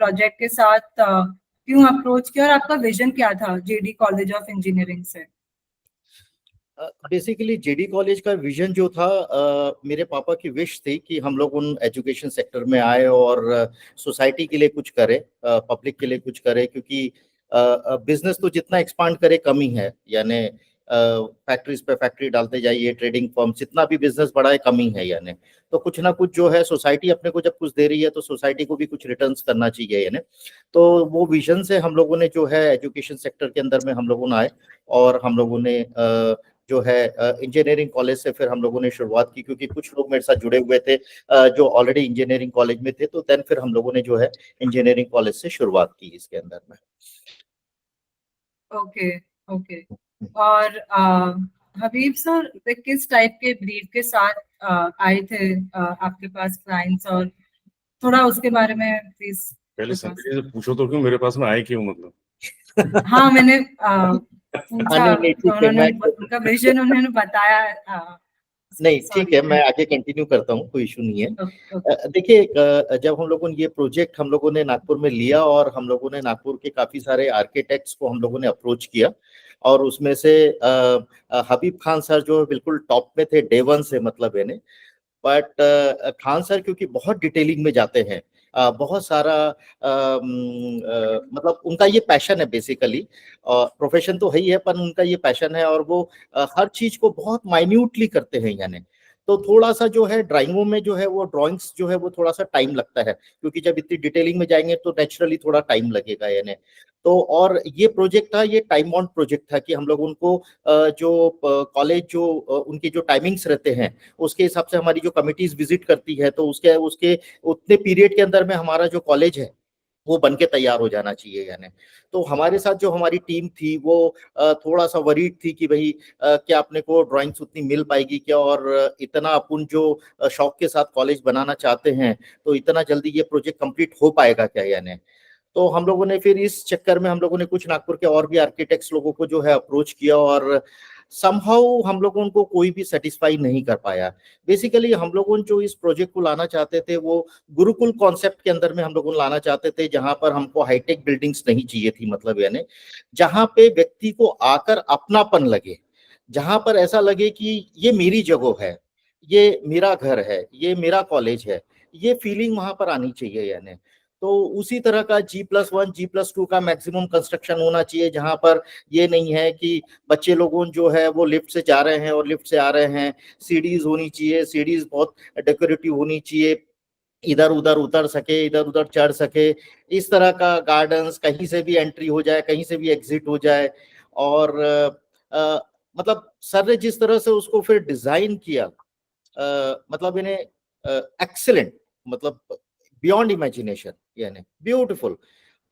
Project के साथ क्यों अप्रोच किया और आपका विजन क्या था जेडी कॉलेज ऑफ इंजीनियरिंग से? बेसिकली जेडी कॉलेज का विजन जो था, मेरे पापा की विश थी कि हम लोग उन एजुकेशन सेक्टर में आए और सोसाइटी के लिए कुछ करें, पब्लिक के लिए कुछ करें, क्योंकि बिजनेस तो जितना एक्सपांड करे कम ही है। यानी फैक्ट्रीज पे फैक्ट्री डालते जाइए, ट्रेडिंग फर्म, जितना भी बिजनेस बढ़ा है कम ही है। यानी तो कुछ ना कुछ जो है, सोसाइटी अपने को जब कुछ दे रही है तो सोसाइटी को भी कुछ रिटर्न्स करना चाहिए। यानी तो वो विजन से हम लोगों ने जो है एजुकेशन सेक्टर के अंदर में हम लोगों ने आए, और हम लोगों ने जो है इंजीनियरिंग कॉलेज से फिर हम लोगों ने शुरुआत की, क्योंकि कुछ लोग मेरे साथ जुड़े हुए थे जो ऑलरेडी इंजीनियरिंग कॉलेज में थे। तो देन फिर हम लोगों ने जो है इंजीनियरिंग कॉलेज से शुरुआत की इसके अंदर में। Okay okay. और हबीब सर किस टाइप के ब्रीफ के साथ आए थे आपके पास क्लाइंट्स, और थोड़ा उसके बारे में प्लीज पहले संजय से पूछो तो क्यों मेरे पास में आए क्यों, मतलब। हाँ मैंने पूछा नहीं, तो उन्होंने उनका विजन उन्होंने बताया। नहीं ठीक है, मैं आगे कंटिन्यू करता हूँ, कोई इशू नहीं है। देखिए, जब हम लोगों ने ये प्रोजेक्ट हम लोगों ने नागपुर में लिया, और हम लोगों ने नागपुर के काफी सारे आर्किटेक्ट्स को हम लोगों ने अप्रोच किया, और उसमें से हबीब खान सर जो बिल्कुल टॉप में थे डे वन से, मतलब है। बट खान सर क्योंकि बहुत डिटेलिंग में जाते हैं, बहुत सारा मतलब उनका ये पैशन है बेसिकली। प्रोफेशन तो है ही है, पर उनका ये पैशन है, और वो हर चीज को बहुत माइन्यूटली करते हैं। यानी तो थोड़ा सा जो है ड्राइंगों में जो है वो ड्राइंग्स जो है वो थोड़ा सा टाइम लगता है, क्योंकि जब इतनी डिटेलिंग में जाएंगे तो नेचुरली थोड़ा टाइम लगेगा। यानी तो और ये प्रोजेक्ट था, ये टाइम बाउंड प्रोजेक्ट था कि हम लोग उनको जो कॉलेज जो उनकी जो टाइमिंग्स रहते हैं उसके हिसाब से हमारी जो कमिटीज विजिट करती है, तो उसके उसके उतने पीरियड के अंदर में हमारा जो कॉलेज है वो बन के तैयार हो जाना चाहिए। यानी तो हमारे साथ जो हमारी टीम थी वो थोड़ा सा वरीड थी कि भाई क्या अपने को ड्राइंग्स उतनी मिल पाएगी क्या, और इतना अपन जो शौक के साथ कॉलेज बनाना चाहते हैं तो इतना जल्दी ये प्रोजेक्ट कंप्लीट हो पाएगा क्या। यानी तो हम लोगों ने फिर इस चक्कर में हम लोगों ने कुछ नागपुर के और भी आर्किटेक्ट्स लोगों को जो है अप्रोच किया, और समहाउ हम लोगों को कोई भी सेटिस्फाई नहीं कर पाया। बेसिकली हम लोगों जो इस प्रोजेक्ट को लाना चाहते थे वो गुरुकुल कॉन्सेप्ट के अंदर में हम लोगों लाना चाहते थे, जहां पर हमको हाईटेक बिल्डिंग्स नहीं चाहिए थी। मतलब यानी जहां पे व्यक्ति को आकर अपनापन लगे, जहां पर ऐसा लगे कि ये मेरी जगह है, ये मेरा घर है, ये मेरा कॉलेज है, ये फीलिंग वहां पर आनी चाहिए। यानी तो उसी तरह का G+1 G+2 का मैक्सिमम कंस्ट्रक्शन होना चाहिए, जहां पर ये नहीं है कि बच्चे लोगों जो है वो लिफ्ट से जा रहे हैं और लिफ्ट से आ रहे हैं। सीढ़ीज होनी चाहिए, सीढ़ीज बहुत डेकोरेटिव होनी चाहिए, इधर उधर उतर सके, इधर उधर चढ़ सके। इस तरह का गार्डन्स, कहीं से भी एंट्री हो जाए, कहीं से भी एग्जिट हो जाए। और मतलब सर ने जिस तरह से उसको फिर डिजाइन किया, मतलब इन्हें एक्सीलेंट, मतलब बियॉन्ड इमेजिनेशन, यानी ब्यूटीफुल।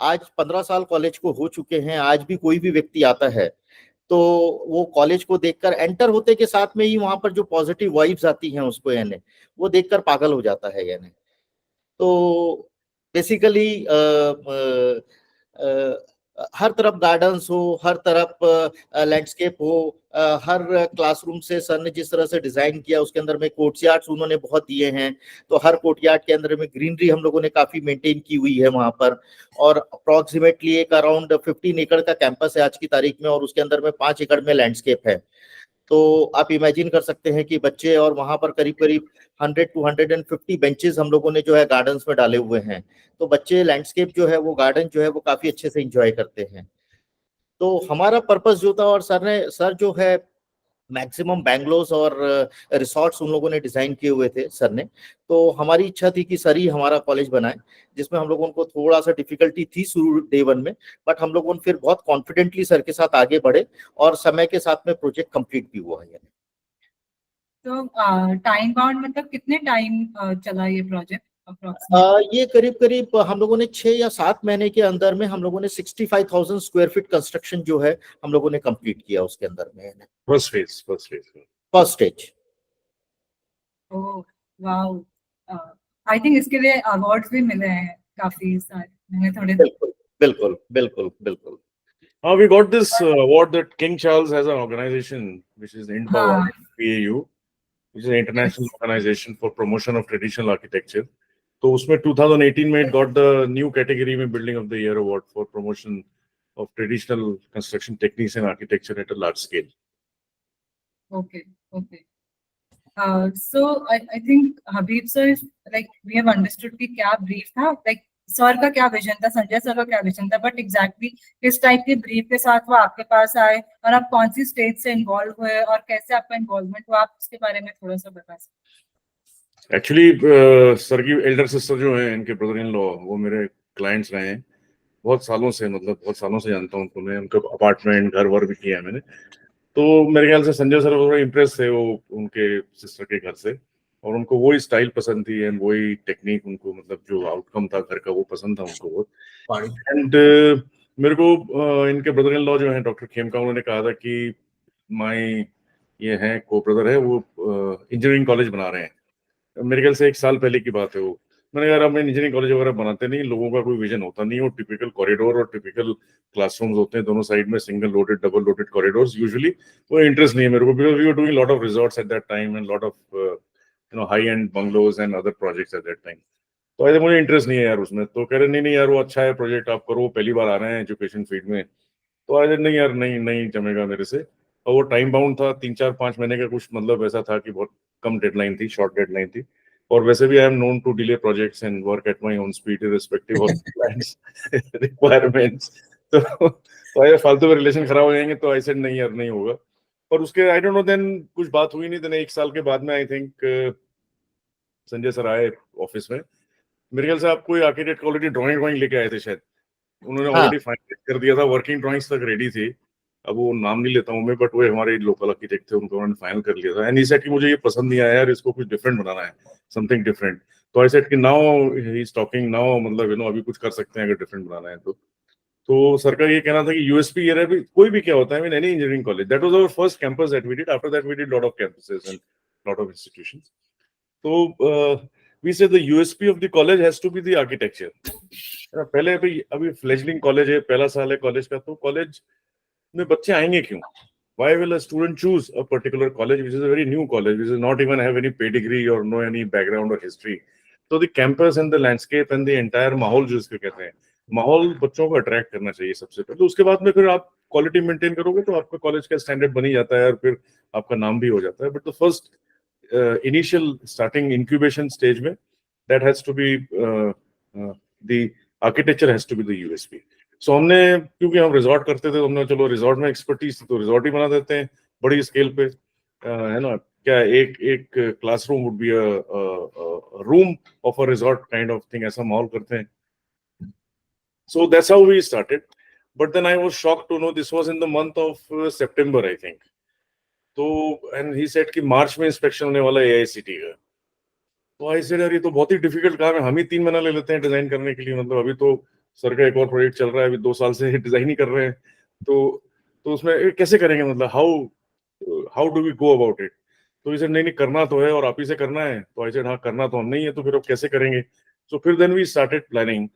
आज 15 साल कॉलेज को हो चुके हैं, आज भी कोई भी व्यक्ति आता है तो वो कॉलेज को देखकर एंटर होते के साथ में ही वहां पर जो पॉजिटिव वाइब्स आती हैं उसको यानी वो देखकर पागल हो जाता है। यानी तो बेसिकली हर तरफ गार्डन्स हो, हर तरफ लैंडस्केप हो, हर क्लासरूम से सर ने जिस तरह से डिजाइन किया उसके अंदर में कोर्टयार्ड्स उन्होंने बहुत दिए हैं, तो हर कोर्टयार्ड के अंदर में ग्रीनरी हम लोगों ने काफी मेंटेन की हुई है वहां पर। और अप्रोक्सीमेटली एक अराउंड 15 एकड़ का कैंपस है आज की तारीख में, और उसके अंदर में 5 एकड़ में लैंडस्केप है। तो आप इमेजिन कर सकते हैं कि बच्चे, और वहां पर करीब करीब 100 to 150 बेंचेस हम लोगों ने जो है गार्डन्स में डाले हुए हैं, तो बच्चे लैंडस्केप जो है वो गार्डन जो है वो काफी अच्छे से एंजॉय करते हैं। तो हमारा पर्पस जो था, और सर जो है मैक्सिमम बैंगलोर्स और रिसोर्ट्स उन लोगों ने डिजाइन किए हुए थे सर ने। तो हमारी इच्छा थी कि सर ही हमारा कॉलेज बनाए, जिसमें हम लोगों को थोड़ा सा डिफिकल्टी थी शुरू डे वन में, बट हम लोगों ने फिर बहुत कॉन्फिडेंटली सर के साथ आगे बढ़े, और समय के साथ में प्रोजेक्ट कंप्लीट भी हुआ है। तो टाइम बाउंड मतलब कितने टाइम चला ये प्रोजेक्ट? ये करीब करीब हम लोगों ने 6 या 7 महीने के अंदर में हम लोगों ने 65,000 स्क्वायर फीट कंस्ट्रक्शन जो है हम लोगों ने कंप्लीट किया उसके अंदर में। First stage. Oh wow, I think इसके लिए अवार्ड्स भी मिले हैं काफी सारे, मैंने थोड़े। बिल्कुल बिल्कुल बिल्कुल बिल्कुल। We got this award that King Charles has an organization which is INPAAU, which is an international organization for promotion of traditional architecture. तो उसमें 2018 में गॉट द न्यू कैटेगरी में building of the year award for promotion of traditional construction techniques and architecture at a large scale. Okay, okay. So I think Habib sir, like we have understood कि क्या brief था, like sir का क्या vision था, Sanjay sir का क्या vision था, but exactly किस टाइप के ब्रीफ के साथ वो आपके पास आए और आप कौन सी स्टेज से इन्वॉल्व हुए और कैसे आपका इन्वॉल्वमेंट हुआ, आप उसके बारे में थोड़ा सा बता सकते हैं. एक्चुअली सर की एल्डर सिस्टर जो है, इनके ब्रदर इन लॉ, वो मेरे क्लाइंट्स रहे हैं बहुत सालों से, मतलब बहुत सालों से जानता हूँ उनको मैं, उनका अपार्टमेंट घर वर भी किया है मैंने. तो मेरे ख्याल से संजय सर थोड़ा इम्प्रेस थे वो उनके सिस्टर के घर से, और उनको वही स्टाइल पसंद थी एंड वही टेक्निक उनको, मतलब जो आउटकम था घर का वो पसंद था उनको वो. एंड मेरे को इनके ब्रदर इन लॉ जो है डॉक्टर खेमका, उन्होंने कहा था कि माई ये है को ब्रदर है, वो इंजीनियरिंग कॉलेज बना रहे हैं. मेरे ख्याल से 1 साल पहले की बात है वो. मैंने यार, हम इंजीनियरिंग कॉलेज वगैरह बनाते नहीं, लोगों का कोई विजन होता नहीं, वो टिपिकल कॉरिडोर और टिपिकल क्लासरूम्स होते हैं दोनों साइड में, single loaded double loaded corridors usually. वो इंटरेस्ट नहीं है मेरे को, because we were doing lot of resorts at that time and lot of high end bungalows and other projects at that time. तो ऐसे मुझे इंटरेस्ट नहीं है यार उसमें. तो कह रहे नहीं यार वो अच्छा है प्रोजेक्ट, आप करो, पहली बार आ रहे हैं एजुकेशन फील्ड में. तो आज नहीं यार, नहीं नहीं जमेगा मेरे से. और वो टाइम बाउंड था, 3-4-5 महीने का कुछ, मतलब ऐसा था कि बहुत कम डेडलाइन थी, शॉर्ट डेडलाइन थी. और वैसे भी I am known to delay projects and work at my own speed irrespective of clients requirements. तो ये फालतू में रिलेशन खराब हो जाएंगे, तो आई सेड नहीं यार, नहीं होगा. और उसके आई डोंट नो, देन कुछ बात हुई नहीं. देन 1 साल के बाद में आई थिंक संजय सर आए ऑफिस में. मेरे ख्याल से आप कोई आर्किटेक्ट ऑलरेडी ड्राइंग लेके आए थे शायद, उन्होंने ऑलरेडी फाइनलाइज कर दिया था, वर्किंग ड्राइंग्स तक रेडी थी. अब वो नाम नहीं लेता हूँ मैं, बट वो हमारे लोकल आर्किटेक्ट थे, उनको उन्होंने फाइनल कर लिया था. एंड ही सेड कि मुझे ये पसंद नहीं आया यार, इसको कुछ डिफरेंट बनाना है, समथिंग डिफरेंट. तो आई सेड कि now he is talking now, मतलब अभी कुछ कर सकते हैं अगर डिफरेंट बनाना है तो सर का ये कहना था कि यूएसपी ये है, कोई भी क्या होता है, any engineering college, that was our first campus that we did. After that we did lot of campuses and lot of institutions. तो we said the USP of the college has to be the architecture. पहले अभी fledgling college है, पहला साल है college का, तो college में बच्चे आएंगे क्यों? Why will a student choose a particular college which is a very new college, which does not even have any pedigree or no any background or history? So the campus and the landscape and the entire माहौल जो इसको कहते हैं, माहौल बच्चों को attract करना चाहिए सबसे पहले. तो उसके बाद में फिर आप क्वालिटी मेंटेन करोगे तो आपका कॉलेज का स्टैंडर्ड बन ही जाता है और फिर आपका नाम भी हो जाता है. But the first initial starting incubation stage में that has to be the architecture has to be the USP. So हमने, क्योंकि हम रिजॉर्ट करते थे, तो हमने चलो रिजॉर्ट में एक्सपर्टीज थी तो रिजॉर्ट ही बना देते हैं बड़ी स्केल पे, है ना. क्या एक classroom would be a room of a resort kind of thing, ऐसा माहौल करते हैं. So that's how we started. But then I was shocked to know this was in the month of September, I think. तो and he said कि मार्च में inspection होने वाला है AICTE का. तो आई सेड यार ये तो बहुत ही डिफिकल्ट काम है, हम ही 3 महीना ले लेते हैं डिजाइन करने के लिए, मतलब अभी तो सर का एक और प्रोजेक्ट चल रहा है, अभी 2 साल से डिजाइन ही कर रहे हैं. तो उसमें कैसे करेंगे, मतलब how do we go about it. तो इसे नहीं करना तो है और आप ही से करना है. तो आई सेड हाँ करना तो हम नहीं है, तो फिर अब कैसे करेंगे. तो फिर देन वी स्टार्टेड प्लानिंग.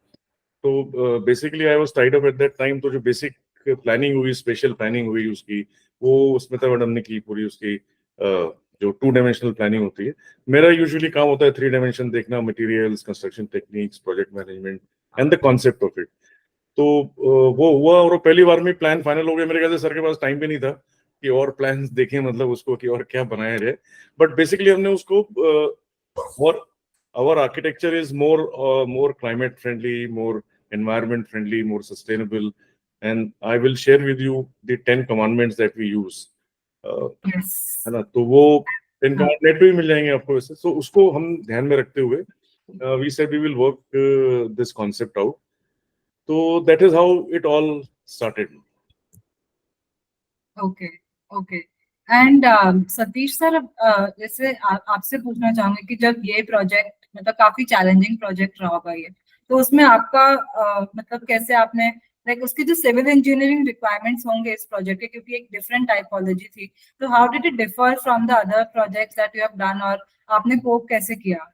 तो basically I was tied up at that time. तो जो बेसिक प्लानिंग हुई, स्पेशल प्लानिंग हुई उसकी, वो स्मिता मैडम ने की पूरी उसकी, जो 2 डायमेंशनल प्लानिंग होती है. मेरा यूजुअली काम होता है 3 डायमेंशन देखना, materials, construction techniques, project management and the concept of it. तो वो हुआ और पहली बार में प्लान फाइनल हो गया. मेरे ख्याल से सर के पास टाइम भी नहीं था कि और प्लान्स देखें, मतलब उसको कि और क्या बनाया जाए. बट बेसिकली हमने उसको और our architecture is more climate friendly, more environment friendly, more sustainable, and I will share with you the 10 commandments that we use. Yes. है ना. तो वो 10 commandments नेट पे भी मिल जाएंगे आपको वैसे. तो उसको हम ध्यान में रखते हुए we said we will work this concept out. So that is how it all started. Okay. And Satish sir, जैसे आपसे पूछना चाहूंगी कि जब ये प्रोजेक्ट, मतलब काफी चैलेंजिंग प्रोजेक्ट रहा होगा ये, तो उसमें आपका मतलब कैसे आपने, लाइक उसकी जो सिविल इंजीनियरिंग रिक्वायरमेंट्स होंगे इस प्रोजेक्ट के, क्योंकि एक डिफरेंट टाइपोलॉजी थी, तो how did it differ from the other projects that you have done, और आपने कोप कैसे किया?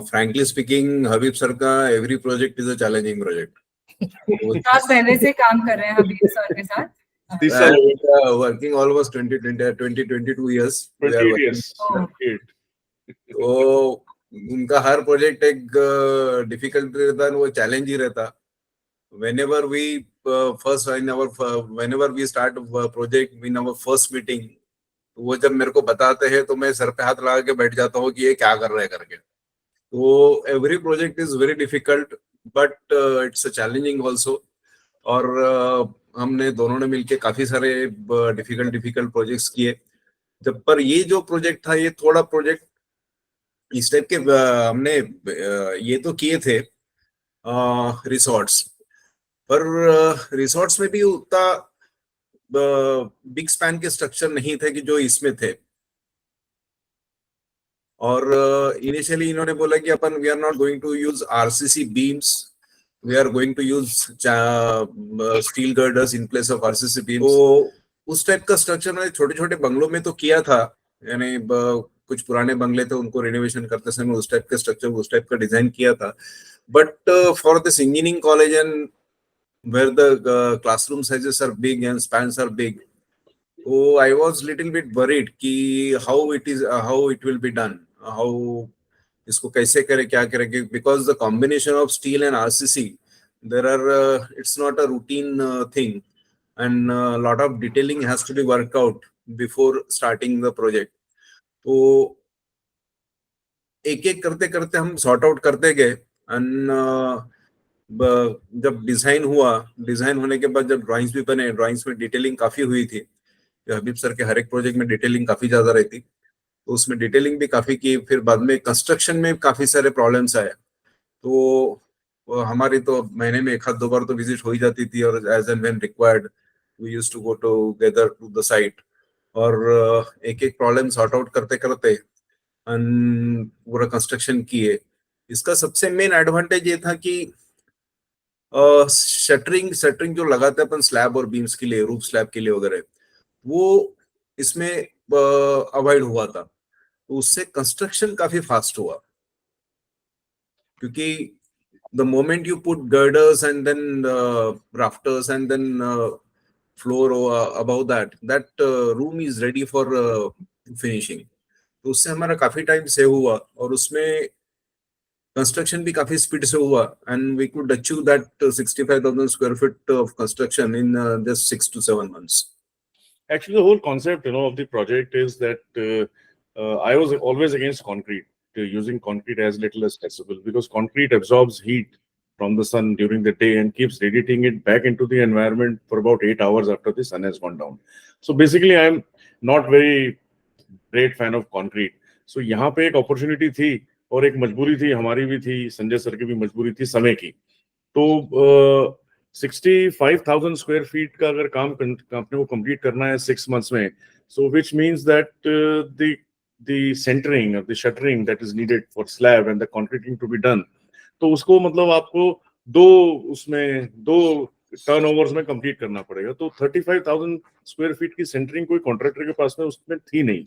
frankly speaking, Habib sir का every project is a challenging project. आप पहले से काम कर रहे हैं हबीब सर के साथ? Working almost 22 years. 28 years. तो उनका हर प्रोजेक्ट एक डिफिकल्ट रहता है, वो चैलेंज ही रहता। whenever we whenever we start a project in our first meeting, वो जब मेरे को बताते हैं तो मैं सर पे हाथ लगा के बैठ जाता हूँ कि ये क्या कर रहे हैं करके। तो every project is very difficult but it's challenging also. और हमने दोनों ने मिलके काफी सारे डिफिकल्ट प्रोजेक्ट्स किए। जब पर ये जो प्रोजेक्ट था, ये थोड़ा प्रोजेक्ट इस टाइप के हमने ये तो किए थे रिसोर्ट्स, पर रिसोर्ट्स में भी उतना बिग स्पैन के स्ट्रक्चर नहीं थे कि जो इसमें थे। और इनिशियली इन्होंने बोला कि अपन we are not going to use RCC beams, we are going to use steel girders in place of RCC beams. तो उस टाइप का स्ट्रक्चर मैंने छोटे छोटे बंगलों में तो किया था, यानी कुछ पुराने बंगले थे उनको रिनोवेशन करते समय उस टाइप का स्ट्रक्चर, उस टाइप का डिजाइन किया था। But for this engineering college and where the classroom sizes are big and spans are big, so I was little bit worried कि how it will be done, how इसको कैसे करें, क्या करेंगे, because the combination of steel and RCC, there are it's not a routine thing, and a lot of detailing has to be worked out before starting the project. तो एक एक करते करते हम सॉर्ट आउट करते गए। एंड जब design हुआ, डिजाइन होने के बाद जब ड्राइंग्स भी बने, ड्राइंग्स में डिटेलिंग काफी हुई थी। हबीब सर के हर एक प्रोजेक्ट में डिटेलिंग काफी ज्यादा रहती, तो उसमें डिटेलिंग भी काफी की। फिर बाद में कंस्ट्रक्शन में काफी सारे प्रॉब्लम्स आए, तो हमारी तो महीने में एक आध दो बार तो विजिट हो ही जाती थी, और as and when required we used to go together to the site, और एक एक प्रॉब्लम सॉर्ट आउट करते करते पूरा कंस्ट्रक्शन किए। इसका सबसे मेन एडवांटेज ये था कि शटरिंग जो लगाते हैं अपन स्लैब और बीम्स के लिए, रूफ स्लैब के लिए वगैरह, वो इसमें अवॉइड हुआ था। तो उससे कंस्ट्रक्शन काफी फास्ट हुआ, क्योंकि the moment you put girders and then rafters and then floor above that room is ready for finishing. तो उससे हमारा काफी टाइम सेव हुआ, और उसमें कंस्ट्रक्शन भी काफी स्पीड से हुआ, and we could achieve that 65,000 square feet of construction in just 6 to 7 months. Actually, the whole concept, of the project is that I was always against concrete, using concrete as little as possible, because concrete absorbs heat from the sun during the day and keeps radiating it back into the environment for about 8 hours after the sun has gone down. So basically, I'm not very great fan of concrete. So यहाँ पे एक opportunity थी, और एक मजबूरी थी, हमारी भी थी, संजय सर की भी मजबूरी थी समय की। तो 65,000 स्क्वायर फीट का अगर काम अपने को कंप्लीट करना है 6 months में, so which means that the centering or the shuttering that is needed for slab and the concreting to be done, तो उसको मतलब आपको दो टर्नओवर्स में कंप्लीट करना पड़ेगा। तो 35,000 स्क्वायर फीट की सेंटरिंग कोई कॉन्ट्रैक्टर के पास में उसमें थी नहीं।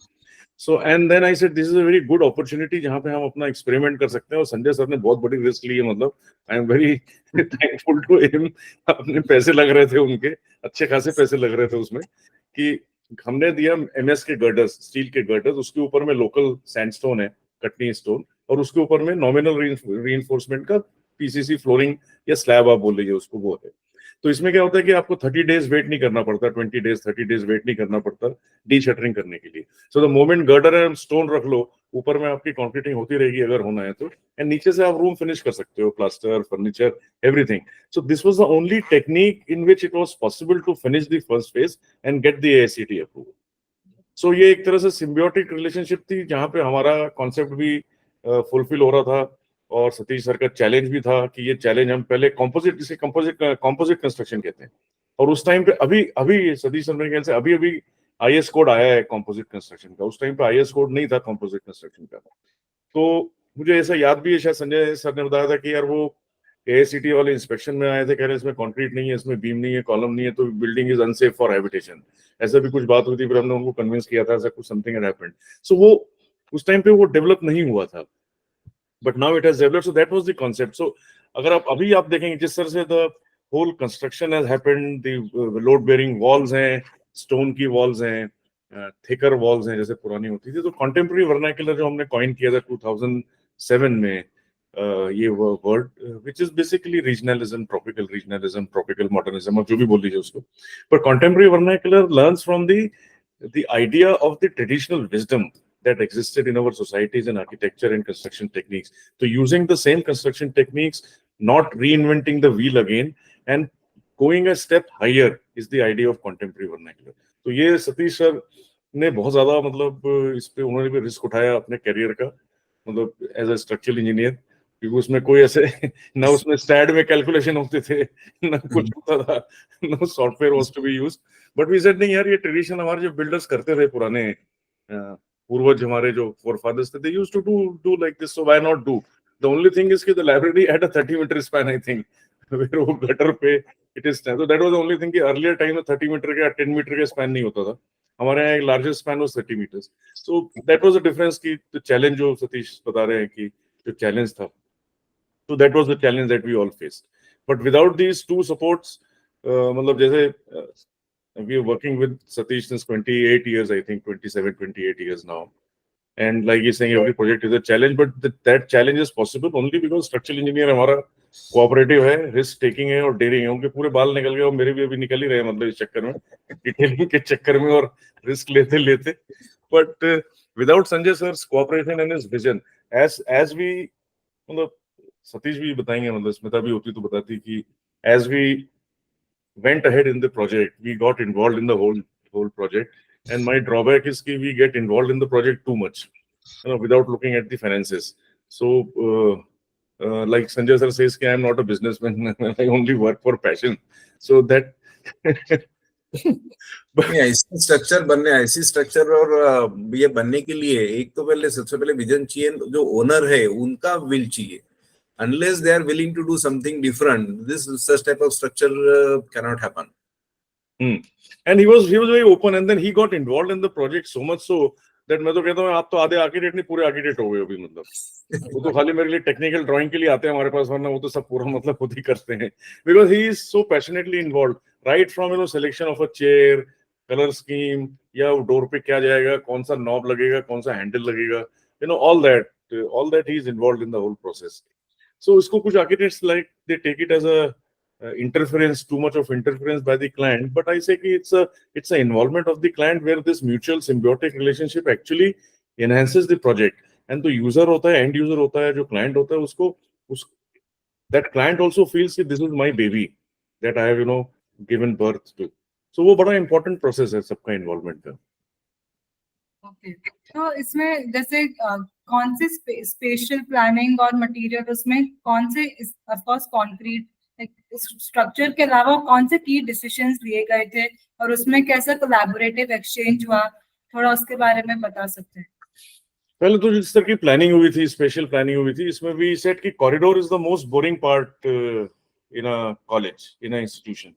So and then I said this is a very good opportunity जहां पे हम अपना एक्सपेरिमेंट कर सकते हैं, और संजय सर ने बहुत बड़ी रिस्क ली है। मतलब I am very thankful to him. अपने पैसे लग रहे थे उनके, अच्छे खासे पैसे लग रहे थे उसमें, कि हमने दिया एमएस के गर्डर्स, स्टील के गर्डर्स, उसके ऊपर में लोकल सैंडस्टोन है, कटनी स्टोन, और उसके ऊपर में नॉमिनल रीइंफोर्समेंट का पीसीसी फ्लोरिंग या स्लैब आप बोल लीजिए उसको, वो है। तो इसमें क्या होता है कि आपको 30 डेज वेट नहीं करना पड़ता, 20 डेज 30 डेज वेट नहीं करना पड़ता डी शटरिंग करने के लिए। So the moment girder and stone रख लो, ऊपर में आपकी कंक्रीटिंग होती रहेगी अगर होना है तो, एंड नीचे से आप रूम फिनिश कर सकते हो, plaster, furniture, everything. So this was the only technique in which it was possible to finish the first phase and get the AICTE approval. So ये एक तरह से सिम्बियोटिक रिलेशनशिप थी, जहां पे हमारा कॉन्सेप्ट भी फुलफिल हो रहा था, और सतीश सर का चैलेंज भी था कि ये चैलेंज हम पहले कंपोजिट कंस्ट्रक्शन कहते हैं, और उस टाइम पे अभी सतीश सर मेरे ख्याल से अभी आईएस कोड आया है कंपोजिट कंस्ट्रक्शन का, उस टाइम पे आईएस कोड नहीं था कंपोजिट कंस्ट्रक्शन का। तो मुझे ऐसा याद भी है, शायद संजय सर ने बताया था कि यार वो एआईसीटी वाले इंस्पेक्शन में आए थे, कह रहे इसमें कंक्रीट नहीं है, इसमें बीम नहीं है, कॉलम नहीं है, तो building is unsafe for habitation, ऐसा भी कुछ बात हुई थी। फिर हमने उनको कन्विंस किया था, ऐसा कुछ समथिंग हैड हैपेंड। सो वो उस टाइम पे वो डेवलप नहीं हुआ था, but now it has developed. So that was the concept. So अगर आप देखेंगे जिस तरह से the whole construction has happened, the load bearing walls हैं, स्टोन की वॉल्स हैं, थिकर वॉल्स हैं जैसे पुरानी होती थी। तो कॉन्टेम्प्रेरी वर्नाक्युलर जो हमने कॉइन किया था 2007 में ये word which is basically regionalism, tropical modernism, और जो भी बोल लीजिए उसको, पर contemporary vernacular learns from the idea of the traditional wisdom that existed in our societies and architecture and construction techniques. So using the same construction techniques, not reinventing the wheel again, and going a step higher is the idea of contemporary vernacular. तो ये Satish sir ने बहुत ज्यादा मतलब इस पे उन्होंने भी रिस्क उठाया अपने करियर का, मतलब एज अ स्ट्रक्चरल इंजीनियर, क्योंकि उसमें कोई ऐसे ना उसमें स्टैड में कैलकुलेशन होते थे, ना कुछ होता था, no software was to be used, but we said नहीं यार, ये ट्रेडिशन हमारे जो बिल्डर्स करते थे, पुराने पूर्वज हमारे जो फोरफादर्स थे, they used to do like this, so why not do. The only thing is कि the library had a 30 metre span, I think, where वो गटर पे it is, so that was the only thing कि earlier time में 30 metre का 10 metre का span नहीं होता था, हमारे यहाँ एक largest span was 30 metres. So that was the difference की द चैलेंज जो सतीश बता रहे हैं कि जो चैलेंज था, so that was the challenge that we all faced. But without these two supports, मतलब जैसे we are working with Satish since 28 years, I think 28 years now, and like he's saying, every project is a challenge, but that challenge is possible only because structural engineer हमारा cooperative है, risk taking है और daring है. उनके पूरे बाल निकल गए और मेरे भी अभी निकल ही रहे हैं, मतलब इस चक्कर में, डिटेलिंग के चक्कर में और रिस्क लेते लेते. But without Sanjay sir's cooperation and his vision, as we, मतलब सतीश भी बताएंगे, मतलब स्मिता भी होती तो बताती कि as we went ahead in the project, we got involved in the whole project, and my drawback is कि we get involved in the project too much, you know, without looking at the finances. So like Sanjay sir says कि I am not a businessman, I only work for passion, so that ऐसी structure और ये बनने के लिए एक तो पहले सबसे पहले विजन चाहिए, जो ओनर है उनका विल चाहिए. Unless they are willing to do something different, this such type of structure cannot happen. And he was very open, and then he got involved in the project so much so that मैं तो कहता हूँ आप तो आधे architect नहीं पूरे architect हो गए अभी, मतलब वो तो खाली मेरे लिए टेक्निकल ड्राइंग के लिए आते हैं हमारे पास, वरना वो तो सब पूरा मतलब खुद ही करते हैं, because he is so passionately involved right from, you know, selection of a chair, color scheme, या डोर पे क्या जाएगा, कौन सा नॉब लगेगा, कौन सा हैंडल लगेगा, you know, all that he is involved in the whole process. So इसको कुछ architects like they take it as a interference, too much of interference by the client, but I say कि it's a involvement of the client where this mutual symbiotic relationship actually enhances the project, and the user होता है, end user होता है, जो client होता है, उसको that client also feels कि this is my baby that I have, you know, given birth to. So वो बड़ा important process है सबका involvement का. ओके, तो इसमें जैसे कौन से स्पेशल प्लानिंग और मटेरियल, उसमें कौन से, ऑफ कोर्स कंक्रीट स्ट्रक्चर के अलावा कौन से की डिसीजंस लिए गए थे और उसमें कैसा कोलैबोरेटिव एक्सचेंज हुआ, थोड़ा उसके बारे में बता सकते हैं? पहले तो जिस तरह की प्लानिंग हुई थी, स्पेशल प्लानिंग हुई थी, इसमें भी सेट कि corridor is the most boring part in a college, in a institution.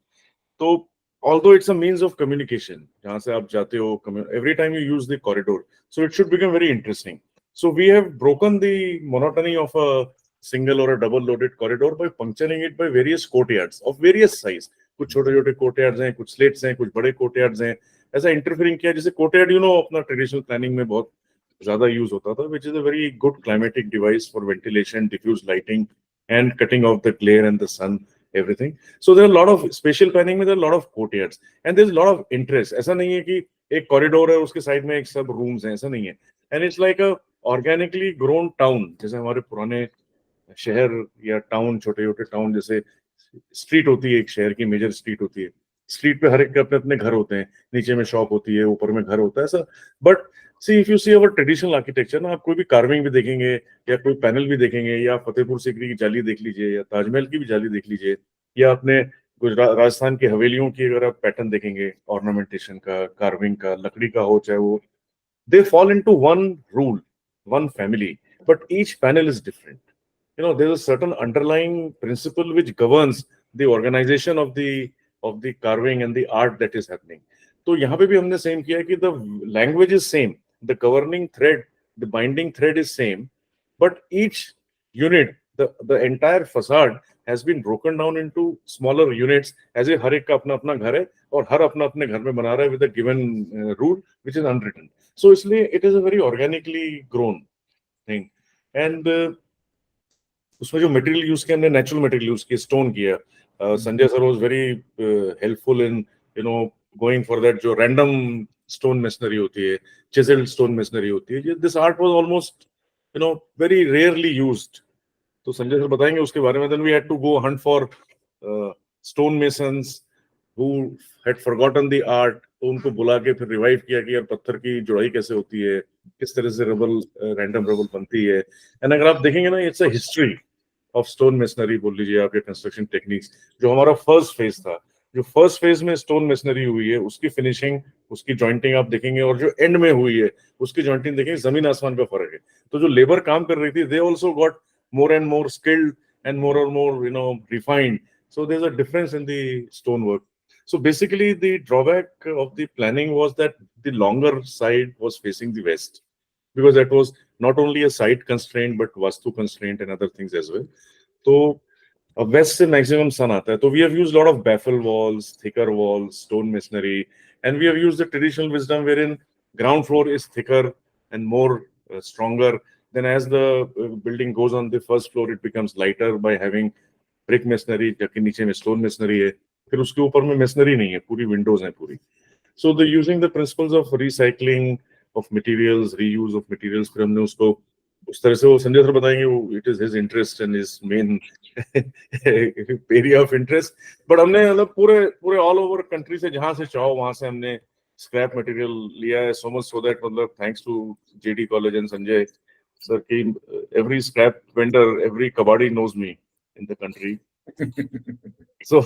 तो although it's a means of communication, जहाँ से आप जाते हो, every time you use the corridor, so it should become very interesting. So we have broken the monotony of a single or a double loaded corridor by puncturing it by various courtyards of various size. कुछ छोटे छोटे courtyards हैं, कुछ slates हैं, कुछ बड़े courtyards हैं, ऐसा interfering किया. जैसे courtyard, you know, अपना traditional planning में बहुत ज़्यादा use होता था, which is a very good climatic device for ventilation, diffuse lighting, and cutting off the glare and the sun, everything. So there are a lot of spatial planning में, there are a lot of courtyards, and there's a lot of interest. ऐसा नहीं है कि एक corridor है उसके side में एक सब रूम्स हैं, ऐसा नहीं है. And it's like a organically grown town, जैसे हमारे पुराने शहर या टाउन, छोटे छोटे टाउन, जैसे स्ट्रीट होती है, एक शहर की मेजर स्ट्रीट होती है, स्ट्रीट पे हर एक के अपने अपने घर होते हैं, नीचे में शॉप होती है, ऊपर में घर होता है, ऐसा. But see if you see our traditional architecture ना, आप कोई भी कार्विंग भी देखेंगे या कोई पैनल भी देखेंगे, या फतेहपुर सीकरी की जाली देख लीजिए, या ताजमहल की भी जाली देख लीजिए, या अपने गुजरात राजस्थान की हवेलियों की अगर आप पैटर्न देखेंगे, ऑर्नामेंटेशन का, कार्विंग का, लकड़ी का हो चाहे वो, they fall into one rule, one family, but each panel is different. You know, there's a certain underlying principle which governs the organization of the carving and the art that is happening. तो यहाँ पे भी हमने same किया कि the language is same, the governing thread, the binding thread is same, but each unit, the entire facade has been broken down into smaller units as if हर एक का अपना अपना घर है और हर अपना अपने घर में बना रहा है with a given rule which is unwritten. So इसलिए it is a very organically grown thing. And उसमें जो मटेरियल यूज किया, हमने नेचुरल मटेरियल यूज किया, स्टोन किया. Sanjay sir was very helpful in going for that जो रैंडम स्टोन मेसनरी होती है, चिजल्ड स्टोन मेसनरी होती है. This art was almost very rarely used. तो संजय सर बताएंगे उसके बारे में. Then we had to go hunt for stone masons who had forgotten the art. तो उनको बुला के फिर रिवाइव किया कि यार पत्थर की जुड़ाई कैसे होती है, किस तरह से रबल, रैंडम रबल बनती है. एंड अगर आप देखेंगे ना, it's a history of stone masonry बोल लीजिए आप, या कंस्ट्रक्शन टेक्निक्स. जो हमारा फर्स्ट फेज था, जो फर्स्ट फेज में स्टोन मेसनरी हुई है, उसकी फिनिशिंग, उसकी जॉइंटिंग आप देखेंगे, और जो एंड में हुई है उसकी जॉइंटिंग देखेंगे, जमीन आसमान का फर्क है. तो जो लेबर काम कर रही थी, they also got more and more skilled and more and more refined. So there's a difference in the stonework. So basically the drawback of the planning was that the longer side was facing the west, because that was not only a site constraint but vastu constraint and other things as well. So west se maximum sun aata hai. So we have used a lot of baffle walls, thicker walls, stone masonry, and we have used the traditional wisdom wherein ground floor is thicker and more stronger. Then as the building goes on the first floor, it becomes lighter by having brick masonry, जबकि नीचे में stone masonry है. फिर उसके ऊपर में masonry नहीं है, पूरी windows हैं पूरी. So the using the principles of recycling of materials, reuse of materials, फिर हमने उसको उस तरह से, वो संजय सर बताएंगे, वो it is his interest and his main area of interest. But हमने मतलब पूरे all over country से जहाँ से चाहो वहाँ से हमने scrap material लिया है. So much so that मतलब thanks to JD College and Sanjay Sir, every scrap vendor, every kabadi knows me in the country. So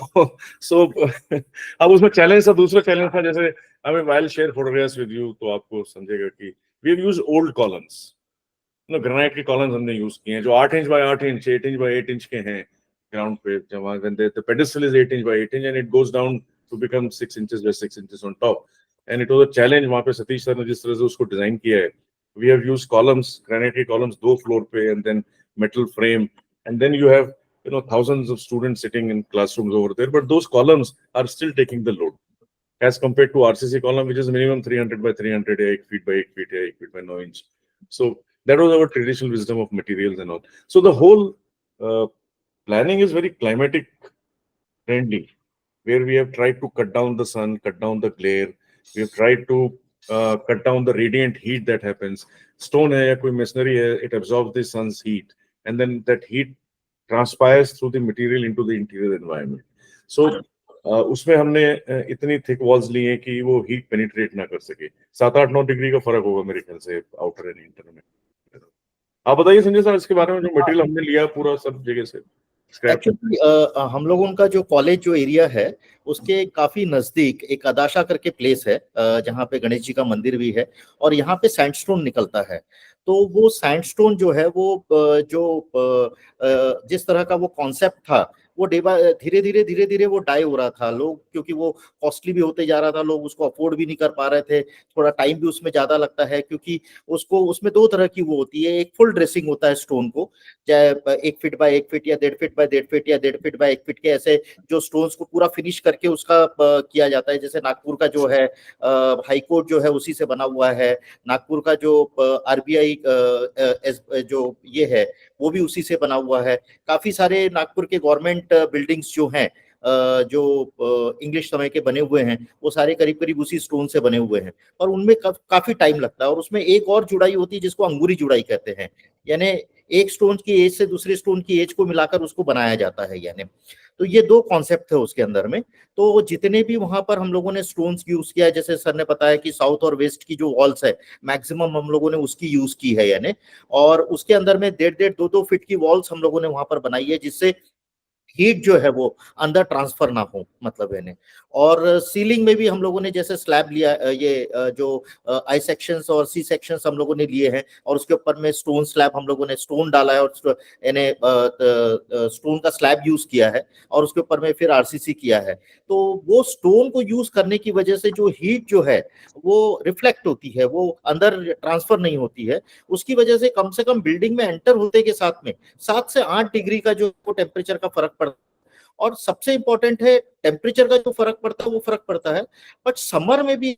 अब उसमें चैलेंज था, दूसरा चैलेंज था, जैसे I mean, I'll share photographs with you, तो आपको समझेगा कि we have used old columns. Granite के कॉलम्स हमने यूज किए हैं जो 8 inch by 8 inch, 8 inch by 8 inch के हैं ग्राउंड पे. जहाँ the pedestal is 8 inch by 8 inch and it goes down to become 6 inches by 6 inches on top. And it was a challenge. वहाँ पे सतीश सर ने जिस तरह से उसको डिजाइन किया है, we have used columns, granite columns, 2 floor पे, and then metal frame, and then you have thousands of students sitting in classrooms over there, but those columns are still taking the load as compared to RCC column, which is minimum 300 by 300, 8 feet by 8 feet, 8 feet by 9 inch. So that was our traditional wisdom of materials and all. So the whole planning is very climatic friendly, where we have tried to cut down the sun, cut down the glare. We have tried to cut down the radiant heat that happens. Stone hai ya koi masonry hai, it absorbs the sun's heat, and then that heat transpires through the material into the interior environment. So उसमें हमने इतनी thick walls ली हैं कि वो heat penetrate ना कर सके. 7-8-9 degree का फर्क होगा मेरे ख्याल से आउटर एंड इंटर में. आप बताइए संजय सर इसके बारे में, जो मटेरियल हमने लिया पूरा सब जगह से. एक्चुअली हम लोगों का जो कॉलेज जो एरिया है उसके काफी नजदीक एक अदाशा करके प्लेस है, जहाँ पे गणेश जी का मंदिर भी है, और यहाँ पे सैंडस्टोन निकलता है. तो वो सैंडस्टोन जो है वो जिस तरह का वो कॉन्सेप्ट था, वो धीरे धीरे वो डाई हो रहा था. लोग, क्योंकि वो कॉस्टली भी होते जा रहा था, लोग उसको अफोर्ड भी नहीं कर पा रहे थे. थोड़ा टाइम भी उसमें ज्यादा लगता है, क्योंकि उसमें 2 तरह की वो होती है. एक फुल ड्रेसिंग होता है स्टोन को, चाहे 1 फीट बाय 1 फीट या 1.5 फीट बाय 1.5 फीट या 1.5 फीट बाय 1 फीट के ऐसे जो स्टोन्स को पूरा फिनिश करके उसका किया जाता है. जैसे नागपुर का जो है हाई कोर्ट जो है उसी से बना हुआ है. नागपुर का जो RBI जो ये है वो भी उसी से बना हुआ है. काफी सारे नागपुर के गवर्नमेंट बिल्डिंग्स जो हैं जो इंग्लिश समय के बने हुए हैं, वो सारे करीब करीब उसी स्टोन से बने हुए हैं, और उनमें काफी टाइम लगता है. और उसमें एक और जुड़ाई होती है जिसको अंगूरी जुड़ाई कहते हैं, यानी एक स्टोन की एज से दूसरे स्टोन की एज को मिलाकर उसको बनाया जाता है. यानी तो ये 2 कॉन्सेप्ट थे उसके अंदर में. तो जितने भी वहां पर हम लोगों ने स्टोन्स यूज किया है, जैसे सर ने बताया कि साउथ और वेस्ट की जो वॉल्स है मैक्सिमम हम लोगों ने उसकी यूज की है. यानी और उसके अंदर में 1.5 2 फीट की वॉल्स हम लोगों ने वहां पर बनाई है, जिससे हीट जो है वो अंदर ट्रांसफर ना हो, मतलब है. और सीलिंग में भी हम लोगों ने जैसे स्लैब लिया, ये जो आई सेक्शंस और सी सेक्शंस हम लोगों ने लिए हैं, और उसके ऊपर में स्टोन स्लैब हम लोगों ने स्टोन डाला है, और यानी स्टोन का स्लैब यूज किया है, और उसके ऊपर में फिर RCC किया है. तो वो स्टोन को यूज करने की वजह से जो हीट जो है वो रिफ्लेक्ट होती है, वो अंदर ट्रांसफर नहीं होती है. उसकी वजह से कम बिल्डिंग में एंटर होते के साथ में 7 से 8 डिग्री का जो टेम्परेचर का फर्क पड़ता है. और सबसे इंपॉर्टेंट है टेम्परेचर का जो फर्क पड़ता है वो फर्क पड़ता है, बट समर में भी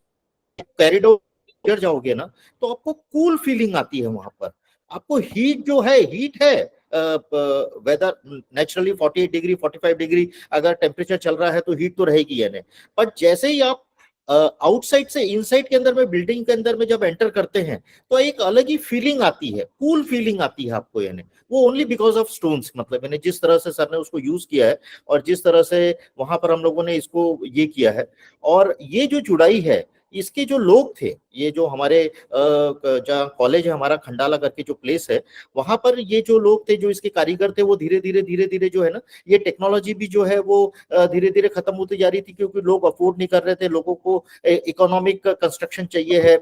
कॉरिडोर जाओगे ना तो आपको कूल फीलिंग आती है वहां पर. आपको हीट जो है, हीट है, वेदर नेचुरली 48 डिग्री 45 डिग्री अगर टेम्परेचर चल रहा है तो हीट तो रहेगी यानी। बट जैसे ही आप आउटसाइड से इनसाइड के अंदर में, बिल्डिंग के अंदर में जब एंटर करते हैं तो एक अलग ही फीलिंग आती है, कूल फीलिंग आती है आपको यानी। वो ओनली बिकॉज ऑफ स्टोन्स, मतलब यानी जिस तरह से सर ने उसको यूज किया है और जिस तरह से वहां पर हम लोगों ने इसको ये किया है। और ये जो जुड़ाई है, इसके जो लोग थे, ये जो हमारे जहाँ कॉलेज है हमारा, खंडाला करके जो प्लेस है, वहां पर ये जो लोग थे, जो इसके कारीगर थे, वो धीरे धीरे जो है ना, ये टेक्नोलॉजी भी जो है वो धीरे धीरे खत्म होती जा रही थी, क्योंकि लोग अफोर्ड नहीं कर रहे थे, लोगों को इकोनॉमिक कंस्ट्रक्शन चाहिए है,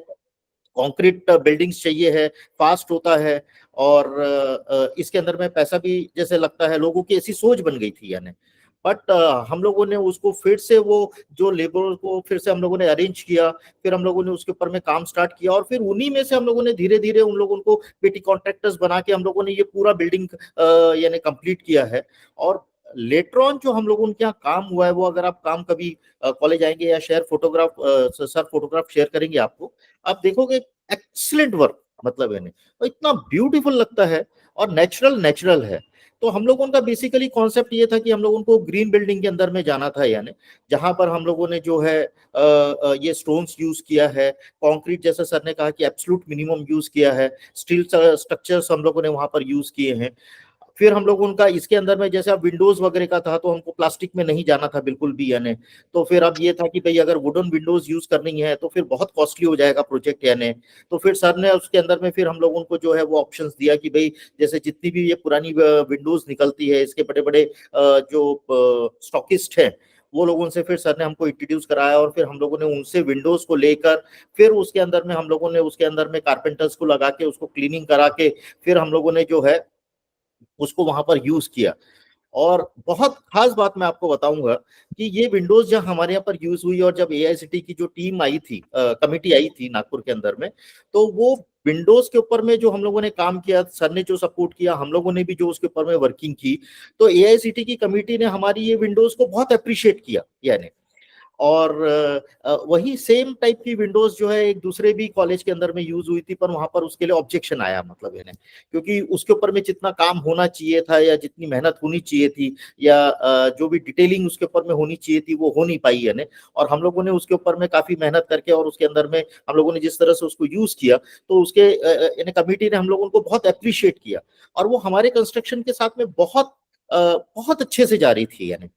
कंक्रीट बिल्डिंग्स चाहिए है, फास्ट होता है, और इसके अंदर में पैसा भी जैसे लगता है, लोगों की ऐसी सोच बन गई थी यानी। बट हम लोगों ने उसको फिर से, वो जो लेबर को फिर से हम लोगों ने अरेंज किया, फिर हम लोगों ने उसके ऊपर में काम स्टार्ट किया, और फिर उन्हीं में से हम लोगों ने धीरे धीरे उन लोगों को पेटी कॉन्ट्रैक्टर्स बना के हम लोगों ने ये पूरा बिल्डिंग यानी कंप्लीट किया है। और लेटर ऑन जो हम लोगों के यहाँ काम हुआ है, वो अगर आप काम कभी कॉलेज आएंगे या share photograph, sir photograph share करेंगे आपको, आप देखोगे एक्सीलेंट वर्क, मतलब यानी तो इतना ब्यूटीफुल लगता है और नेचुरल नेचुरल है। तो हम लोगों का बेसिकली कॉन्सेप्ट ये था कि हम लोगों को ग्रीन बिल्डिंग के अंदर में जाना था यानी, जहां पर हम लोगों ने जो है ये स्टोन्स यूज किया है, कंक्रीट जैसे सर ने कहा कि एब्सोल्यूट मिनिमम यूज किया है, स्टील स्ट्रक्चर्स हम लोगों ने वहां पर यूज किए हैं। फिर हम लोग उनका इसके अंदर में, जैसे अब विंडोज वगैरह का था तो हमको प्लास्टिक में नहीं जाना था बिल्कुल भी यानी। तो फिर अब ये था कि भाई अगर वुडन विंडोज यूज करनी है तो फिर बहुत कॉस्टली हो जाएगा प्रोजेक्ट यानी। तो फिर सर ने उसके अंदर में फिर हम लोगों को जो है वो ऑप्शंस दिया कि भाई जैसे जितनी भी ये पुरानी विंडोज निकलती है, इसके बड़े बड़े जो स्टॉकिस्ट हैं, वो लोगों से फिर सर ने हमको इंट्रोड्यूस कराया, और फिर हम लोगों ने उनसे विंडोज को लेकर, फिर उसके अंदर में हम लोगों ने उसके अंदर में कारपेंटर्स को लगा के उसको क्लीनिंग करा के, फिर हम लोगों ने जो है उसको वहां पर यूज किया। और बहुत खास बात मैं आपको बताऊंगा कि ये विंडोज जब हमारे यहाँ पर यूज हुई, और जब एआईसीटी की जो टीम आई थी, कमिटी आई थी नागपुर के अंदर में, तो वो विंडोज के ऊपर में जो हम लोगों ने काम किया, सर ने जो सपोर्ट किया, हम लोगों ने भी जो उसके ऊपर में वर्किंग की, तो एआईसीटी की कमिटी ने हमारी ये विंडोज को बहुत अप्रिशिएट किया यानी। और वही सेम टाइप की विंडोज जो है एक दूसरे भी कॉलेज के अंदर में यूज हुई थी, पर वहां पर उसके लिए ऑब्जेक्शन आया, मतलब यानी क्योंकि उसके ऊपर में जितना काम होना चाहिए था, या जितनी मेहनत होनी चाहिए थी, या जो भी डिटेलिंग उसके ऊपर में होनी चाहिए थी, वो हो नहीं पाई यानी। और हम लोगों ने उसके ऊपर में काफी मेहनत करके, और उसके अंदर में हम लोगों ने जिस तरह से उसको यूज किया, तो उसके यानी कमिटी ने हम लोगों को बहुत अप्रिशिएट किया, और वो हमारे कंस्ट्रक्शन के साथ में बहुत अच्छे से जा रही थी यानी।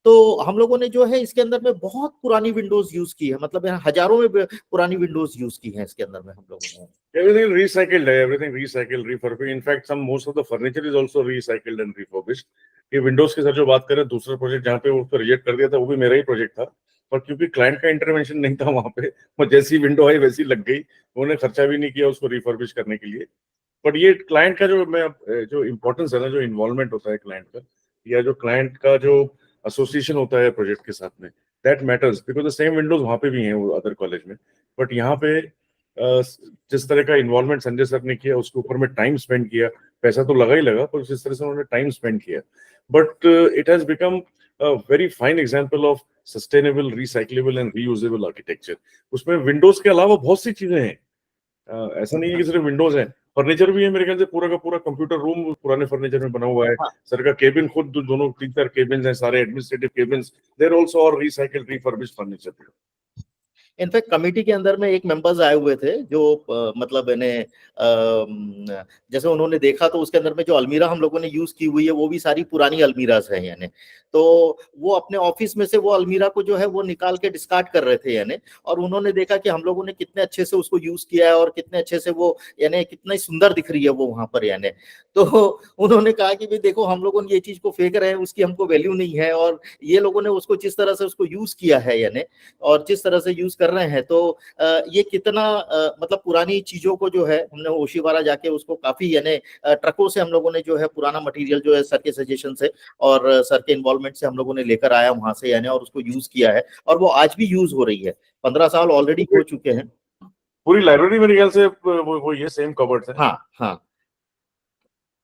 तो हम लोगों ने जो है इसके अंदर में बहुत पुरानी विंडोज यूज की है, मतलब यहाँ हजारों में पुरानी विंडोज यूज की हैं इसके अंदर में हम लोगों ने। Everything recycled है, everything recycled, refurbished. In fact, most of the furniture is also recycled and refurbished. ये विंडोज के साथ जो बात करें, दूसरा प्रोजेक्ट जहाँ पे उसको रिजेक्ट कर दिया था, वो भी मेरा ही प्रोजेक्ट था, पर क्योंकि क्लाइंट का इंटरवेंशन नहीं था वहां पे, वो जैसी विंडो आई वैसी लग गई, उन्होंने खर्चा भी नहीं किया उसको रिफर्बिश करने के लिए। बट ये क्लाइंट का जो इम्पोर्टेंस है ना, जो इन्वॉल्वमेंट होता है क्लाइंट का, या जो क्लाइंट का जो एसोसिएशन होता है प्रोजेक्ट के साथ में, that matters, because the same Windows वहां पे भी हैं वो अदर कॉलेज में, बट यहाँ पे जिस तरह का इन्वॉल्वमेंट संजय सर ने किया, उसके ऊपर में टाइम स्पेंड किया, पैसा तो लगा ही लगा, पर जिस तरह से उन्होंने टाइम स्पेंड किया, but it has become a very fine example of sustainable, recyclable and reusable architecture. उसमें विंडोज के अलावा बहुत सी चीजें हैं, ऐसा नहीं है कि सिर्फ विंडोज है, फर्नीचर भी है, मेरे ख्याल से पूरा का पूरा कंप्यूटर रूम पुराने फर्नीचर में बना हुआ है। हाँ। सर का केबिन खुद दोनों 3-4 केबिन हैं, सारे एडमिनिस्ट्रेटिव केबिन्स, देयर आल्सो और recycled refurbished furniture. In fact committee के अंदर में एक मेंबर्स आए हुए थे जो मतलब जैसे उन्होंने देखा तो उसके अंदर में जो अलमीरा हम लोगों ने यूज की हुई है वो भी सारी पुरानी अलमीराज है यानी। तो वो अपने ऑफिस में से वो अलमीरा को जो है वो निकाल के डिस्कार्ड कर रहे थे यानी, और उन्होंने देखा कि हम लोगों ने कितने अच्छे से उसको यूज किया है और कितने अच्छे से वो यानी कितना सुंदर दिख रही है वो वहां पर यानी। तो उन्होंने कहा कि भाई देखो हम लोगों ने ये चीज को फेंक रहे हैं, उसकी हमको वैल्यू नहीं है, और ये लोगों ने उसको जिस तरह से उसको यूज किया है यानी, और जिस तरह से यूज कर रहे हैं, तो ये कितना मतलब पुरानी चीजों को जो है हमने ओशीवारा जाके उसको काफी यानी ट्रकों से हम लोगों ने जो है पुराना मटेरियल जो है सर के सजेशन से और सर के इन्वॉल्वमेंट से हम लोगों ने लेकर आया वहां से यानी, और उसको यूज किया है, और वो आज भी यूज हो रही है। 15 साल ऑलरेडी हो चुके हैं। पूरी लाइब्रेरी मेरे ख्याल से वो ये सेम कबर्ड्स है। हाँ हाँ।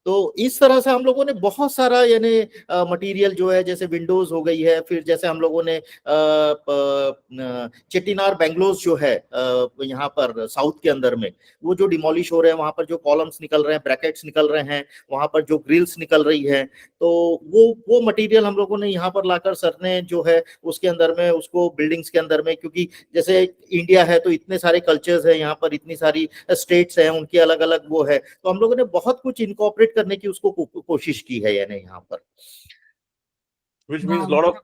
तो इस तरह से हम लोगों ने बहुत सारा यानी मटेरियल जो है, जैसे विंडोज हो गई है, फिर जैसे हम लोगों ने चेट्टीनार बेंगलोस जो है यहाँ पर साउथ के अंदर में, वो जो डिमोलिश हो रहे हैं, वहां पर जो कॉलम्स निकल रहे हैं, ब्रैकेट्स निकल रहे हैं, वहां पर जो ग्रिल्स निकल रही है, तो वो मटेरियल हम लोगों ने यहाँ पर लाकर सर ने जो है उसके अंदर में उसको बिल्डिंग्स के अंदर में, क्योंकि जैसे इंडिया है तो इतने सारे कल्चर्स है यहाँ पर, इतनी सारी स्टेट्स हैं, उनकी अलग अलग वो है, तो हम लोगों ने बहुत कुछ इनकॉर्पोरेट करने की उसको कोशिश की है यानी यहाँ पर। Which means lot of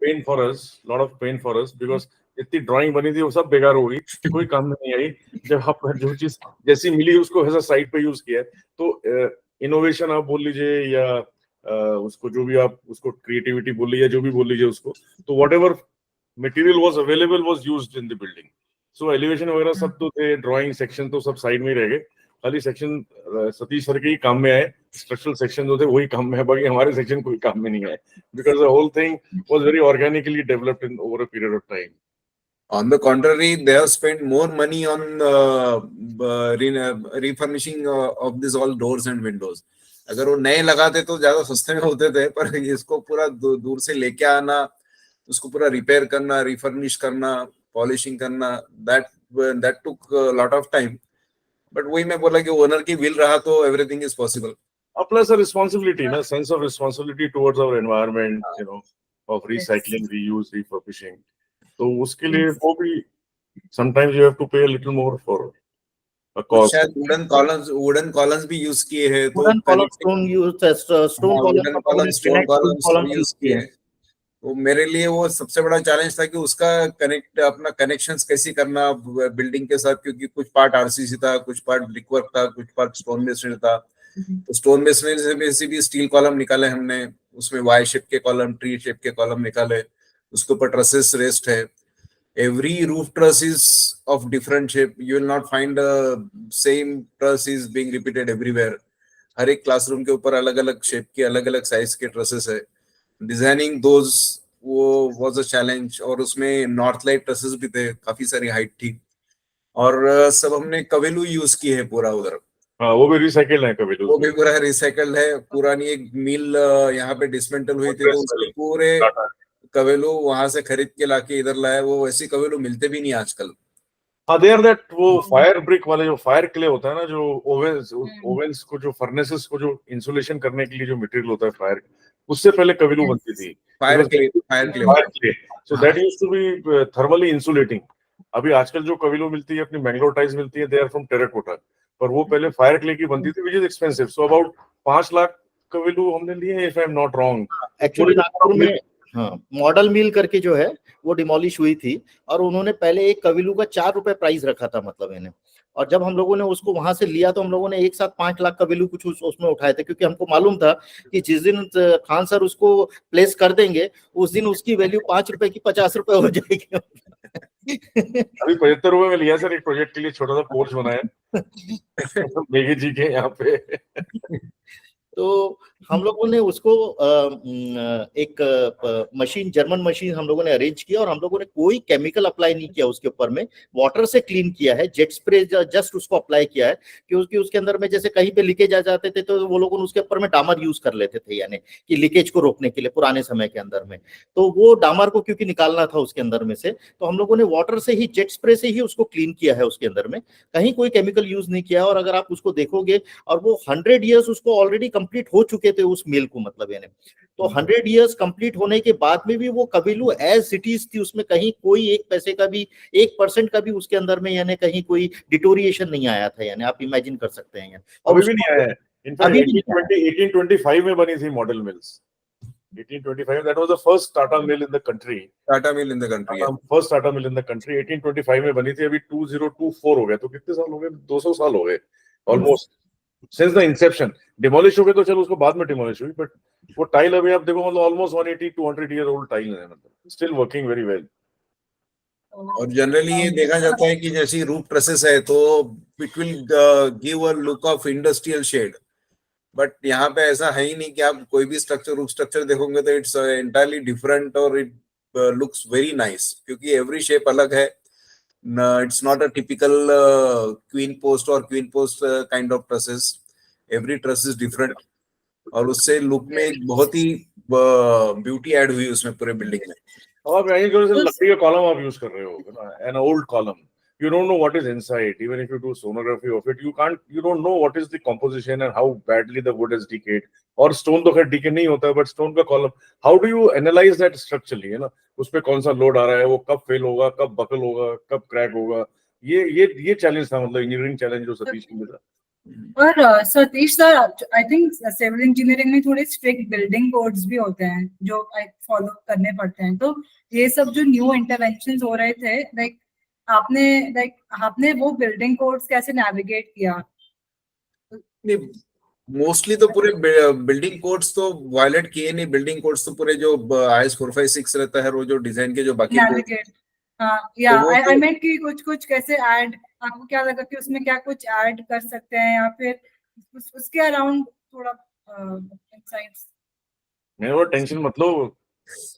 pain for us because इतनी ड्राइंग बनी थी वो सब बेकार हो गई, कोई काम में नहीं आई। जब आप जो चीज जैसी मिली उसको ऐसा साइड पे यूज किया, तो इनोवेशन आप बोल लीजिए या उसको जो भी आप उसको क्रिएटिविटी बोल लीजिए, जो भी बोल लीजिए उसको, तो what ever material was available was used in the building. So elevation वगैरह सब तो थे, ड्राइंग सेक्शन तो सब साइड में ही रह गए, खाली सेक्शन सतीश सर के ही काम में आए, स्ट्रक्चरल सेक्शन जो थे वही काम में है, बाकी हमारे सेक्शन कोई काम में नहीं आए, because the whole thing was very organically developed in over a period of time. On the contrary, they have spent more money on refurnishing of these all doors and windows. अगर वो नए लगाते तो ज्यादा सस्ते में होते थे, पर इसको पूरा दूर से लेके आना, उसको पूरा रिपेयर करना, रिफर्निश करना, पॉलिशिंग करना, that took a lot of time. But वही मैं बोला कि ओनर की विल रहा तो everything is possible. Plus responsibility ना, sense of responsibility towards our environment, you know, of recycling, reuse, refurbishing, तो उसके लिए वो भी समटाइम्स यू हैव टू पे a little more for a cost. शायद वुडन कॉलम्स भी यूज किए हैं, तो wooden column, stone column use किए हैं। तो मेरे लिए वो सबसे बड़ा चैलेंज था कि उसका अपना कनेक्शंस कैसे करना बिल्डिंग के साथ, क्योंकि कुछ पार्ट आरसीसी था, कुछ पार्ट ब्रिकवर्क था, कुछ पार्ट स्टोन मेसनरी था। तो स्टोन मेसनरी से भी स्टील कॉलम निकाले हमने, उसमें वाई शेप के कॉलम, ट्री शेप के कॉलम निकाले, उसके ऊपर ट्रसेस रेस्ट है। Every roof truss is of different shape. You will not find a same truss is being repeated everywhere. हर एक क्लासरूम के ऊपर अलग अलग शेप के, अलग अलग साइज के ट्रसेस है। डिजाइनिंग दोज वो वाज अ चैलेंज, और उसमें नॉर्थ लाइट ट्रसेस भी थे, काफी सारी हाइट थी, और सब हमने कवेलू यूज की है पूरा उधर। हाँ, वो भी रिसाइकल्ड है कवेलू, वो भी पूरा रिसाइकल्ड है। पुरानी एक मिल यहाँ पे डिसमेंटल हुई थी, तो उसके पूरे कवेलू वहां से खरीद के लाके इधर लाया। वो वैसे कवेलू मिलते भी नहीं आजकल। हाँ, देयर दैट वो फायर ब्रिक वाले जो फायर क्ले होता है ना, जो ओवेंस को, जो फर्नेसेस को जो इंसुलेशन करने के लिए जो मटेरियल होता है फायर, उससे पहले कवेलू बनती थी, fire clay. So that used to be thermally insulating. अभी आजकल जो कवेलू मिलती है, अपनी मैंगलोर टाइल्स मिलती है, दे आर फ्रॉम टेराकोटा, पर वो पहले फायर क्ले की बनती थी, which is expensive. So about 5 lakh कवेलू हमने लिए, if I am not wrong. Actually Nagpur में मॉडल मिल करके जो है वो डिमोलिश हुई थी, और उन्होंने पहले एक कविलू का 4 रुपए प्राइस रखा था, मतलब इन्हें। और जब हम लोगों ने उसको वहां से लिया तो हम लोगों ने एक साथ 5 लाख कविलू कुछ उसमें उठाए थे, क्योंकि हमको मालूम था कि जिस दिन खान सर उसको प्लेस कर देंगे, उस दिन उसकी वैल्यू 5 रुपए की 50 रुपए हो जाएगी। अभी 75 रुपए में लिया सर, एक प्रोजेक्ट के लिए छोटा सा पोर्च बनाया मेघे जी के यहाँ पे। तो हम लोगों ने उसको एक मशीन, जर्मन मशीन हम लोगों ने अरेंज किया, और हम लोगों ने कोई केमिकल अप्लाई नहीं किया उसके ऊपर में, वाटर से क्लीन किया है, जेट स्प्रे जस्ट उसको अप्लाई किया है, क्योंकि उसके अंदर में जैसे कहीं पे लीकेज आ जाते थे तो वो लोग उसके ऊपर में डामर यूज कर लेते थे, यानी कि लीकेज को रोकने के लिए पुराने समय के अंदर में। तो वो डामर को क्योंकि निकालना था उसके अंदर में से, तो हम लोगों ने वाटर से ही, जेट स्प्रे से ही उसको क्लीन किया है उसके अंदर में, कहीं कोई केमिकल यूज नहीं किया। और अगर आप उसको देखोगे, और वो 100 ईयर्स उसको ऑलरेडी कंप्लीट हो चुके थे उस मिल को, मतलब यानी, तो 100 ईयर्स कंप्लीट होने के बाद में भी वो कबीलू एज इट इज थी, उसमें कहीं कोई 1 पैसे का भी, 1% का भी उसके अंदर में यानी कहीं कोई डिटोरिएशन नहीं आया था, यानी आप इमेजिन कर सकते हैं। अभी भी नहीं आया है। इनफैक्ट 1825 में बनी थी model mills. 1825, that was the first Tata mill in the country. Tata mill in the country, first Tata mill in the country 1825 में बनी थी। अभी 2024 हो गया, तो कितने साल हो गए? 200 साल हो गए almost, since the Inception. Demolish हो गए तो चलो उसको बाद में डिमोलिश हुई, बट वो टाइल अभी आप देखो, मतलब ऑलमोस्ट 180-200 ईयर ओल्ड टाइल है, मतलब स्टिल वर्किंग वेरी वेल। और जनरली ये देखा जाता है कि जैसी रूफ ट्रसेस है तो it will give a look of industrial shed, but यहाँ पे ऐसा है ही नहीं कि आप कोई भी स्ट्रक्चर, रूफ स्ट्रक्चर देखोगे तो इट्स एंटायरली डिफरेंट, और इट लुक्स वेरी नाइस, क्योंकि एवरी शेप अलग है। It's not a typical queen post और queen post kind of trusses, every truss is different. और उससे लुक में एक बहुत ही ब्यूटी ऐड हुई उसमें पूरे बिल्डिंग में। और आप यहीं से लकड़ी का कॉलम आप यूज कर रहे हो ना, an old column, you don't know what is inside. Even if you do sonography of it, you don't know what is the composition and how badly the wood has decayed. और stone तो खैर decay नहीं होता है, but stone का column, how do you analyze that structurally, है ना, उस पे कौन सा लोड आ रहा है, वो कब फेल होगा, कब बकल होगा, कब क्रैक होगा, ये चैलेंज था, मतलब इंजीनियरिंग चैलेंज जो सतीश को मिला। और Satish sir, I think civil engineering में थोड़े स्ट्रिक्ट बिल्डिंग कोड्स भी होते हैं जो फॉलो करने पड़ते हैं, तो ये सब जो न्यू इंटरवेंशंस हो रहे थे, आपने वो बिल्डिंग कोड्स कैसे नेविगेट किया? नहीं, मोस्टली तो पूरे बिल्डिंग कोड्स तो वायलेट किए नहीं। बिल्डिंग कोड्स तो पूरे जो IS 456 रहता है, वो जो डिजाइन के जो बाकी नेविगेट, या आई मेंट कि कुछ कैसे ऐड, आपको क्या लगा कि उसमें क्या कुछ ऐड कर सकते हैं, या फिर उसके अराउंड थोड़ा इनसाइट्स? मैं वो टेंशन मत लो,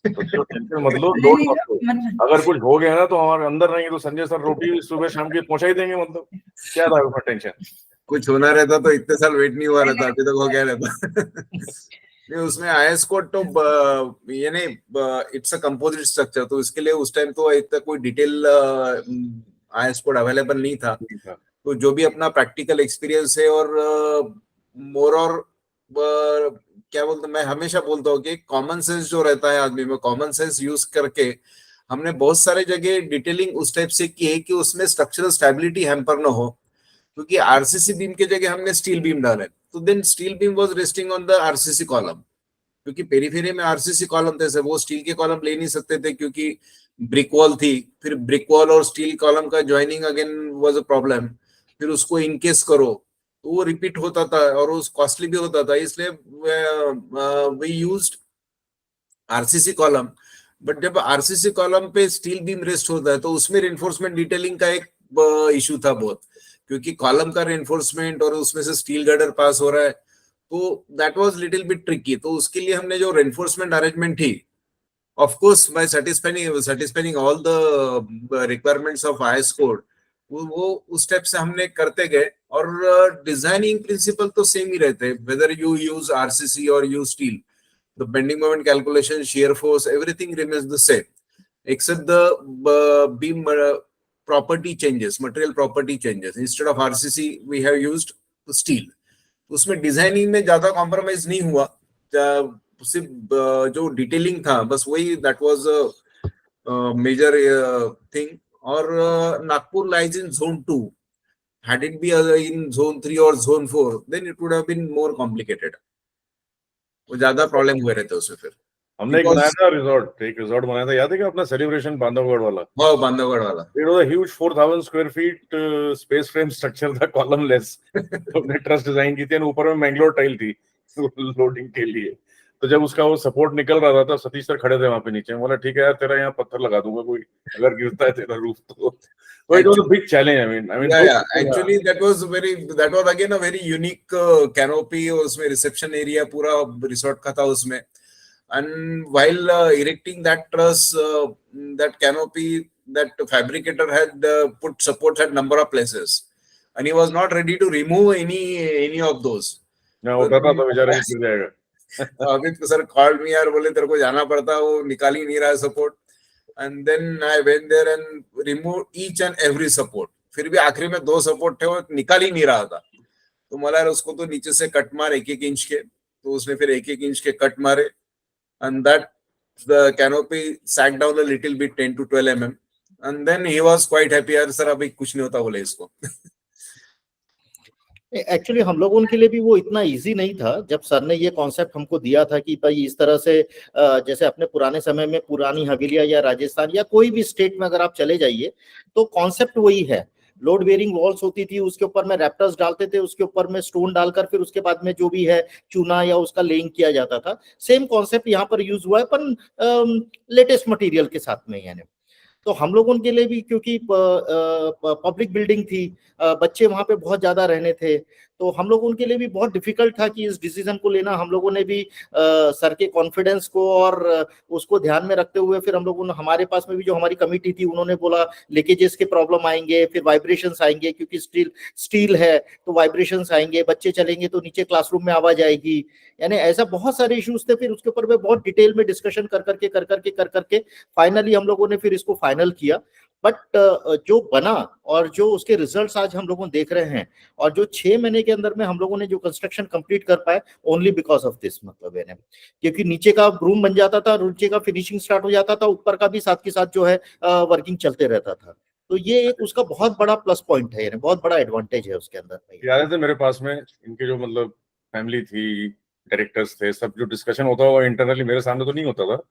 टेंशन मत लो, लोड मत लो। अगर कुछ हो गया ना तो हमारे अंदर नहीं तो संजय सर रोटी सुबह शाम की पहुंचा ही देंगे, मतलब क्या था उसमें टेंशन। कुछ होना रहता तो इतने साल वेट नहीं हुआ रहता, अभी तक हो गया रहता। नहीं, उसमें IS कोड तो ये नहीं, इट्स अ कंपोजिट स्ट्रक्चर, तो इसके लिए उस टाइम तो इतना कोई डिटेल IS कोड अवेलेबल नहीं था। तो जो भी अपना प्रैक्टिकल एक्सपीरियंस है, और मोर और क्या बोलते, मैं हमेशा बोलता हूँ कि कॉमन सेंस जो रहता है आदमी में, कॉमन सेंस यूज करके हमने बहुत सारे जगह डिटेलिंग उस टाइप से की है कि उसमें स्ट्रक्चरल स्टेबिलिटी हैम्पर ना हो। क्योंकि RCC बीम के जगह हमने स्टील बीम डाले, तो then steel beam was resting on the RCC column, क्योंकि पेरीफेरी में RCC कॉलम थे, वो स्टील के कॉलम ले नहीं सकते थे क्योंकि ब्रिक वॉल थी। फिर ब्रिक वॉल और स्टील कॉलम का joining again was a problem, फिर उसको इनकेस करो तो वो रिपीट होता था और वो कॉस्टली भी होता था, इसलिए we used RCC column. But जब RCC कॉलम पे स्टील बीम रेस्ट होता है तो उसमें रेनफोर्समेंट डिटेलिंग का एक इशू था बहुत, क्योंकि कॉलम का रेनफोर्समेंट और उसमें से स्टील गर्डर पास हो रहा है, तो that was little bit tricky. तो उसके लिए हमने जो रेनफोर्समेंट अरेंजमेंट थी, of course by satisfying all the requirements of IS code, वो उस स्टेप से हमने करते गए। और डिजाइनिंग प्रिंसिपल तो सेम ही रहते, वेदर यू यूज RCC और use steel, the bending moment calculation, shear force, everything remains the same, except the beam property changes, material property changes. Instead of RCC, we have used steel. उसमें designing में ज्यादा compromise नहीं हुआ, सिर्फ जो detailing था बस वही, that was a major thing. और Nagpur lies in zone 2. Had it be in zone 3 or zone 4, then it would have been more complicated. वो ज्यादा प्रॉब्लम हुए रहते उसमें। फिर हमने एक बनाया था रिजॉर्ट बनाया था, याद है क्या अपना सेलिब्रेशन बांधवगढ़ वाला? वाह, बांधवगढ़ वाला। It was a huge 4,000 square feet space frame structure था, columnless। हमने ट्रस्ट डिजाइन की थी, ऊपर में मैंगलोर टाइल थी लोडिंग के लिए। तो जब उसका वो सपोर्ट निकल रहा था, सतीश सर खड़े थे वहां पे नीचे, बोला ठीक है यार, तेरा यहाँ पत्थर लगा दूंगा कोई, अगर गिरता है तेरा रूफ तो। It was a big challenge. I mean, yeah, actually that was again a very unique canopy, और उसमें रिसेप्शन एरिया पूरा रिसोर्ट का था उसमें। And while erecting that truss, that canopy, that fabricator had put supports at number of places, and he was not ready to remove any of those. ना होता था तो बेचारा ही गिर जाएगा। अमित सर called me यार, बोले तेरे को जाना पड़ता, वो निकाल ही नहीं रहा है support. And then I went there and removed each and every support. फिर भी आखिरी में 2 सपोर्ट थे, वो निकाल ही नहीं रहा था। तो मला यार उसको तो नीचे से कट मार 1-1 इंच के, तो उसने फिर 1-1 इंच के कट मारे, and that the canopy sat down a little bit, 10 to 12 mm, and then he was quite happy, यार सर अभी कुछ नहीं होता बोले इसको। एक्चुअली हम लोगों के लिए भी वो इतना इजी नहीं था। जब सर ने ये कॉन्सेप्ट हमको दिया था कि भाई इस तरह से जैसे अपने पुराने समय में पुरानी हवेलियां या राजस्थान या कोई भी स्टेट में अगर आप चले जाइए तो कॉन्सेप्ट वही है, लोड बेयरिंग वॉल्स होती थी, उसके ऊपर में रैप्टर्स डालते थे, उसके ऊपर में स्टोन डालकर फिर उसके बाद में जो भी है चूना या उसका लेइंग किया जाता था। सेम कॉन्सेप्ट यहाँ पर यूज हुआ है, पर लेटेस्ट मटेरियल के साथ में। यानी तो हम लोगों के लिए भी, क्योंकि पब्लिक बिल्डिंग थी, बच्चे वहां पे बहुत ज्यादा रहने थे, तो हम लोग उनके लिए भी बहुत डिफिकल्ट था कि इस डिसीजन को लेना। हम लोगों ने भी सर के कॉन्फिडेंस को और उसको ध्यान में रखते हुए फिर हम लोगों ने, हमारे पास में भी जो हमारी कमिटी थी, उन्होंने बोला लीकेजेस के प्रॉब्लम आएंगे, फिर वाइब्रेशंस आएंगे, क्योंकि स्टील है तो वाइब्रेशंस आएंगे, बच्चे चलेंगे तो नीचे क्लासरूम में आवाज आएगी, यानी ऐसा बहुत सारे इश्यूज थे। फिर उसके ऊपर में बहुत डिटेल में डिस्कशन कर करके फाइनली हम लोगों ने फिर इसको फाइनल किया। बट जो बना और जो उसके रिजल्ट्स आज हम लोगों देख रहे हैं, और जो 6 महीने के अंदर में हम लोगों ने जो कंस्ट्रक्शन कंप्लीट कर पाए, ओनली बिकॉज ऑफ दिस, मतलब है ना, क्योंकि नीचे का रूम बन जाता था, नीचे का फिनिशिंग स्टार्ट हो जाता था, ऊपर का भी साथ के साथ जो है वर्किंग चलते रहता था। तो ये एक उसका बहुत बड़ा प्लस पॉइंट है, यानी बहुत बड़ा एडवांटेज है उसके अंदर। याद है मेरे पास में इनके जो मतलब फैमिली थी, डायरेक्टर्स थे, सब जो डिस्कशन होता हुआ इंटरनली मेरे सामने तो नहीं होता था,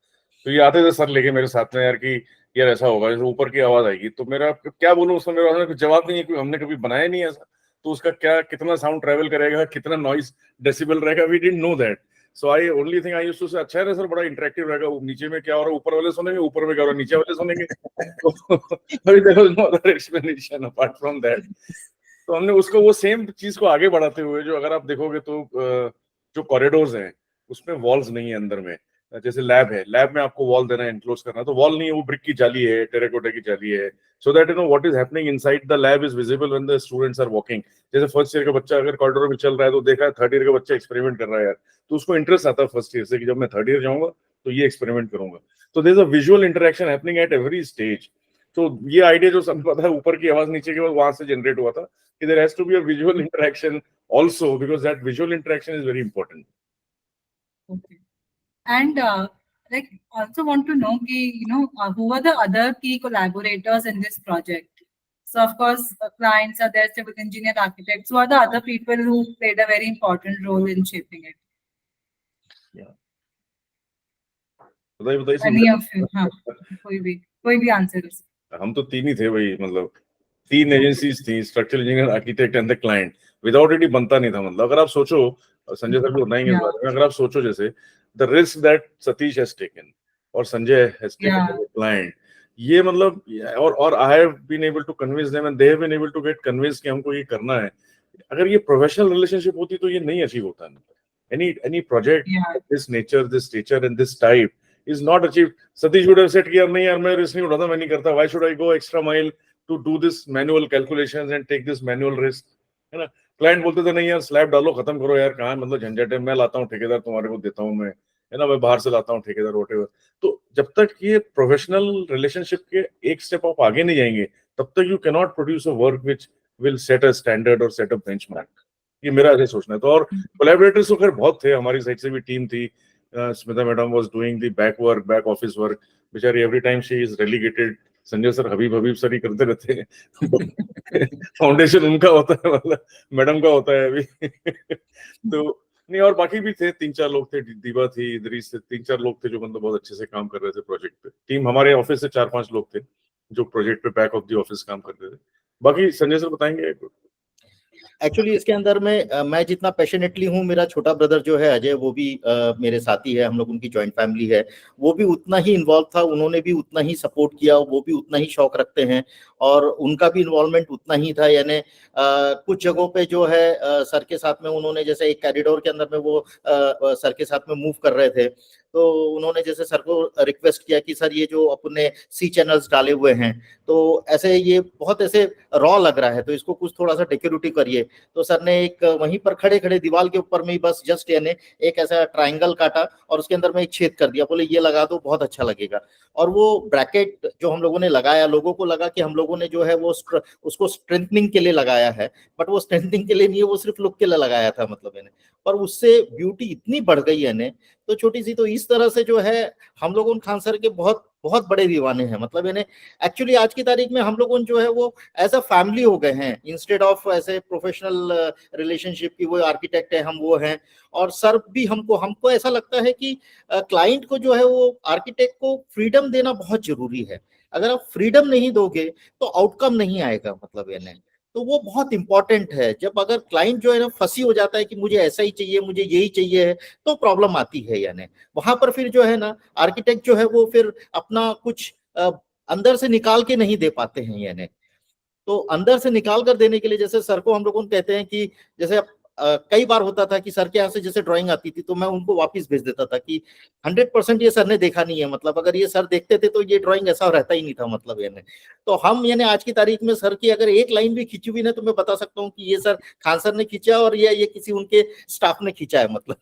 तो ये आते थे सर लेके मेरे साथ में, यार कि यार ऐसा होगा, जैसे ऊपर की आवाज आएगी, तो मेरा क्या बोलूं उसमें, मेरे पास में कुछ जवाब नहीं है, क्योंकि हमने कभी बनाया नहीं ऐसा, तो उसका क्या, कितना साउंड ट्रेवल करेगा, कितना नॉइज डेसिबल रहेगा, we didn't know that. So I only thing I used to say, अच्छा है ना सर, बड़ा इंटरेक्टिव रहेगा, नीचे में क्या हो रहा है, ऊपर वाले सुनेंगे, ऊपर में क्या हो रहा है, नीचे वाले सुनेंगे। अभी देखो, no other explanation apart from that. तो हमने उसको वो सेम चीज को आगे बढ़ाते हुए, जो अगर आप देखोगे तो जो कॉरिडोर्स हैं उसमें वॉल्स नहीं है अंदर में, जैसे लैब है, लैब में आपको वॉल देना है, एनक्लोज करना है, तो वॉल नहीं है, वो ब्रिक की जाली है, टेराकोटा की जाली है, so that you know what is happening inside the lab is visible when the students are walking. जैसे फर्स्ट ईयर का बच्चा अगर कॉरिडोर में चल रहा है तो देखा है, थर्ड ईयर का बच्चा एक्सपेरिमेंट कर रहा है यार, तो उसको इंटरेस्ट आता है फर्स्ट ईयर से कि जब मैं थर्ड ईयर जाऊंगा तो ये एक्सपेरिमेंट करूंगा। तो there is a visual interaction happening at every stage. तो ये आइडिया जो सब पता है, ऊपर की आवाज नीचे की आवाज वहां से जनरेट हुआ था, कि there has to be a visual interaction also, because that visual interaction is very important. Okay. And like also want to know ki, who are the other key collaborators in this project? So of course clients are there, civil engineer, architects. Who are the other people who played a very important role in shaping it? बताइए Any of you? हाँ, कोई भी answer हो सकता है। हम तो तीन ही थे भाई, मतलब 3 एजेंसीज थी, structural engineer, architect and the client. Without it ही बनता नहीं था। मतलब अगर आप सोचो, संजय सर भी बताएंगे इस बारे में, अगर आप सोचो जैसे the risk that Satish has taken और Sanjay has taken as a client, ये मतलब, और I have been able to convince them and they have been able to get convince कि हमको ये करना है। अगर ये प्रोफेशनल रिलेशनशिप होती तो ये नहीं अचीव होता। any project of this nature, this stature and this type is not achieved. Satish would have said कि यार नहीं यार, मैं रिस्क नहीं उठाता, मैं नहीं करता, why should I go extra mile to do this manual calculations and take this manual risk, है ना। क्लाइंट बोलते थे नहीं यार, स्लैब डालो, खत्म करो यार, कहाँ मतलब झंझट है, मैं लाता हूँ ठेकेदार, तुम्हारे को देता हूँ मैं, है ना, मैं बाहर से लाता हूँ ठेकेदार, व्हाटएवर। तो जब तक ये प्रोफेशनल रिलेशनशिप के एक स्टेप आप आगे नहीं जाएंगे, तब तक you can not produce a work which will set a standard और सेट अ बेंचमार्क। ये मेरा ऐसे सोचना है। तो और कोलैबोरेटर्स तो खैर बहुत थे, हमारी साइड से भी टीम थी। Smita madam was doing the back office work, बेचारी every time she is relegated. Sanjay sir Habib sir ही करते रहते हैं। फाउंडेशन उनका होता है, मतलब मैडम का होता है अभी। तो नहीं, और बाकी भी थे, 3-4 लोग थे, दीवा थी, इदरीस थे, 3-4 लोग थे जो मतलब बहुत अच्छे से काम कर रहे थे प्रोजेक्ट पे। टीम हमारे ऑफिस से 4-5 लोग थे जो प्रोजेक्ट पे बैक ऑफ द ऑफिस काम करते थे। बाकी संजय सर बताएंगे। एक्चुअली इसके अंदर में मैं जितना पैशनेटली हूँ, मेरा छोटा ब्रदर जो है अजय, वो भी मेरे साथी है, हम लोग उनकी जॉइंट फैमिली है, वो भी उतना ही इन्वॉल्व था, उन्होंने भी उतना ही सपोर्ट किया, वो भी उतना ही शौक रखते हैं और उनका भी इन्वॉल्वमेंट उतना ही था। यानी कुछ जगहों पे जो है सर के साथ में उन्होंने, जैसे एक कॉरिडोर के अंदर में वो सर के साथ में मूव कर रहे थे, तो उन्होंने जैसे सर को रिक्वेस्ट किया कि सर ये जो अपने सी चैनल्स डाले हुए हैं, तो ऐसे ये बहुत ऐसे रॉ लग रहा है, तो इसको कुछ थोड़ा सा डेकोरेटिव करिए। तो सर ने एक वहीं पर खड़े खड़े दीवार के ऊपर में ही बस जस्ट यानी एक ऐसा ट्रायंगल काटा और उसके अंदर में एक छेद कर दिया, बोले ये लगा दो, बहुत अच्छा लगेगा। और वो ब्रैकेट जो हम लोगों ने लगाया, लोगों को लगा कि हम लोगों ने जो है वो उसको स्ट्रेंथनिंग के लिए लगाया है, बट वो स्ट्रेंथनिंग के लिए नहीं है, वो सिर्फ लुक के लिए लगाया था, मतलब मैंने। पर उससे ब्यूटी इतनी बढ़ गई है ने, तो छोटी सी, तो इस तरह से जो है हम लोगों खान सर के बहुत बहुत बड़े दीवाने हैं, मतलब यानी एक्चुअली आज की तारीख में हम लोगों जो है वो एज अ फैमिली हो गए हैं, इंस्टेड ऑफ ऐसे प्रोफेशनल रिलेशनशिप की, वो आर्किटेक्ट है, हम वो हैं, और सर भी हमको ऐसा लगता है कि क्लाइंट को जो है वो आर्किटेक्ट को फ्रीडम देना बहुत जरूरी है। अगर आप फ्रीडम नहीं दोगे तो आउटकम नहीं आएगा, मतलब यानी तो वो बहुत इंपॉर्टेंट है। जब अगर क्लाइंट जो है ना फंसी हो जाता है कि मुझे ऐसा ही चाहिए, मुझे यही चाहिए है, तो प्रॉब्लम आती है। यानी वहां पर फिर जो है ना आर्किटेक्ट जो है वो फिर अपना कुछ अंदर से निकाल के नहीं दे पाते हैं। यानी तो अंदर से निकाल कर देने के लिए, जैसे सर को हम लोगों को कहते हैं कि जैसे कई बार होता था कि सर के यहाँ से जैसे ड्राइंग आती थी तो मैं उनको वापस भेज देता था कि 100% ये सर ने देखा नहीं है, मतलब अगर ये सर देखते थे तो ये ड्राइंग ऐसा रहता ही नहीं था, मतलब यानी। तो हम यानी आज की तारीख में सर की अगर एक लाइन भी खींची हुई ना तो मैं बता सकता हूँ कि ये सर खान सर ने खींचा और ये किसी उनके स्टाफ ने खींचा है, मतलब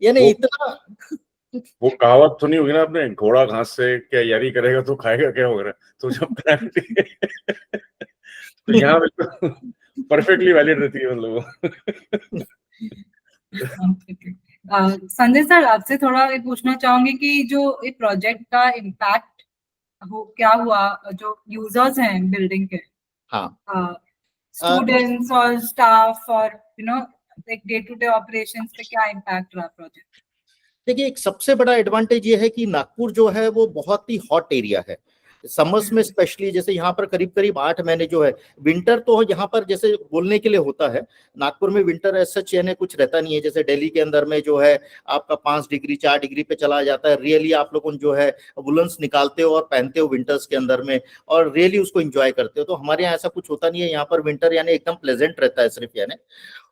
यानी इतना। वो कहावत सुनी होगी ना आपने, घोड़ा घास से क्या यारी करेगा तो खाएगा क्या वगैरह, तो जब तो यहाँ बिल्कुल परफेक्टली वैलिड रहती है मतलब। संजय सर, आपसे थोड़ा ये पूछना चाहूंगी कि जो एक प्रोजेक्ट का इम्पैक्ट क्या हुआ जो यूजर्स हैं बिल्डिंग के, हाँ, स्टूडेंट्स और स्टाफ और एक डे टू डे ऑपरेशंस पे क्या इम्पैक्ट रहा प्रोजेक्ट? देखिए, एक सबसे बड़ा एडवांटेज ये है कि नागपुर जो है वो बहुत ही हॉट एरिया है समर्स में, स्पेशली जैसे यहाँ पर करीब करीब 8 महीने जो है विंटर तो यहाँ पर जैसे बोलने के लिए होता है। नागपुर में विंटर ऐसा यानी कुछ रहता नहीं है, जैसे दिल्ली के अंदर में जो है आपका 5 डिग्री 4 डिग्री पे चला जाता है। रियली आप लोगों जो है वुलन्स निकालते हो और पहनते हो विंटर्स के अंदर में, और रियली उसको एंजॉय करते हो। तो हमारे यहाँ ऐसा कुछ होता नहीं है, यहाँ पर विंटर यानी एकदम प्लेजेंट रहता है सिर्फ यानी,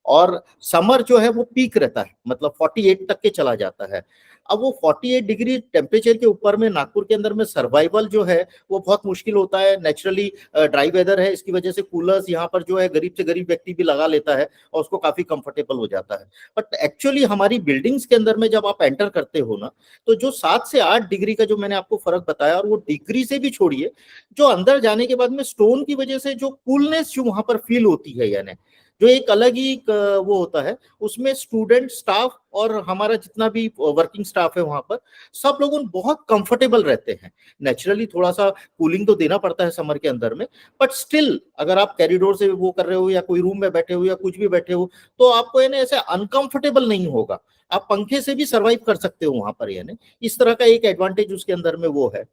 और समर जो है वो पीक रहता है, मतलब 48 तक के चला जाता है। अब वो 48 डिग्री टेम्परेचर के ऊपर में नागपुर के अंदर में सर्वाइवल जो है वो बहुत मुश्किल होता है। नेचुरली ड्राई वेदर है, इसकी वजह से कूलर्स यहाँ पर जो है गरीब से गरीब व्यक्ति भी लगा लेता है और उसको काफी कंफर्टेबल हो जाता है। बट एक्चुअली हमारी बिल्डिंग्स के अंदर में जब आप एंटर करते हो ना, तो जो 7 से 8 डिग्री का जो मैंने आपको फर्क बताया, और वो डिग्री से भी छोड़िए, जो अंदर जाने के बाद में स्टोन की वजह से जो कूलनेस जो वहां पर फील होती है, यानी जो एक अलग ही वो होता है, उसमें स्टूडेंट स्टाफ और हमारा जितना भी वर्किंग स्टाफ है वहां पर सब लोग बहुत कंफर्टेबल रहते हैं। नेचुरली थोड़ा सा कूलिंग तो देना पड़ता है समर के अंदर में, बट स्टिल अगर आप कॉरिडोर से वो कर रहे हो या कोई रूम में बैठे हो या कुछ भी बैठे हो तो आपको यानी ऐसे अनकंफर्टेबल नहीं होगा, आप पंखे से भी सर्वाइव कर सकते हो वहां पर। यानी इस तरह का एक एडवांटेज उसके अंदर में वो है।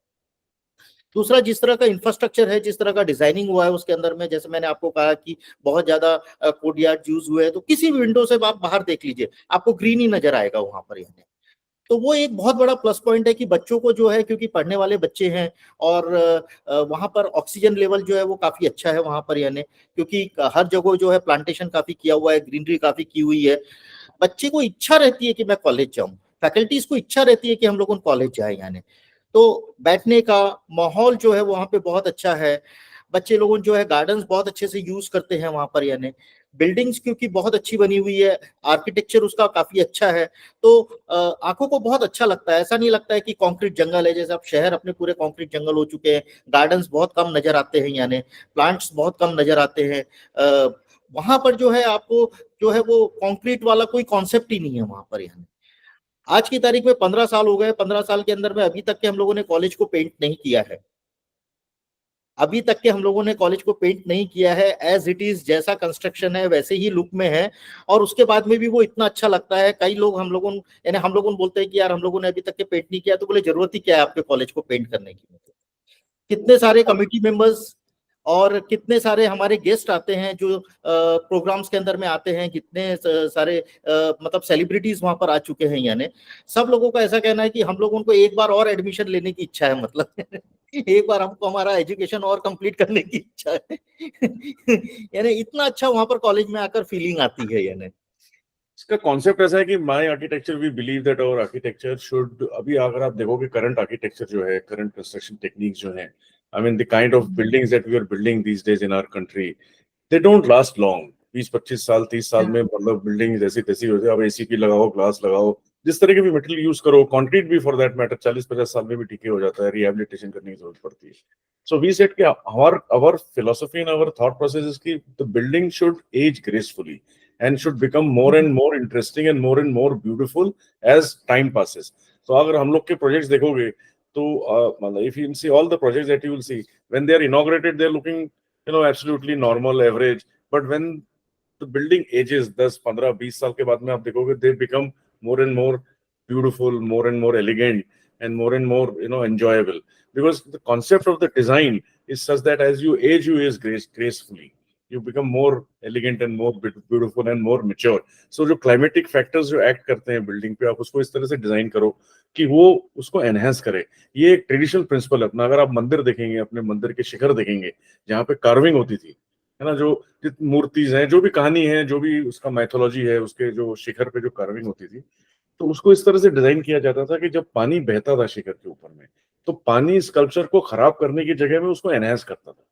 दूसरा, जिस तरह का इंफ्रास्ट्रक्चर है, जिस तरह का डिजाइनिंग हुआ है उसके अंदर में, जैसे मैंने आपको कहा कि बहुत ज्यादा कोर्टयार्ड यूज हुए हैं, तो किसी भी विंडो से आप बाहर देख लीजिए आपको ग्रीन ही नजर आएगा वहां पर। यानी तो वो एक बहुत बड़ा प्लस पॉइंट है कि बच्चों को जो है, क्योंकि पढ़ने वाले बच्चे हैं और वहां पर ऑक्सीजन लेवल जो है वो काफी अच्छा है वहां पर। यानी क्योंकि हर जगह जो है प्लांटेशन काफी किया हुआ है, ग्रीनरी काफी की हुई है, बच्चे को इच्छा रहती है कि मैं कॉलेज जाऊं, फैकल्टीज को इच्छा रहती है कि हम लोग कॉलेज जाए। यानी तो बैठने का माहौल जो है वहां पे बहुत अच्छा है। बच्चे लोगों जो है गार्डन्स बहुत अच्छे से यूज करते हैं वहां पर। यानी बिल्डिंग्स क्योंकि बहुत अच्छी बनी हुई है, आर्किटेक्चर उसका काफी अच्छा है, तो आंखों को बहुत अच्छा लगता है। ऐसा नहीं लगता है कि कंक्रीट जंगल है, जैसे अब शहर अपने पूरे कंक्रीट जंगल हो चुके हैं, गार्डन्स बहुत कम नजर आते हैं, यानी प्लांट्स बहुत कम नजर आते हैं। वहां पर जो है आपको जो है वो कंक्रीट वाला कोई कॉन्सेप्ट ही नहीं है वहां पर। यानी आज की तारीख में 15 साल हो गए, 15 साल के अंदर में अभी तक के हम लोगों ने कॉलेज को पेंट नहीं किया है, अभी तक के हम लोगों ने कॉलेज को पेंट नहीं किया है। एज इट इज जैसा कंस्ट्रक्शन है वैसे ही लुक में है, और उसके बाद में भी वो इतना अच्छा लगता है। कई लोग हम लोगों यानी हम लोगों बोलते हैं कि यार हम लोगों ने अभी तक के पेंट नहीं किया, तो बोले जरूरत ही क्या है आपके कॉलेज को पेंट करने की। कितने सारे कमिटी मेंबर्स और कितने सारे हमारे गेस्ट आते हैं जो प्रोग्राम्स के अंदर में आते हैं, कितने सारे मतलब सेलिब्रिटीज वहां पर आ चुके हैं। यानी सब लोगों का ऐसा कहना है कि हम लोगों को एक बार और एडमिशन लेने की इच्छा है, मतलब एक बार हमको हमारा एजुकेशन और कंप्लीट करने की इच्छा है। यानी इतना अच्छा वहां पर कॉलेज में आकर फीलिंग आती है। यानी इसका कॉन्सेप्ट ऐसा है कि my architecture we believe that our architecture should, अभी अगर आप देखोगे करंट आर्किटेक्चर जो है, करंट कंस्ट्रक्शन टेक्निक्स जो है, I mean the kind of buildings that we are building these days in our country, they don't last long. 20-25 साल 30 साल में मतलब बिल्डिंग जैसी तैसी हो जाए। अब एसीपी लगाओ, ग्लास लगाओ, जिस तरह के भी मटेरियल यूज करो, कंक्रीट भी फॉर दैट मैटर 40-50 साल में भी टिके हो जाता है, रिहैबिलिटेशन करने की जरूरत पड़ती है। सो वी सेड कि our philosophy and our thought process is कि the building should age gracefully and should become more and more interesting and more beautiful as time passes. So अगर हम लोग के प्रोजेक्ट्स देखोगे तो मतलब if you see all the projects that you will see when they are inaugurated, they are looking absolutely normal, average, but when the building ages 10, 15, 20 साल के बाद में आप देखोगे they become more and more beautiful, more and more elegant, and more enjoyable, because the concept of the design is such that as you age gracefully, you become more elegant and more beautiful and more mature. So जो climatic factors जो act करते हैं building पे, आप उसको इस तरह से डिजाइन करो कि वो उसको एनहेंस करे। ये एक ट्रेडिशनल प्रिंसिपल है अपना। अगर आप मंदिर देखेंगे, अपने मंदिर के शिखर देखेंगे जहाँ पे कार्विंग होती थी, है ना, जो मूर्तिज हैं, जो भी कहानी है, जो भी उसका मैथोलॉजी है, उसके जो शिखर पे जो कार्विंग होती थी, तो उसको इस तरह से डिजाइन किया जाता था कि जब पानी बहता था शिखर के ऊपर में, तो पानी स्कल्पचर को खराब करने की जगह में उसको एनहांस करता था।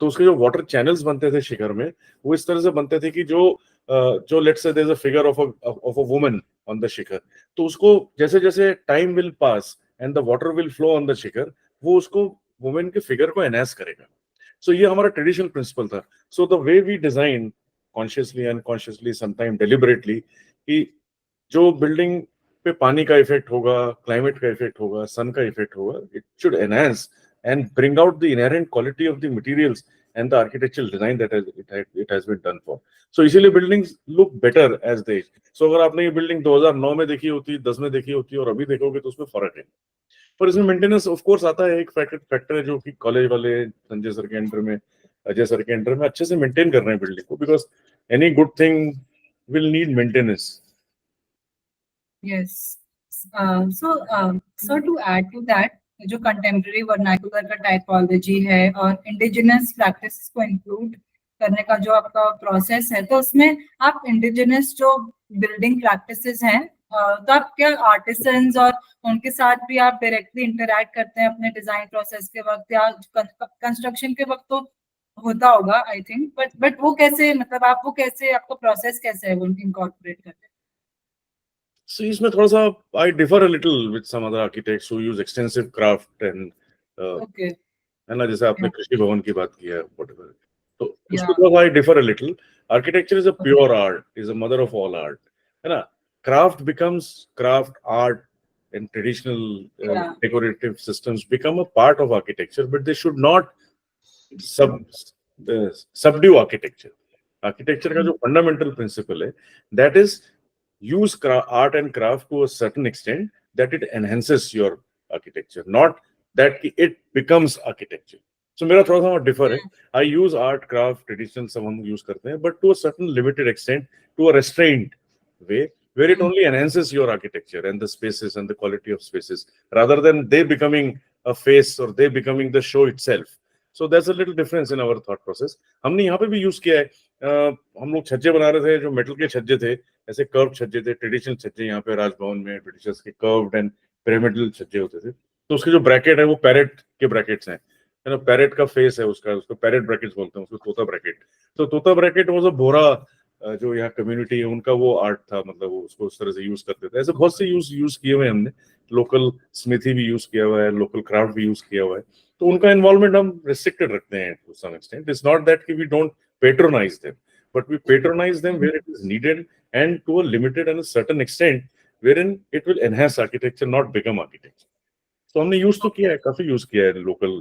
तो उसके जो वाटर चैनल्स बनते थे शिखर में, वो इस तरह से बनते थे कि जो let's say there is a figure of a woman on the shikhar, तो उसको जैसे जैसे time will pass and the water will flow on the shikhar, वो उसको वुमेन के फिगर को एनहांस करेगा। सो ये हमारा ट्रेडिशनल प्रिंसिपल था। So the way we design consciously unconsciously sometime deliberately, कि जो बिल्डिंग पे पानी का इफेक्ट होगा, क्लाइमेट का इफेक्ट होगा, सन का इफेक्ट होगा, it should enhance and bring out the inherent quality of the materials and the architectural design that it has been done for. So इसीलिए buildings look better as they age. So अगर आपने ये building 2009 में देखी होती, 10 में देखी होती और अभी देखोगे तो उसमें फर्क है। पर इसमें मेंटेनेंस ऑफ कोर्स आता है, एक फैक्टर है जो कि कॉलेज वाले संजय सर के अंडर में, अजय सर के अंडर में अच्छे से मेंटेन कर रहे हैं बिल्डिंग को, because any good thing will need maintenance. Yes. So to add to that, जो कंटेम्प्रेरी वर्नाकुलर का टाइपोलॉजी है और इंडिजिनस प्रैक्टिस को इंक्लूड करने का जो आपका प्रोसेस है, तो उसमें आप इंडिजिनस जो बिल्डिंग प्रैक्टिसेस हैं, तो आप क्या आर्टिसंस और उनके साथ भी आप डायरेक्टली इंटरैक्ट करते हैं अपने डिजाइन प्रोसेस के वक्त या कंस्ट्रक्शन के वक्त? तो होता होगा आई थिंक, बट वो कैसे, मतलब आप वो कैसे, आपका प्रोसेस कैसे है वो इनकॉर्पोरेट करते हैं? So इसमें थोड़ा सा I differ a little with some other architects who use extensive craft and Okay. है ना, जैसे आपने Yeah. कृषि भवन की बात की है, whatever. तो Yeah. उसमें थोड़ा I differ a little. Architecture is a pure art, is a mother of all art, है ना. Craft becomes craft, art and traditional Yeah. decorative systems become a part of architecture, but they should not subdue architecture. Architecture का जो fundamental principle है, that is use art and craft to a certain extent that it enhances your architecture, not that it becomes architecture. So मेरा थोड़ा सा differ है. I use art, craft, traditional सब हम use करते हैं, but to a certain limited extent, to a restrained way, where it only enhances your architecture and the spaces and the quality of spaces, rather than they becoming a face or they becoming the show itself. So there's a little difference in our thought process. हमने यहाँ पे भी use किया है. हम लोग छज्जे बना रहे थे, जो मेटल के छज्जे थे, ऐसे कर्व छज्जे थे, ट्रेडिशनल छज्जे यहाँ पे राजभवन में ब्रिटिशर्स के कर्व्ड एंड पिरामिडल छज्जे होते थे। तो उसके जो ब्रैकेट है वो पैरेट के ब्रैकेट्स हैं, है ना, पैरेट का फेस है उसका, उसको पैरेट ब्रैकेट्स बोलते हैं, उसको तोता ब्रैकेट। तो तोता ब्रैकेट वो जो बोरा जो यहाँ कम्युनिटी है उनका वो आर्ट था, मतलब वो उसको उस तरह से यूज करते थे। ऐसे बहुत से यूज किए हुए हमने, लोकल स्मिथी भी यूज किया हुआ है, लोकल क्राफ्ट भी यूज किया हुआ है। तो उनका इन्वॉल्वमेंट हम रिस्ट्रिक्टेड रखते हैं to some extent. It's not that कि we don't patronise them, but we patronize them where it is needed and to a limited and a certain extent wherein it will enhance architecture, not become architecture. So हमने use तो किया है, काफी use किया है local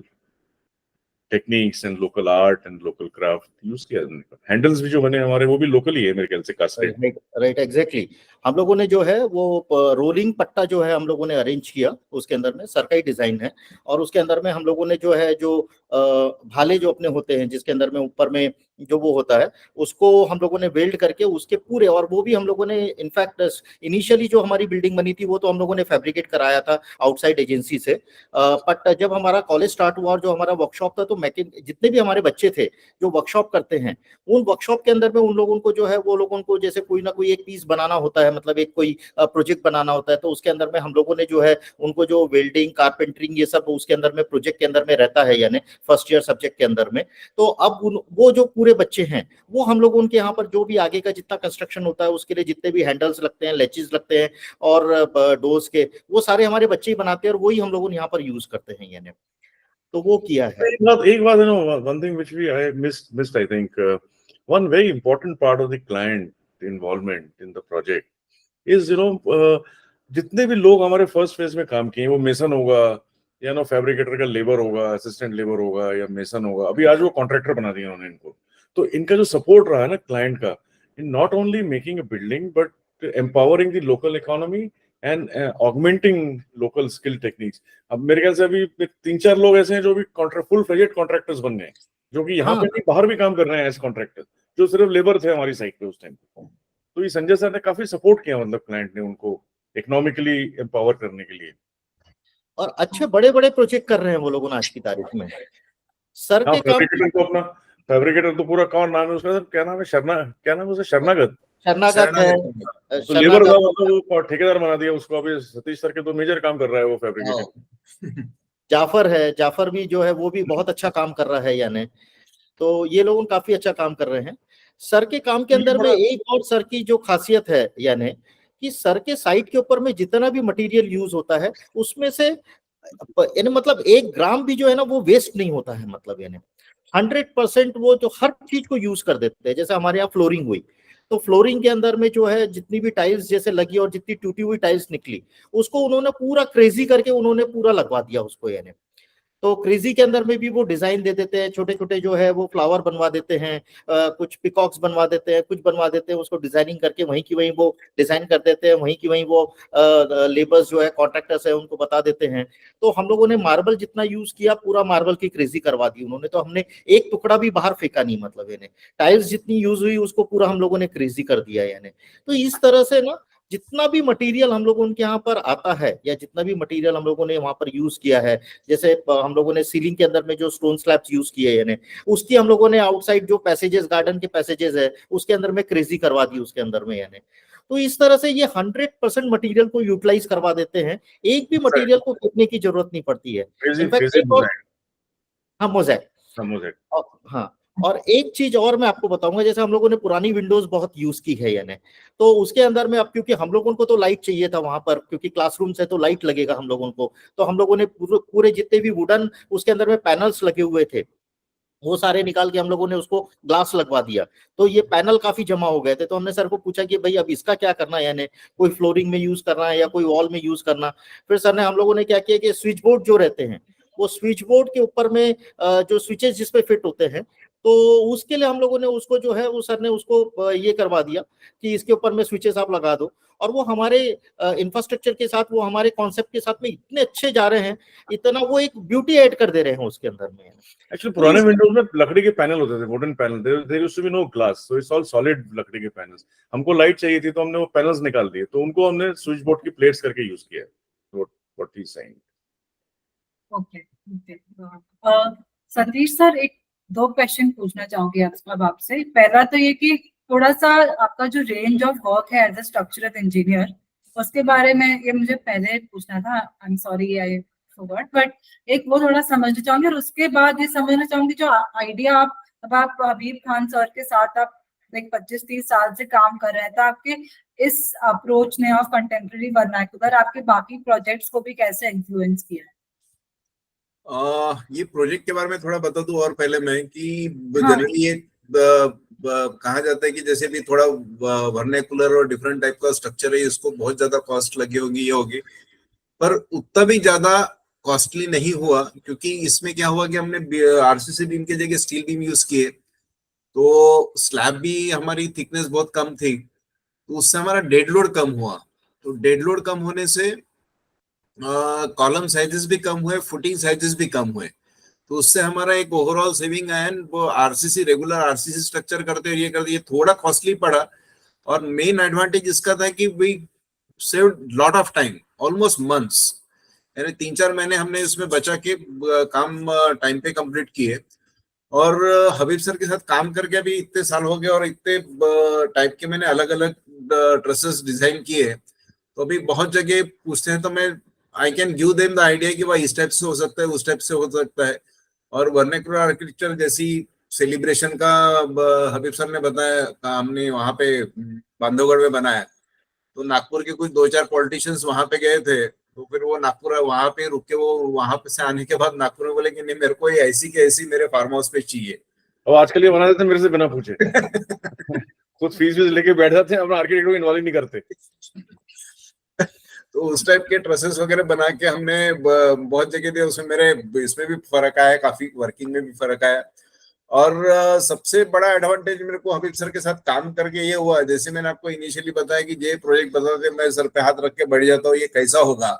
techniques and local art and local craft use किया है। Handles भी जो बने हमारे वो भी लोकल ही है मेरे ख्याल से, कास्टेड। Right, exactly. हम लोगों ने जो है वो रोलिंग पट्टा जो है हम लोगों ने अरेंज किया, उसके अंदर में सरकाई डिजाइन है, और उसके अंदर में हम लोगों ने जो है जो भाले जो अपने होते हैं जिसके अंदर में ऊपर में जो वो होता है उसको हम लोगों ने वेल्ड करके उसके पूरे, और वो भी हम लोगों ने इनफैक्ट इनिशियली जो हमारी बिल्डिंग बनी थी वो तो हम लोगों ने फैब्रिकेट कराया था आउटसाइड एजेंसी से। बट जब हमारा कॉलेज स्टार्ट हुआ और जो हमारा वर्कशॉप था, तो जितने भी हमारे बच्चे थे जो वर्कशॉप करते हैं, उन वर्कशॉप के अंदर में उन लोगों को जो है वो लोगों को जैसे कोई ना कोई एक पीस बनाना होता है, मतलब एक कोई प्रोजेक्ट बनाना होता है, तो उसके अंदर में हम लोगों ने जो है उनको जो वेल्डिंग, कारपेंटरिंग, ये सब उसके अंदर में प्रोजेक्ट के अंदर में रहता है, यानी फर्स्ट ईयर सब्जेक्ट के अंदर में। तो अब वो जो पूरे बच्चे हैं वो हम लोग उनके यहाँ पर जो भी आगे का जितना कंस्ट्रक्शन होता है उसके लिए जितने भी हैंडल्स लगते हैं, लेचेस लगते हैं और डोर्स के, वो सारे हमारे बच्चे ही बनाते हैं और वही हम लोग यहाँ पर यूज करते हैं, यानी तो वो किया है। एक बात है ना, one thing which we I missed I think one very important part of the client involvement in the project is जितने भी लोग हमारे फर्स्ट फेज में काम किए, वो मेसन होगा या ना फैब्रिकेटर का लेबर होगा, असिस्टेंट लेबर होगा या मेसन होगा, अभी आज वो कॉन्ट्रैक्टर बना दिया उन्होंने इनको। तो इनका जो सपोर्ट रहा है ना क्लाइंट का, in not only making a building but empowering the local economy and augmenting local skill techniques. अब मेरे ख्याल से अभी 3-4 लोग ऐसे हैं जो भी फुल फ्लेजेड कॉन्ट्रैक्टर्स बन गए, जो कि यहाँ पे भी बाहर भी काम कर रहे हैं एज कॉन्ट्रैक्टर, जो सिर्फ लेबर थे हमारी साइड पे उस टाइम पे। तो ये संजय सर ने काफी सपोर्ट किया, मतलब क्लाइंट ने उनको इकोनॉमिकली एम्पावर करने के लिए, और अच्छे बड़े बड़े प्रोजेक्ट कर रहे हैं वो लोग आज की तारीख में। सर के काम फैब्रिकेटर को अपना फैब्रिकेटर तो पूरा कौन नाम है उसका, क्या नाम है, क्या नाम है उसका, शरणागत शरणागत है, तो लेबर का शरणागत मतलब वो ठेकेदार बना दिया उसको। अभी सतीश सर के तो मेजर काम कर रहा है वो हाँ, फैब्रिकेटर। जाफर है, जाफर भी जो है वो भी बहुत अच्छा काम कर रहा है यानी। तो ये लोग काफी अच्छा काम कर रहे हैं। सर के काम के अंदर में एक और सर की जो खासियत है यानी कि सर के साइट के ऊपर में जितना भी मटेरियल यूज होता है उसमें से यानी मतलब 1 ग्राम भी जो है ना वो वेस्ट नहीं होता है, मतलब यानी 100% वो जो हर चीज को यूज कर देते हैं। जैसे हमारे यहाँ फ्लोरिंग हुई, तो फ्लोरिंग के अंदर में जो है जितनी भी टाइल्स जैसे लगी और जितनी टूटी हुई टाइल्स निकली उसको उन्होंने पूरा क्रेजी करके उन्होंने पूरा लगवा दिया उसको यानी। तो क्रेजी के अंदर में भी वो डिजाइन दे देते हैं, छोटे छोटे जो है वो फ्लावर बनवा देते हैं, कुछ पिकॉक्स बनवा देते हैं, कुछ बनवा देते हैं, उसको डिजाइनिंग करके वहीं की वहीं वो डिजाइन कर देते हैं, वहीं की वहीं वो लेबर्स जो है कॉन्ट्रैक्टर्स है उनको बता देते हैं। तो हम लोगों ने मार्बल जितना यूज किया पूरा मार्बल की क्रेजी करवा दी उन्होंने, तो हमने एक टुकड़ा भी बाहर फेंका नहीं, मतलब यानी टाइल्स जितनी यूज हुई उसको पूरा हम लोगों ने क्रेजी कर दिया यानी। तो इस तरह से ना जितना भी मटेरियल हम लोगों के यहाँ पर आता है या जितना भी मटेरियल हम लोगों ने वहां पर यूज किया है, जैसे हम लोगों ने सीलिंग के अंदर में जो स्टोन स्लैब्स यूज किए हैं यानी उसकी हम लोगों ने आउटसाइड जो पैसेजेस गार्डन के पैसेजेस है उसके अंदर में क्रेजी करवा दी उसके अंदर में यानी। तो इस तरह से ये 100% मटेरियल को यूटिलाइज करवा देते हैं, एक भी मटेरियल को फेंकने की जरूरत नहीं पड़ती है। इनफैक्ट एक और, हाँ मोज़ेक, हाँ, और एक चीज और मैं आपको बताऊंगा, जैसे हम लोगों ने पुरानी विंडोज बहुत यूज की है यानी, तो उसके अंदर में अब क्योंकि हम लोगों को तो लाइट चाहिए था वहां पर, क्योंकि क्लासरूम से तो लाइट लगेगा हम लोगों को, तो हम लोगों ने पूरे जितने भी वुडन उसके अंदर में पैनल्स लगे हुए थे वो सारे निकाल के हम लोगों ने उसको ग्लास लगवा दिया। तो ये पैनल काफी जमा हो गए थे, तो हमने सर को पूछा कि भाई अब इसका क्या करना है, यानी कोई फ्लोरिंग में यूज करना है या कोई वॉल में यूज करना। फिर सर ने हम लोगों ने क्या किया कि स्विच बोर्ड जो रहते हैं वो स्विच बोर्ड के ऊपर में जो स्विचेस जिसपे फिट होते हैं, तो उसके लिए हम लोगों ने उसको जो है वो सर ने उसको ये करवा दिया कि इसके ऊपर में स्विचेस आप लगा दो। और वो हमारे इंफ्रास्ट्रक्चर के साथ, वो हमारे कॉन्सेप्ट के साथ में इतने अच्छे जा रहे हैं, इतना वो एक ब्यूटी ऐड कर दे रहे हैं उसके अंदर में। एक्चुअली पुराने विंडोज में लकड़ी के पैनल होते थे, wooden panel, there used to be no glass, so it's all solid लकड़ी के पैनल्स। हमको लाइट चाहिए थी तो हमने वो पैनल्स निकाल दिए, तो उनको हमने स्विच बोर्ड की प्लेट्स करके यूज किया। What he saying. Okay, Satish sir, एक 2 क्वेश्चन पूछना चाहूंगी अब आपसे। पहला तो ये कि थोड़ा सा आपका जो रेंज ऑफ वर्क है एज ए स्ट्रक्चरल इंजीनियर, उसके बारे में ये मुझे पहले पूछना था, I am sorry I forgot, but एक वो थोड़ा समझना चाहूंगी। और उसके बाद ये समझना चाहूंगी जो आइडिया आप हबीब खान सर के साथ आप लाइक 25-30 साल से काम कर रहे हैं, तो आपके इस अप्रोच ने ऑफ कंटेम्प्रेरी वर्नाक्युलर आपके बाकी प्रोजेक्ट्स को भी कैसे इन्फ्लुएंस किया है? ये प्रोजेक्ट के बारे में थोड़ा बता दूं और पहले मैं कि हाँ। जनरली ये कहा जाता है कि जैसे भी थोड़ा वर्नाकुलर और डिफरेंट टाइप का स्ट्रक्चर है, इसको बहुत ज्यादा कॉस्ट लगी होगी, ये होगी, पर उतना भी ज्यादा कॉस्टली नहीं हुआ, क्योंकि इसमें क्या हुआ कि हमने आरसीसी बीम के जगह स्टील बीम यूज किए, तो स्लैब भी हमारी थिकनेस बहुत कम थी, तो उससे हमारा डेड लोड कम हुआ। तो डेड लोड कम होने से कॉलम साइजेस भी कम हुए, फुटिंग साइजेस भी कम हुए, तो उससे हमारा एक ओवरऑल सेविंग आया। वो आरसीसी रेगुलर आरसीसी स्ट्रक्चर करते और ये करते, ये थोड़ा कॉस्टली पड़ा, और मेन एडवांटेज इसका था कि we saved lot of time, almost months, यानी 3-4 महीने हमने इसमें बचा के काम टाइम पे कंप्लीट किए। और हबीब सर के साथ काम करके अभी इतने साल हो गए और इतने टाइप के मैंने अलग अलग ट्रसेस डिजाइन किए, तो अभी बहुत जगह पूछते हैं तो मैं I can give them the idea कि भाई इस टाइप से हो सकता है, उस टाइप से हो सकता है। और वर्नाकुलर आर्किटेक्चर जैसी सेलिब्रेशन का हबीब सर ने बताया, हमने वहां पे बांधवगढ़ में बनाया, तो नागपुर के कुछ 2-4 पॉलिटिशियंस वहां पे गए थे, तो फिर वो नागपुर वहां पे रुक के, वो वहां पे से आने के बाद नागपुर में बोले कि नहीं, मेरे को ये ऐसी की ऐसी मेरे फार्म हाउस पे चाहिए। और आजकल ये बना देते हैं मेरे से बिना पूछे। खुद फीस लेके बैठ जाते हैं, अपना आर्किटेक्ट को इन्वॉल्व ही नहीं करते। तो उस टाइप के ट्रसेस वगैरह बना के हमने बहुत जगह दिया, उसमें मेरे इसमें भी फर्क आया, काफी वर्किंग में भी फर्क आया। और सबसे बड़ा एडवांटेज मेरे को हबीब सर के साथ काम करके ये हुआ, जैसे मैंने आपको इनिशियली बताया कि ये प्रोजेक्ट बताते मैं सर पे हाथ रख के बैठ जाता हूँ ये कैसा होगा,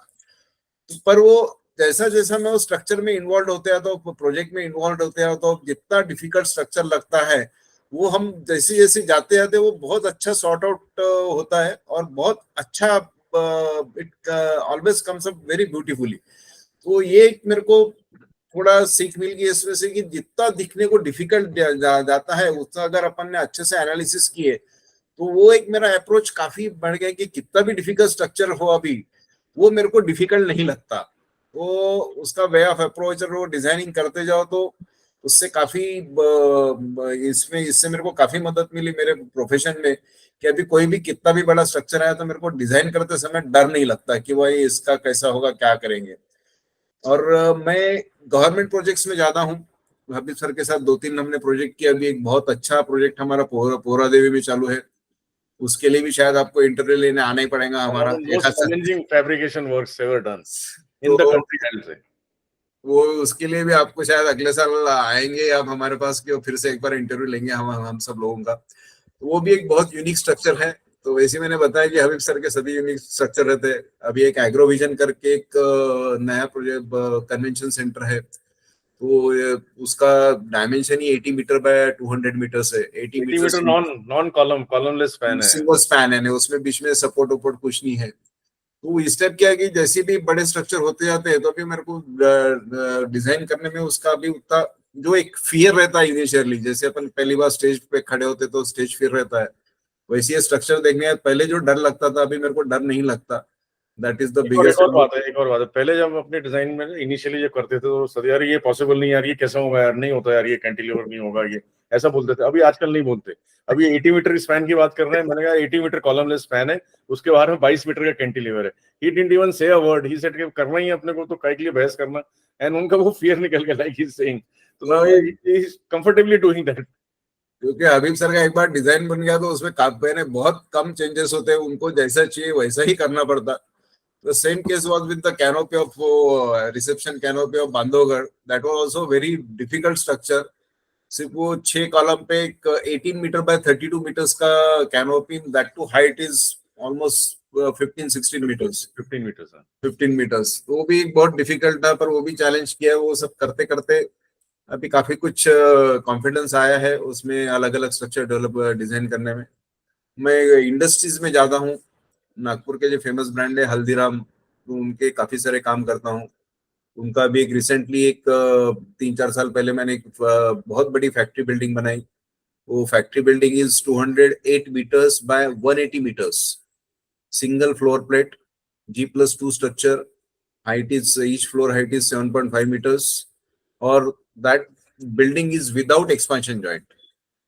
पर वो जैसा जैसा मैं उस स्ट्रक्चर में इन्वॉल्व होते हैं, तो प्रोजेक्ट में इन्वॉल्व होते हैं, तो जितना डिफिकल्ट स्ट्रक्चर लगता है वो हम जैसे जैसे जाते जाते वो बहुत अच्छा सॉर्ट आउट होता है, और बहुत अच्छा it always comes up very beautifully. तो ये मेरे को थोड़ा सीख मिल गई इसमें से कि जितना दिखने को डिफिकल्ट जाता है उतना अगर अपन ने अच्छे से एनालिसिस किए तो वो एक मेरा अप्रोच काफी बढ़ गया कि कितना भी डिफिकल्ट स्ट्रक्चर हो अभी वो मेरे को डिफिकल्ट नहीं लगता। वो उसका वे ऑफ अप्रोच और वो डिजाइनिंग करते जाओ तो उससे काफी इससे मेरे को काफी मदद मिली मेरे प्रोफेशन में कि अभी कोई भी कितना भी बड़ा स्ट्रक्चर आया तो मेरे को डिजाइन करते समय डर नहीं लगता कि भाई इसका कैसा होगा, क्या करेंगे। और मैं गवर्नमेंट प्रोजेक्ट्स में ज्यादा हूँ। हबीब सर के साथ 2-3 हमने प्रोजेक्ट किया। अभी एक बहुत अच्छा प्रोजेक्ट हमारा पोहरा देवी में चालू है, उसके लिए भी शायद आपको इंटरव्यू लेने आना ही पड़ेगा हमारा। Most challenging fabrication works ever done in the country, I say वो उसके लिए भी आपको शायद अगले साल आएंगे आप हमारे पास कि फिर से एक बार इंटरव्यू लेंगे हम सब लोगों का। तो वो भी एक बहुत यूनिक स्ट्रक्चर है। तो वैसे मैंने बताया कि हबीब सर के सभी यूनिक स्ट्रक्चर रहते हैं। अभी एक एग्रोविजन करके एक नया प्रोजेक्ट कन्वेंशन सेंटर है, तो उसका डायमेंशन ही 80 मीटर बाय 200 मीटर है। 80 मीटर नॉन कॉलमलेस स्पैन है, सिंगल स्पैन है, उसमें बीच में सपोर्ट वपोर्ट कुछ नहीं है। तो इस टाइप क्या है कि जैसे भी बड़े स्ट्रक्चर होते जाते हैं तो अभी मेरे को डिजाइन करने में उसका अभी उतना जो एक फियर रहता है इनिशियली, जैसे अपन पहली बार स्टेज पे खड़े होते तो स्टेज फियर रहता है, वैसे ये स्ट्रक्चर देखने पहले जो डर लगता था अभी मेरे को डर नहीं लगता। That is the biggest. एक और बात है, पहले जब अपने डिजाइन में इनिशियली जब करते थे तो सर यार ये पॉसिबल नहीं, यार ये कैसा होगा, यार नहीं होता, यार ये कैंटिलीवर नहीं होगा, ये ऐसा बोलते थे। अभी आजकल नहीं बोलते। अभी 80 मीटर स्पैन की बात कर रहे हैं, मैंने कहा 80 मीटर कॉलमलेस स्पैन है, उसके बाहर में 22 मीटर का कैंटिलीवर है। ही डिडंट इवन से अ वर्ड, ही सेड कि करना ही अपने को तो काय के लिए बहस करना। एंड उनका वो फियर निकल गया, लाइक ही इज सेइंग, तो now he is comfortably doing that. क्योंकि हबीब सर का एक बार डिजाइन बन गया तो उसमें पहले बहुत कम चेंजेस होते हैं, उनको जैसा चाहिए वैसा ही करना पड़ता। The same case was with the canopy of reception canopy of Bandhavgarh. That was also very difficult structure. सिर्फ वो 6 कॉलम पे एक 18 मीटर बाय 32 मीटर्स का canopy, that too height is almost 15-16 metres. 15 metres वो भी बहुत डिफिकल्ट था, पर वो भी चैलेंज किया। वो सब करते करते अभी काफी कुछ कॉन्फिडेंस आया है उसमें, अलग अलग स्ट्रक्चर डेवलप डिजाइन करने में। मैं इंडस्ट्रीज में ज्यादा हूँ। नागपुर के जो फेमस ब्रांड है हल्दीराम, तो उनके काफी सारे काम करता हूँ। उनका भी एक रिसेंटली एक 3-4 साल पहले मैंने एक बहुत बड़ी फैक्ट्री बिल्डिंग बनाई। वो factory building is 208 metres by 180 metres, single floor plate, G+2 structure, height is each floor height is 7.5 metres, और that building is without expansion joint.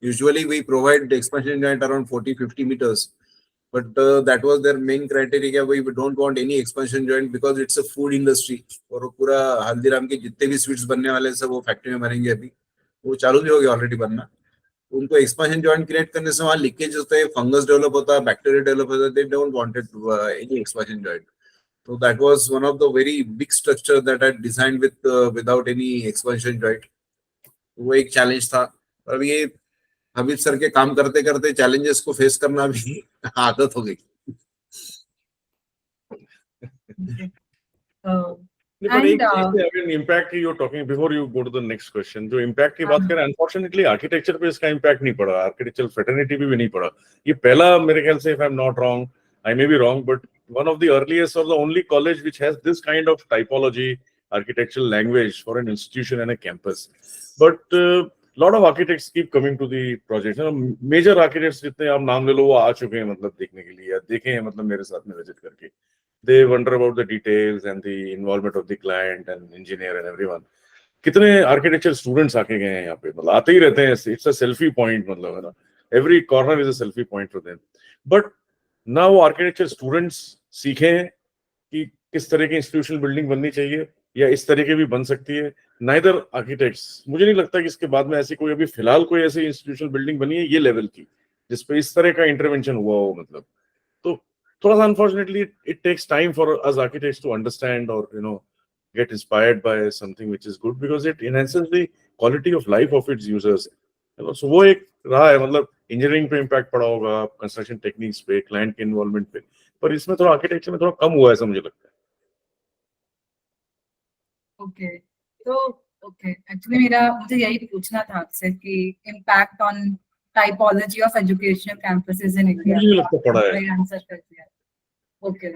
Usually we provide expansion joint around 40-50 metres, but that was their main criteria, we don't want any expansion joint because it's a food industry। और पूरा हल्दीराम के जितने भी sweets बनने वाले सब वो factory में बनेंगे। अभी वो चालू भी हो गया ऑलरेडी बनना। उनको एक्सपेंशन जॉइंट क्रिएट करने से वहाँ लीकेज होता है, फंगस डेवलप होता है, बैक्टीरिया डेवलप होता है, they don't wanted any expansion joint. तो that was one of the very big structure that I designed without any expansion joint. वो एक चैलेंज था। अब ये हबीब सर के काम करते करते चैलेंजेस को फेस करना भी आदत हो गई। इम्पैक्ट की talking before you go to the next question, जो इम्पैक्ट की बात करें, अनफॉर्चुनेटली आर्किटेक्चर पे इसका इम्पैक्ट नहीं पड़ा, आर्किटेक्चरल फ्रेटर्निटी भी नहीं पड़ा। ये पहला मेरे ख्याल से, if I am not wrong, I may be wrong, but one of the earliest और the only college which has this kind of typology, architectural language for an institution and a campus. But lot of architects keep coming to the project. Major architects जितने आप नाम ले लो वो आ चुके हैं, मतलब देखने के लिए, या देखे हैं मतलब मेरे साथ में विजिट करके। They wonder about the details and the involvement of the client and engineer and everyone. कितने आर्किटेक्चर स्टूडेंट्स आके गए हैं यहाँ पे, मतलब आते ही रहते हैं। इट्स अ सेल्फी पॉइंट, मतलब है ना, every corner is a selfie point for them. But ना वो आर्किटेक्चर स्टूडेंट्स सीखे कि किस तरह की इंस्टीट्यूशनल बिल्डिंग बननी चाहिए या इस तरीके भी बन सकती है। नाइदर आर्किटेक्ट्स, मुझे नहीं लगता कि इसके बाद में ऐसी कोई, अभी फिलहाल कोई ऐसी इंस्टीट्यूशनल बिल्डिंग बनी है ये लेवल की जिसपे इस तरह का इंटरवेंशन हुआ हो। मतलब तो थोड़ा सा unfortunately it takes time for us architects to understand और get inspired by something which is good because it enhances the quality of life of its users। So वो एक रहा है, मतलब इंजीनियरिंग पे इम्पैक्ट पड़ा होगा, कंस्ट्रक्शन टेक्निक्स पे, क्लाइंट के इन्वॉल्वमेंट पे, पर इसमें थोड़ा आर्किटेक्चर में थोड़ा कम हुआ है ऐसा मुझे लगता है। ओके, तो एक्चुअली मुझे यही पूछना था आपसे कि impact on typology of educational campuses in India, मुझे लगता पड़ा है, आंसर कर दिया। ओके,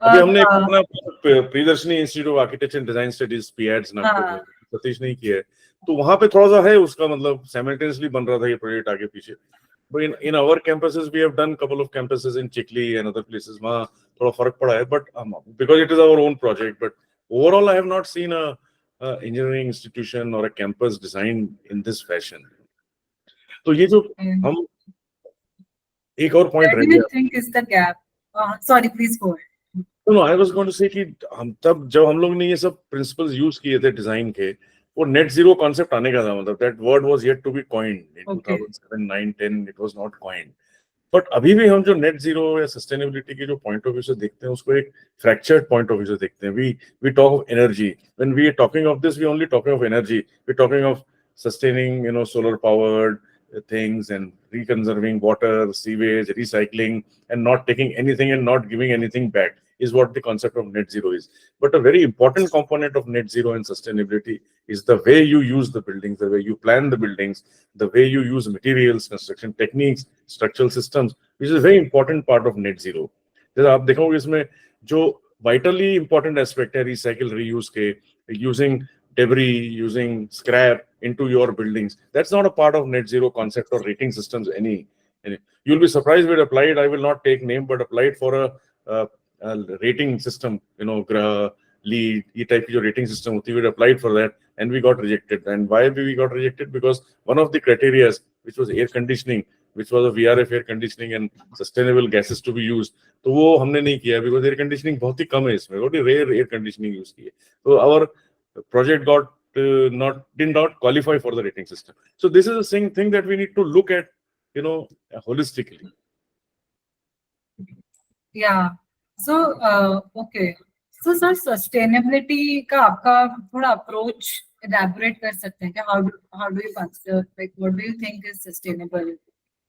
अभी हमने अपना Priyadarshini institute of architecture and design studies PIADS Nagpur में सतीश ने ही किया है, तो वहां पे थोड़ा सा है उसका मतलब साइमल्टेनियसली बन रहा था ये प्रोजेक्ट आगे पीछे। But in our campuses we have done couple of campuses in Chikhli and other places, वहां थोड़ा फर्क पड़ा है, but because it is our own project. But overall I have not seen a engineering institution or a campus designed in this fashion. तो ये जो हम एक और पॉइंट Where रह do you गया। think is the gap? Sorry, please go ahead. No, I was going to say कि हम तब जब हम लोग ने ये सब प्रिंसिपल्स यूज किए थे डिजाइन के, वो नेट जीरो कॉन्सेप्ट आने का था, मतलब that word was yet to be coined in 2007 9 10 it was not coined. But अभी भी हम जो नेट जीरो या सस्टेनेबिलिटी के जो पॉइंट ऑफ व्यू से देखते हैं उसको एक फ्रैक्चर्ड पॉइंट ऑफ व्यू से देखते हैं। We talk of energy, when we are talking of this we only talking of energy, we talking of sustaining, solar powered things and reconserving water, sewage, recycling, and not taking anything and not giving anything back is what the concept of net zero is. But a very important component of net zero and sustainability is the way you use the buildings, the way you plan the buildings, the way you use materials, construction techniques, structural systems, which is a very important part of net zero. जैसे आप देखोगे इसमें जो vitally important aspect है recycle, reuse के, using debris, using scrap into your buildings, that's not a part of net zero concept or rating systems any. You'll be surprised with applied, I will not take name, but applied for a rating system, LEED, ये type की जो rating system होती है, we applied for that and we got rejected. And why we got rejected? Because one of the criteria, which was air conditioning, which was a VRF air conditioning and sustainable gases to be used, तो वो हमने नहीं किया because air conditioning बहुत ही कम है इसमें, बहुत ही rare air conditioning use की है, तो our project got did not qualify for the rating system. So this is a thing that we need to look at, holistically. Yeah. So okay. So sir, sustainability का आपका थोड़ा approach elaborate कर सकते हैं क्या? How do you consider, like, what do you think is sustainable?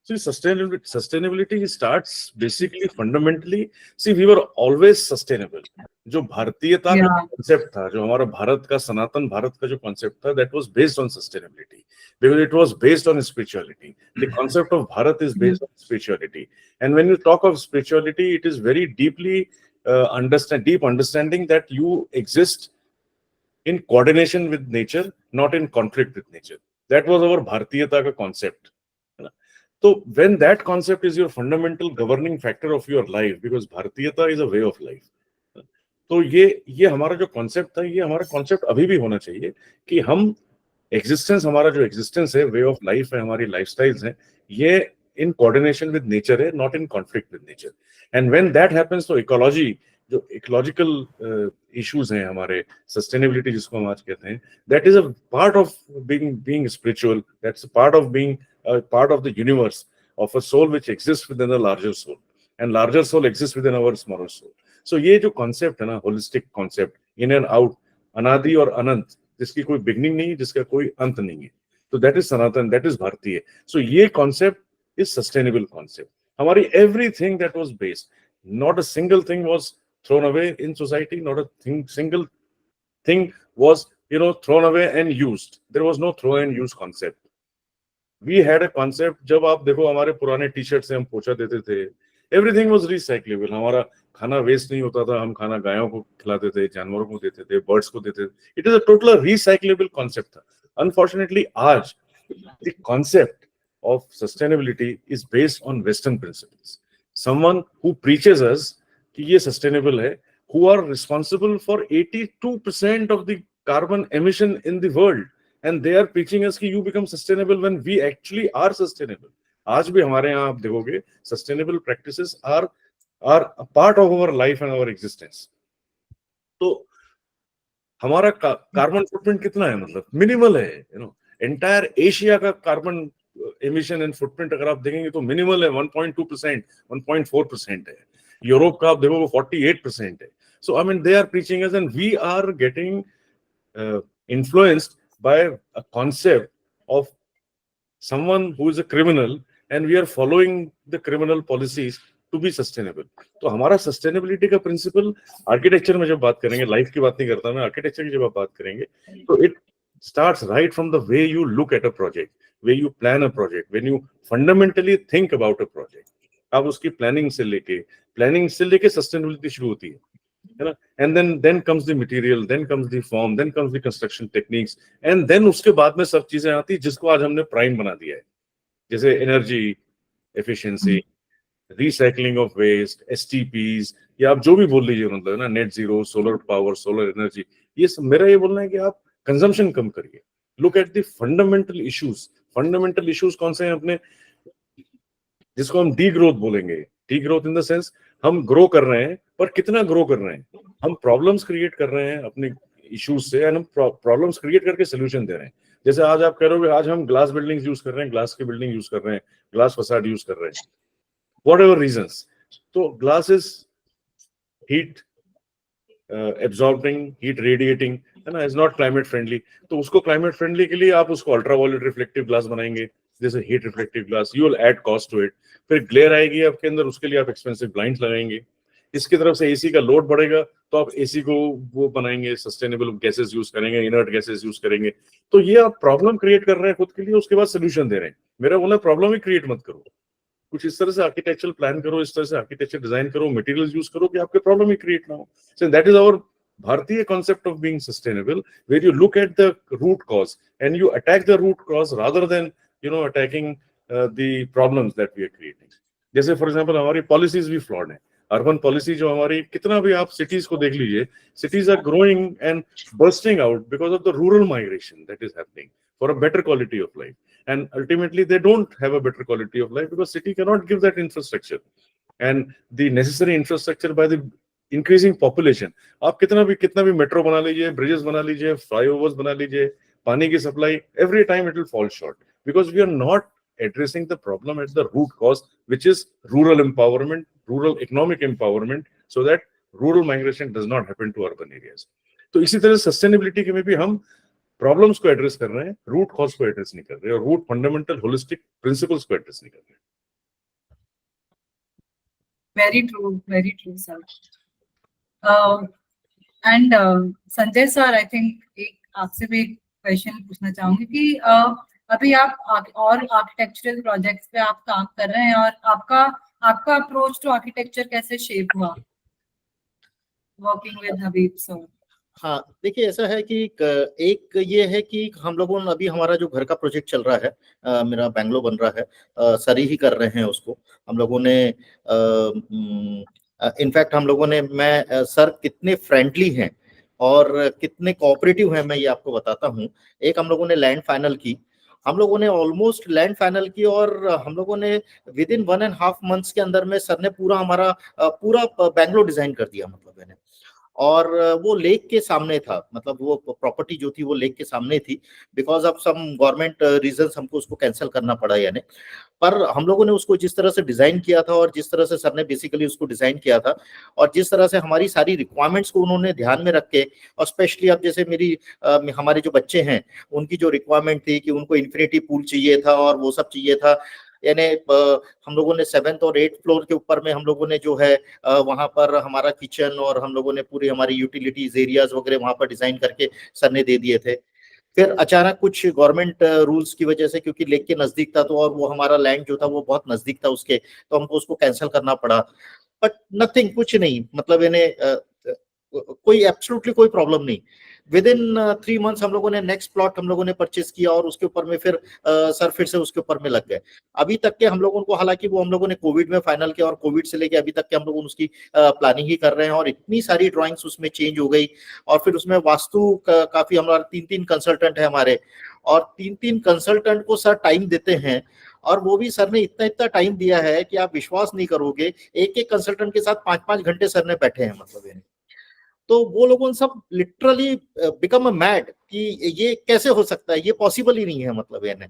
See, sustainability starts basically fundamentally. See, we were always sustainable. जो भारतीयता का concept था, जो हमारा भारत का सनातन भारत का जो concept था, that was based on sustainability because it was based on spirituality. The concept of Bharat is based on spirituality, and when you talk of spirituality, it is very deeply deep understanding that you exist in coordination with nature, not in conflict with nature. That was our Bharatiyata ka concept. So when that concept is your fundamental governing factor of your life, because Bharatiyata is a way of life, तो ये हमारा जो concept था, ये हमारा concept अभी भी होना चाहिए कि हम एग्जिस्टेंस, हमारा जो एग्जिस्टेंस है, वे ऑफ लाइफ है, हमारी लाइफस्टाइल्स हैं, ये इन कोऑर्डिनेशन विद नेचर है, not in conflict with nature. And when that happens, तो इकोलॉजी, जो इकोलॉजिकल इश्यूज हैं हमारे, सस्टेनेबिलिटी जिसको हम आज कहते हैं, that is a part of being spiritual, that's a part of being part of the universe, of a soul which exists within a larger soul, and larger soul exists within our smaller soul. So ये जो concept है ना, holistic concept, in and out, अनादि और अनंत, जिसकी कोई beginning नहीं है, जिसका कोई अंत नहीं है, तो that is Sanatan, that is भारतीय. So ये concept is sustainable concept. हमारी everything that was based, not a single thing was thrown away in society, not a single thing was thrown away and used. There was no throw and use concept. We had a concept, जब आप देखो हमारे पुराने T shirt से हम पोछा देते थे, एवरीथिंग वाज रिसाइक्लेबल, हमारा खाना वेस्ट नहीं होता था, हम खाना गायों को खिलाते थे, जानवरों को देते थे, बर्ड्स को देते थे. It is a total recyclable concept था. अनफॉर्चुनेटली आज the concept of sustainability is based on western principles. Someone who preaches us कि ये सस्टेनेबल है, who are responsible for 82% of the carbon emission in the world, and they are preaching us कि you become sustainable when we actually are sustainable. आज भी हमारे यहाँ आप देखोगे sustainable practices are a part of our life and our existence. तो हमारा carbon footprint कितना है, मतलब मिनिमल है. एंटायर एशिया का कार्बन एमिशन एंड फुटप्रिंट अगर आप देखेंगे तो मिनिमल है, 1.2%, 1.4% है. यूरोप का आप देखोगे 48% है. So I mean they are preaching us and we are getting influenced by a concept of someone who is a criminal and we are following the criminal policies to be sustainable. तो हमारा sustainability का principle architecture में जब बात करेंगे, life की बात नहीं करता मैं, architecture की जब आप बात करेंगे, तो it starts right from the way you look at a project, way you plan a project, when you fundamentally think about a project. आप उसकी planning से लेके sustainability शुरू होती है. है ना. And then comes the material, then comes the form, then comes the construction techniques, and then उसके बाद में सब चीजें आती जिसको आज हमने प्राइम बना दिया है, जैसे energy efficiency, recycling of waste, STPs, या आप जो भी बोल लीजिए, मतलब ना net zero, solar power, solar energy, ये सब मेरा ये बोलना है कि आप कंजम्पशन कम करिए. Look at the fundamental issues. Fundamental issues कौन से हैं अपने, जिसको हम डी ग्रोथ बोलेंगे. D growth in the sense हम ग्रो कर रहे हैं, पर कितना ग्रो कर रहे हैं. हम प्रॉब्लम्स क्रिएट कर रहे हैं अपने इश्यूज से, एंड हम प्रॉब्लम्स क्रिएट करके सोल्यूशन दे रहे हैं. जैसे आज आप कह रहे हो आज हम ग्लास बिल्डिंग्स यूज कर रहे हैं, ग्लास की बिल्डिंग यूज कर रहे हैं, ग्लास फसाड यूज कर रहे हैं, whatever reasons. तो glass is heat absorbing, heat radiating, है ना, is not climate friendly. तो उसको climate friendly के लिए आप उसको ultraviolet reflective glass बनाएंगे, जैसे heat reflective glass, you will add cost to it. फिर glare आएगी आपके अंदर, उसके लिए आप expensive blinds लगाएंगे. इसकी तरफ से AC का लोड बढ़ेगा तो आप AC को वो बनाएंगे, सस्टेनेबल गैसेस यूज करेंगे, इनर्ट गैसेस यूज करेंगे. तो ये आप प्रॉब्लम क्रिएट कर रहे हैं खुद के लिए, उसके बाद सोल्यूशन दे रहे हैं. मेरा बोलना प्रॉब्लम ही क्रिएट मत करो, कुछ इस तरह से आर्किटेक्चरल प्लान करो, इस तरह से आर्किटेक्चर डिजाइन करो, मटेरियल्स यूज करो कि आपके प्रॉब्लम ही क्रिएट ना हो. सो दैट इज आवर भारतीय concept of being sustainable, where you look at the root cause and you attack the root cause rather than attacking the problems that we are creating. जैसे for example हमारी policies भी flawed है. Urban policy जो हमारी, कितना भी आप cities को देख लीजिए, cities are growing and bursting out because of the rural migration that is happening for a better quality of life. And ultimately they don't have a better quality of life because city cannot give that infrastructure and the necessary infrastructure by the increasing population. आप कितना भी metro बना लीजिए, bridges बना लीजिए, flyovers बना लीजिए, पानी की supply, every time it will fall short because we are not addressing the problem at the root cause, which is rural empowerment, rural economic empowerment, so that rural migration does not happen to urban areas. तो इसी तरह sustainability के में भी हम problems को address कर रहे हैं, रूट कॉज को एड्रेस नहीं कर रहे, और रूट फंडामेंटल होलिस्टिक प्रिंसिपल्स को एड्रेस नहीं कर रहे. Very true, sir. And Sanjay sir, I think एक आपसे भी क्वेश्चन पूछना चाहूंगी कि अभी आप और आर्किटेक्चरल प्रोजेक्ट्स पे आप काम कर रहे हैं, और आपका अप्रोच टू आर्किटेक्चर कैसे शेप हुआ वर्किंग विद हबीब सर? हाँ, देखिए ऐसा है कि एक ये है कि हम लोगों ने अभी हमारा जो घर का प्रोजेक्ट चल रहा है, मेरा बैंगलो बन रहा है, सर ही कर रहे हैं उसको. हम लोगों ने इनफैक्ट हम लोगों ने, मैं सर कितने फ्रेंडली हैं और कितने कोऑपरेटिव हैं मैं ये आपको बताता हूँ. एक हम लोगों ने लैंड फाइनल की, हम लोगों ने ऑलमोस्ट लैंड फाइनल की, और हम लोगों ने विद इन 1.5 months के अंदर में सर ने पूरा हमारा पूरा बैंगलो डिजाइन कर दिया. मतलब मैंने, और वो लेक के सामने था, मतलब वो प्रॉपर्टी जो थी वो लेक के सामने थी. Because of some government reasons हमको उसको कैंसिल करना पड़ा, यानी. पर हम लोगों ने उसको जिस तरह से डिजाइन किया था, और जिस तरह से सर ने बेसिकली उसको डिजाइन किया था, और जिस तरह से हमारी सारी रिक्वायरमेंट्स को उन्होंने ध्यान में रख के, और स्पेशली अब जैसे हमारे जो बच्चे हैं उनकी जो रिक्वायरमेंट थी कि उनको इन्फिनिटी पूल चाहिए था और वो सब चाहिए था, यानी हम लोगों ने 7th और 8th फ्लोर के ऊपर में हम लोगों ने जो है वहां पर हमारा किचन, और हम लोगों ने पूरी हमारी यूटिलिटीज एरियाज वगैरह वहां पर डिजाइन करके सर ने दे दिए थे. फिर अचानक कुछ गवर्नमेंट रूल्स की वजह से, क्योंकि लेक के नजदीक था, तो और वो हमारा लैंड जो था वो बहुत नजदीक था उसके, तो हमको उसको कैंसिल करना पड़ा. बट नथिंग, कुछ नहीं, मतलब इन्हें कोई एब्सोल्युटली कोई प्रॉब्लम नहीं. विद इन 3 months हम लोगों ने नेक्स्ट प्लॉट हम लोगों ने परचेस किया, और उसके ऊपर में फिर सर फिर से उसके ऊपर में लग गए. अभी तक के हम लोगों को, हालांकि वो हम लोगों ने कोविड में फाइनल किया, और कोविड से लेके अभी तक के हम लोग उसकी प्लानिंग ही कर रहे हैं, और इतनी सारी ड्राइंग्स उसमें चेंज हो गई. और फिर उसमें वास्तु काफी, हमारा 3 कंसल्टेंट है हमारे, और 3 कंसल्टेंट को सर टाइम देते हैं, और वो भी सर ने इतना टाइम दिया है कि आप विश्वास नहीं करोगे, एक कंसल्टेंट के साथ 5-5 घंटे सर ने बैठे हैं. मतलब तो वो लोगों सब लिटरली बिकम अ मैड कि ये कैसे हो सकता है, ये पॉसिबल ही नहीं है. मतलब यानी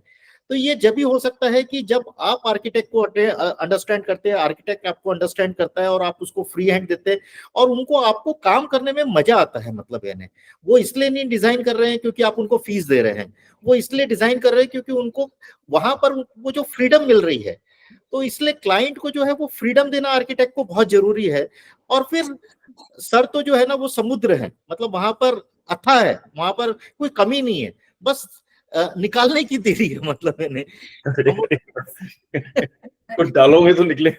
तो ये जब भी हो सकता है कि जब आप आर्किटेक्ट को अंडरस्टैंड करते हैं, आर्किटेक्ट आपको अंडरस्टैंड करता है, और आप उसको फ्री हैंड देते हैं, और उनको आपको काम करने में मजा आता है. मतलब यानी वो इसलिए नहीं डिजाइन कर रहे हैं क्योंकि आप उनको फीस दे रहे हैं, वो इसलिए डिजाइन कर रहे हैं क्योंकि उनको वहां पर वो जो फ्रीडम मिल रही है. तो इसलिए क्लाइंट को जो है वो फ्रीडम देना आर्किटेक्ट को बहुत जरूरी है. और फिर सर तो जो है ना वो समुद्र है, मतलब वहां पर अथाह है, वहां पर कोई कमी नहीं है, बस निकालने की देरी है. मतलब मैंने कुछ डालोगे तो निकले।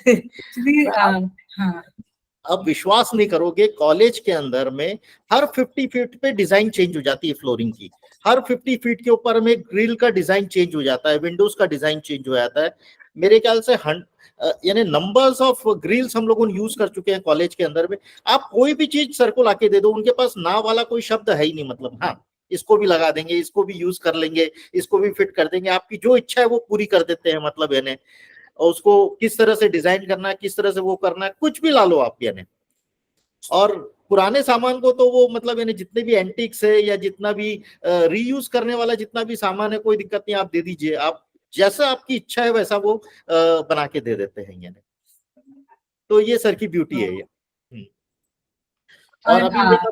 Actually, हाँ, अब विश्वास नहीं करोगे, कॉलेज के अंदर में हर 50 फीट पे डिजाइन चेंज हो जाती है फ्लोरिंग की, हर 50 फीट के ऊपर में ग्रिल का डिजाइन चेंज हो जाता है, विंडोज का डिजाइन चेंज हो जाता है। मेरे ख्याल से यानी नंबर्स ऑफ ग्रिल्स हम लोगों ने यूज कर चुके हैं कॉलेज के अंदर में। आप कोई भी चीज सर को लाके दे दो, उनके पास ना वाला कोई शब्द है ही नहीं, मतलब हाँ इसको भी लगा देंगे, इसको भी यूज कर लेंगे, इसको भी फिट कर देंगे, आपकी जो इच्छा है वो पूरी कर देते हैं, मतलब यानी और उसको किस तरह से डिजाइन करना है, किस तरह से वो करना है, कुछ भी ला लो आप यानी। और पुराने सामान को तो वो मतलब यानी जितने भी एंटिक्स है या जितना भी रीयूज करने वाला जितना भी सामान है, कोई दिक्कत नहीं, आप दे दीजिए, आप जैसा आपकी इच्छा है वैसा वो बना के दे देते हैं यानी। तो ये सर की ब्यूटी है ये। और और अभी मेरा,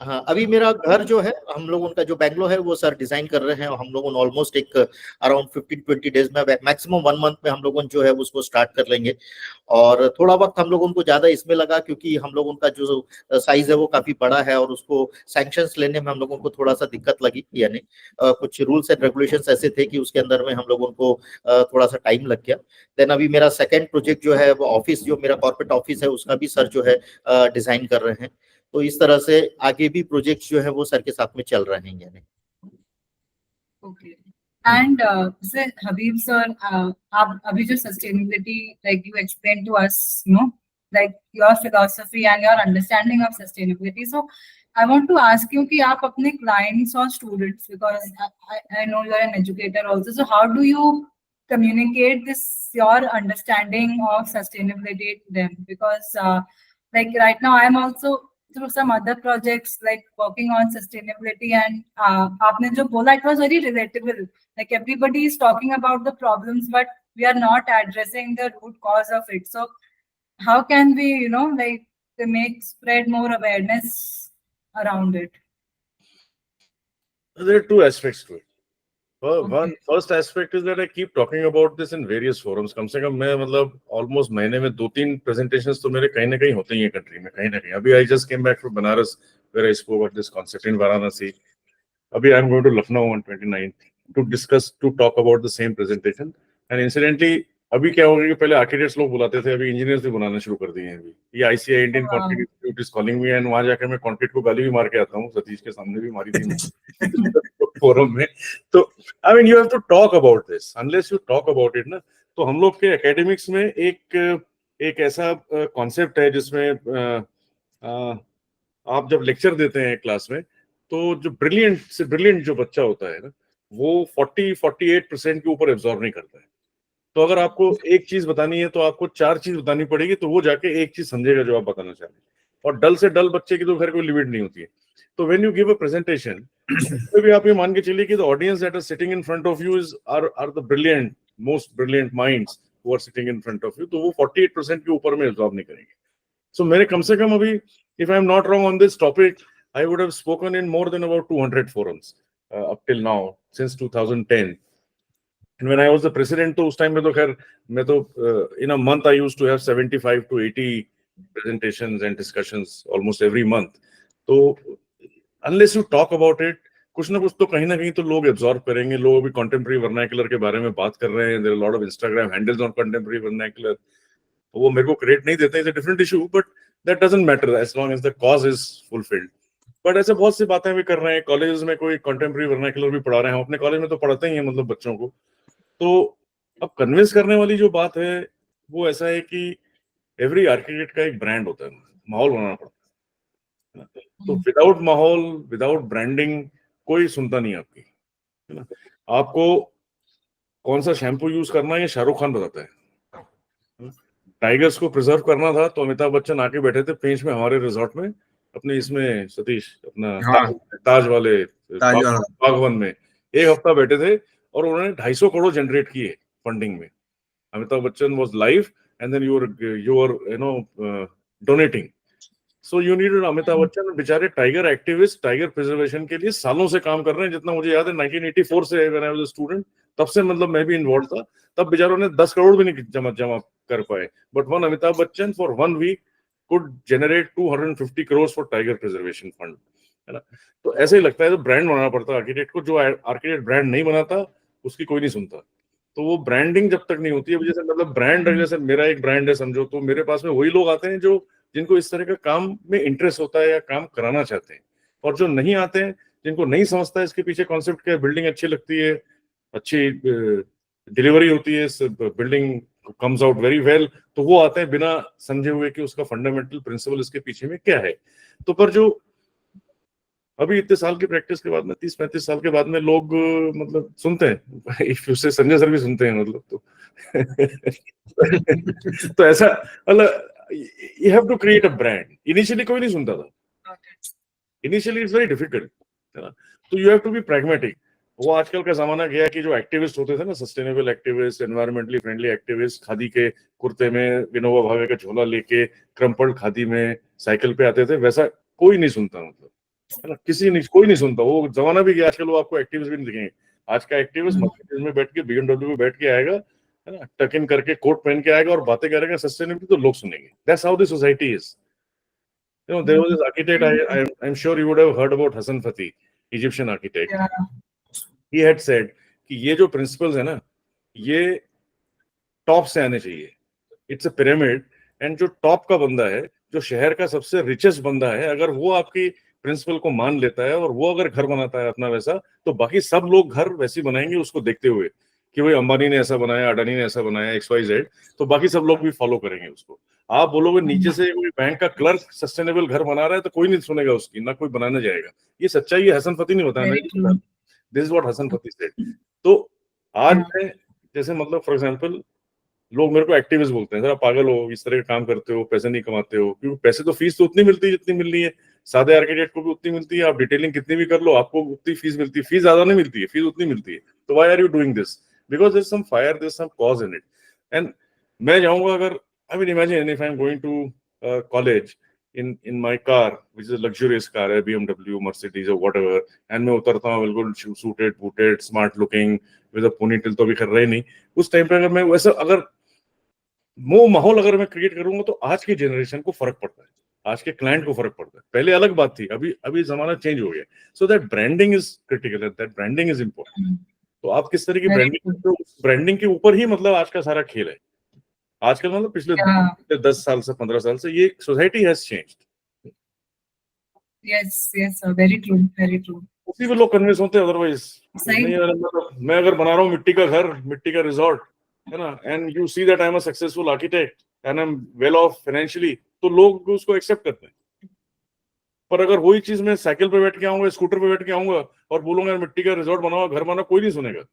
हाँ अभी मेरा घर जो है, हम लोग उनका जो बैंगलोर है वो सर डिजाइन कर रहे हैं, और हम लोग ऑलमोस्ट एक अराउंड 15-20 डेज में, मैक्सिमम 1 मंथ में हम लोग जो है उसको स्टार्ट कर लेंगे। और थोड़ा वक्त हम लोगों को ज्यादा इसमें लगा क्योंकि हम लोगों का जो साइज है वो काफी बड़ा है, और उसको सैंक्शंस लेने में हम लोगों को थोड़ा सा दिक्कत लगी, यानी कुछ रूल्स एंड रेगुलेशंस ऐसे थे कि उसके अंदर में हम लोगों को थोड़ा सा टाइम लग गया। देन अभी मेरा सेकेंड प्रोजेक्ट जो है वो ऑफिस, जो मेरा कॉर्पोरेट ऑफिस है उसका भी सर जो है डिजाइन कर रहे हैं। तो इस तरह से आगे भी प्रोजेक्ट्स जो है वो सर के साथ में चल रहे हैं यानी। okay. And sir, Habib sir, आप अभी जो sustainability, like you explained to us, you know, like your philosophy and your understanding of sustainability. So I want to ask you कि आप अपने clients और students, because I know you are an educator also. So how do you communicate this, your understanding of sustainability to them? Because like right now I am also through some other projects like working on sustainability, and आपने जो बोला, it was very relatable. Like everybody is talking about the problems, but we are not addressing the root cause of it. So how can we, you know, like to make spread more awareness around it? There are two aspects to it. One first aspect is that I keep talking about this in various forums. कम से कम मैं मतलब almost महीने में 2-3 presentations तो मेरे कहीं ना कहीं होते ही हैं country में, कहीं ना कहीं। अभी I just came back from Banaras where I spoke of this concept in Varanasi. अभी I'm going to Lucknow on 29th to discuss, to talk about the same presentation. And incidentally अभी क्या हो गया कि पहले आर्किटेक्ट्स लोग बुलाते थे, अभी इंजीनियर्स भी बुलाना शुरू कर दिए हैं। अभी ये ICI Indian concrete institute is calling me, and वहां जाकर मैं कंक्रीट को गाली भी मार के आता हूँ, सतीश के सामने भी मारी थी फोरम में। तो I mean you have to talk about this, unless you talk about it ना। तो हम लोग के एकेडमिक्स में एक ऐसा कॉन्सेप्ट है जिसमें आप जब लेक्चर देते हैं क्लास में, तो जो ब्रिलियंट से ब्रिलियंट जो बच्चा होता है ना, वो 40-48% के ऊपर एब्जॉर्ब नहीं करता है। तो अगर आपको एक चीज बतानी है तो आपको 4 चीज बतानी पड़ेगी, तो वो जाके एक चीज समझेगा जो आप बताना चाह रहे हैं। और डल से डल बच्चे की तो खैर कोई लिमिट नहीं होती है। तो when you give a presentation, तो भी आप ये मान के चलिए कि the audience that are sitting in front of you is are the brilliant, most brilliant minds who are sitting in front of you, तो वो 48% के ऊपर में एब्जॉर्ब नहीं करेंगे। सो मेरे कम से कम अभी, if I am not wrong on this topic, I would have spoken in more than about 200 forums up till now since 2010. And when I was the president, तो उस टाइम में तो खैर मैं तो in a month I used to have 75 to 80 presentations and discussions almost every month. तो unless you talk about it, कुछ ना कुछ तो कहीं ना कहीं तो लोग एब्जॉर्ब करेंगे। लोग अभी कंटेम्प्रेरी वर्नाक्युलर के बारे में बात कर रहे हैं, there are lot of Instagram handles on contemporary vernacular. वो मेरे को क्रेडिट नहीं देते, it's a different issue, but that doesn't matter as long as the cause is fulfilled. But ऐसे बहुत सी बातें भी कर रहे हैं। कॉलेज में कोई कंटेम्प्रेरी वर्नाक्युलर भी पढ़ा रहे हैं, हम अपने कॉलेज में तो पढ़ाते ही हैं मतलब बच्चों को। तो अब कन्विंस करने वाली जो बात है वो ऐसा है कि एवरी आर्किटेक्ट का एक ब्रांड होता है, माहौल बनाना पड़ता है। तो विदाउट माहौल, विदाउट ब्रांडिंग कोई सुनता नहीं आपकी, है ना। आपको कौन सा शैम्पू यूज करना है ये शाहरुख खान बताता है। टाइगर्स को प्रिजर्व करना था तो अमिताभ बच्चन आके बैठे थे पेंच में हमारे रिजॉर्ट में, अपने इसमें सतीश अपना ताज वाले बागवन में 1 हफ्ता बैठे थे, और उन्होंने 250 करोड़ जनरेट किए फंडिंग में। Amitabh Bachchan was live and then you are you know donating. So you need Amitabh Bachchan, बेचारे टाइगर एक्टिविस्ट, टाइगर प्रिजर्वेशन के लिए सालों से काम कर रहे हैं। जितना मुझे याद है 1984 से when I was a student, तब से मतलब मैं भी इन्वॉल्व था। तब बेचारों ने 10 करोड़ भी नहीं जमा कर पाए, but one Amitabh Bachchan for 1 week could generate 250 crores for tiger preservation fund, है ना। तो ऐसे ही लगता है तो ब्रांड बनाना पड़ता है आर्किटेक्ट को। जो आर्किटेक्ट ब्रांड नहीं बनाता उसकी कोई नहीं सुनता। तो वो ब्रांडिंग जब तक नहीं होती है, जैसे मतलब ब्रांड, जैसे मेरा एक ब्रांड है समझो, तो मेरे पास में वही लोग आते हैं जो जिनको इस तरह का काम में इंटरेस्ट होता है या काम कराना चाहते हैं, और जो नहीं आते हैं, जिनको नहीं समझता है इसके पीछे कॉन्सेप्ट क्या है, बिल्डिंग अच्छी लगती है, अच्छी डिलीवरी होती है, building comes out very well, तो वो आते हैं बिना समझे हुए कि उसका फंडामेंटल प्रिंसिपल इसके पीछे में क्या है। तो पर जो अभी इतने साल की प्रैक्टिस के बाद में, 30-35 साल के बाद में लोग मतलब सुनते हैं, उससे संजय सर भी सुनते हैं मतलब, तो ऐसा मतलब you have to create a brand. Initially कोई नहीं सुनता था, इनिशियली इट्स वेरी डिफिकल्ट, है ना। तो you have to be pragmatic. वो आजकल का जमाना गया कि जो एक्टिविस्ट होते थे ना, sustainable activist, environmentally friendly activist, khadi के कुर्ते में विनोबा भावे का झोला लेके क्रम्पल्ड खादी में साइकिल पे आते थे, वैसा कोई नहीं सुनता, मतलब, है ना, कोई नहीं सुनता। वो जमाना भी गया, आजकल वो आपको एक्टिविस्ट भी नहीं दिखेंगे। आज का एक्टिविस्ट मर्सिडीज में बैठ के, BMW में बैठ के आएगा, है ना, टक इन करके कोट पहन के आएगा और बातें करेगा सस्टेनेबिलिटी, तो लोग सुनेंगे। That's how the society is. You know, there was this architect, I'm sure you would have heard about Hassan Fatih, Egyptian architect. Yeah. He had said कि ये जो principles है ना, ये टॉप से आने चाहिए। इट्स अ पिरामिड, एंड जो टॉप का बंदा है, जो शहर का सबसे रिचेस्ट बंदा है, अगर वो आपकी प्रिंसिपल को मान लेता है और वो अगर घर बनाता है अपना वैसा, तो बाकी सब लोग घर वैसे बनाएंगे उसको देखते हुए कि भाई अंबानी ने ऐसा बनाया, अडानी ने ऐसा बनाया, XYZ, तो बाकी सब लोग भी फॉलो करेंगे उसको। आप बोलोगे नीचे से कोई बैंक का क्लर्क सस्टेनेबल घर बना रहा है, तो कोई नहीं सुनेगा उसकी, ना कोई बनाने जाएगा। ये सच्चाई है, हसन फती नहीं बताया, this is what Hassan Fathy said. तो आज मैं जैसे मतलब फॉर एग्जांपल, लोग मेरे को एक्टिविस्ट बोलते हैं, सर आप पागल हो, इस तरह का काम करते हो, पैसे नहीं कमाते हो, क्योंकि पैसे तो फीस तो उतनी मिलती है जितनी मिलनी है, सादे आर्किटेक्ट को भी उतनी मिलती है, आप डिटेलिंग कितनी भी कर लो आपको उतनी फीस मिलती है, फीस ज्यादा नहीं मिलती है, फीस उतनी मिलती है। तो why are you doing this? Because there is some fire, there is some cause in it. And मैं जाऊंगा, अगर I mean imagine if I am going to college in my car, which is a luxurious car, a BMW, Mercedes or whatever, and मैं उतरता हूँ बिल्कुल suited, booted, smart looking, with a ponytail, तो अभी कर रहे नहीं। उस टाइम पे अगर मैं वैसा अगर वो माहौल अगर मैं क्रिएट करूंगा, तो आज की जनरेशन को फर्क पड़ता है, आज के क्लाइंट को फर्क पड़ता है। पहले अलग बात थी, अभी जमाना चेंज हो गया। So that branding is critical, that branding is important. तो आप किस तरह की ब्रांडिंग, तो ब्रांडिंग के ऊपर ही मतलब आज का सारा खेल है। आजकल मतलब पिछले 10 साल से 15 साल से ये society has changed. yes very true। उसी में लोग कन्विंस होते हैं, अदरवाइज नहीं। मैं अगर बना रहा हूँ मिट्टी का घर, मिट्टी का रिजॉर्ट, है ना, and you see that I am a successful architect and I am well of financially, तो लोग उसको एक्सेप्ट करते हैं। पर अगर वही चीज मैं साइकिल पे बैठ के आऊंगा, स्कूटर पे बैठ के आऊंगा और बोलूंगा मिट्टी का रिजॉर्ट बनाओ, घर बनाओ, कोई नहीं सुनेगा।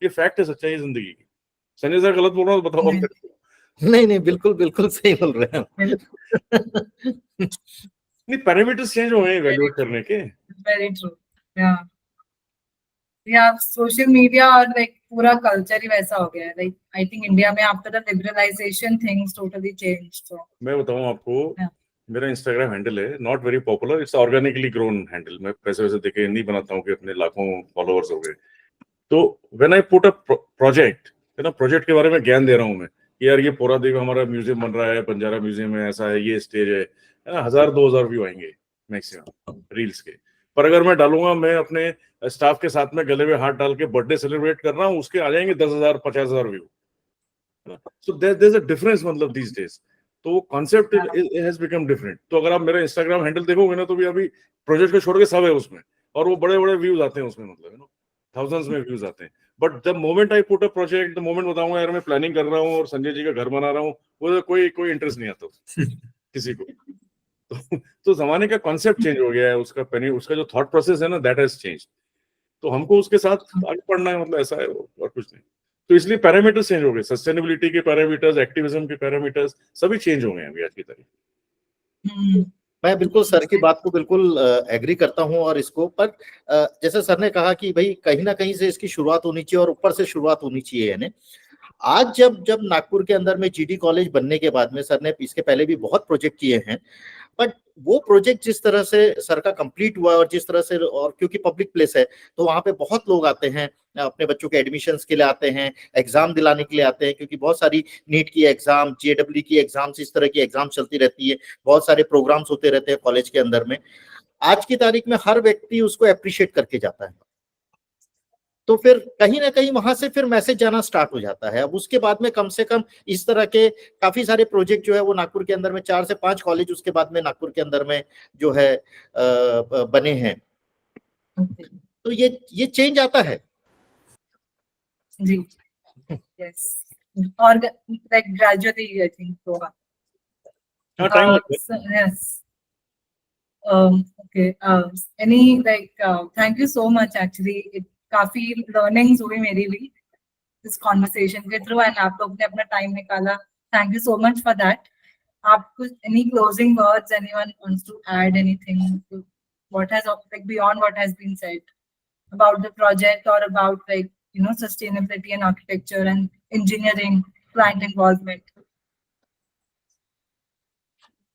ये फैक्ट है, सच्चाई है जिंदगी की। संजय सर गलत बोल रहा हूँ तो बताओ। नहीं बिल्कुल सही बोल रहे हैं। नहीं, पैरामीटर्स चेंज हो गए इवैल्यूएट करने के। Very true. या सोशल मीडिया और लाइक पूरा कल्चर ही वैसा हो गया है। लाइक आई थिंक इंडिया में after the liberalisation things totally changed. So मैं बताऊं आपको, मेरा इंस्टाग्राम हैंडल है, not very popular, it's organically grown handle. मैं पैसे वैसे देके नहीं बनाता हूँ कि अपने लाखों फॉलोअर्स हो गए। तो when I put a project, है ना, प्रोजेक्ट के बारे में ज्ञान दे रहा हूँ मैं कि यार ये पूरा देखो हमारा म्यूजियम बन रहा है, बंजारा म्यूजियम में ऐसा है, ये स्टेज है ना, 1000-2000 व्यू आएंगे मैक्सिमम रील्स के। पर अगर मैं डालूंगा मैं अपने स्टाफ के साथ में गले में हाथ डाल के बर्थडे सेलिब्रेट कर रहा हूँ, उसके आ जाएंगे 10,000-50,000 view. So there is a difference, मतलब दीस डेज। तो वो कॉन्सेप्ट हैज बिकम डिफरेंट। तो अगर आप मेरा इंस्टाग्राम हैंडल देखोगे ना, तो भी अभी प्रोजेक्ट को छोड़ के सब है उसमें, और वो बड़े बड़े व्यूज आते हैं उसमें, मतलब यू नो थाउजेंड्स में व्यूज आते हैं। But the moment I put a project, the moment बताऊंगा यार मैं प्लानिंग कर रहा हूँ और संजय जी का घर बना रहा हूँ, वो कोई इंटरेस्ट नहीं आता किसी को। तो जमाने का कॉन्सेप्ट चेंज हो गया है, उसका जो थॉट प्रोसेस है ना, दैट हैज चेंज। तो हमको उसके साथ आगे बढ़ना है, मतलब ऐसा है, और कुछ नहीं। तो इसलिए पैरामीटर्स चेंज हो गए, सस्टेनेबिलिटी के पैरामीटर्स, एक्टिविज्म के पैरामीटर्स सभी चेंज हो गए हैं आज की तारीख। मैं बिल्कुल सर की बात को बिल्कुल एग्री करता हूं। और इसको पर जैसे सर ने कहा कि भाई कहीं ना कहीं से इसकी शुरुआत होनी चाहिए और ऊपर से शुरुआत होनी चाहिए। यानी आज जब नागपुर के अंदर में GD कॉलेज बनने के बाद में, सर ने इसके पहले भी बहुत प्रोजेक्ट किए हैं, बट वो प्रोजेक्ट जिस तरह से सर का कंप्लीट हुआ और जिस तरह से, और क्योंकि पब्लिक प्लेस है तो वहां पे बहुत लोग आते हैं, अपने बच्चों के एडमिशन्स के लिए आते हैं, एग्जाम दिलाने के लिए आते हैं, क्योंकि बहुत सारी नीट की एग्जाम, JEE की एग्जाम्स, इस तरह की एग्जाम चलती रहती है, बहुत सारे प्रोग्राम्स होते रहते हैं कॉलेज के अंदर में। आज की तारीख में हर व्यक्ति उसको अप्रिशिएट करके जाता है। तो फिर कहीं ना कहीं वहां से फिर मैसेज जाना स्टार्ट हो जाता है। अब उसके बाद में कम से कम इस तरह के काफी सारे प्रोजेक्ट जो है वो नागपुर के अंदर में 4 से 5 कॉलेज उसके बाद में नागपुर के अंदर में जो है बने हैं। Okay. तो ये चेंज आता है। जी, yes. और like gradually I think so. हाँ, टाइम लगता है। So, yes. Okay. Any thank you so much actually. काफी learnings हुई मेरी भी इस conversation के through and आप लोग ने अपना time निकाला. Thank you so much for that. आप कुछ any closing words? Anyone wants to add anything to what has like beyond what has been said about the project or about sustainability and architecture and engineering, client involvement?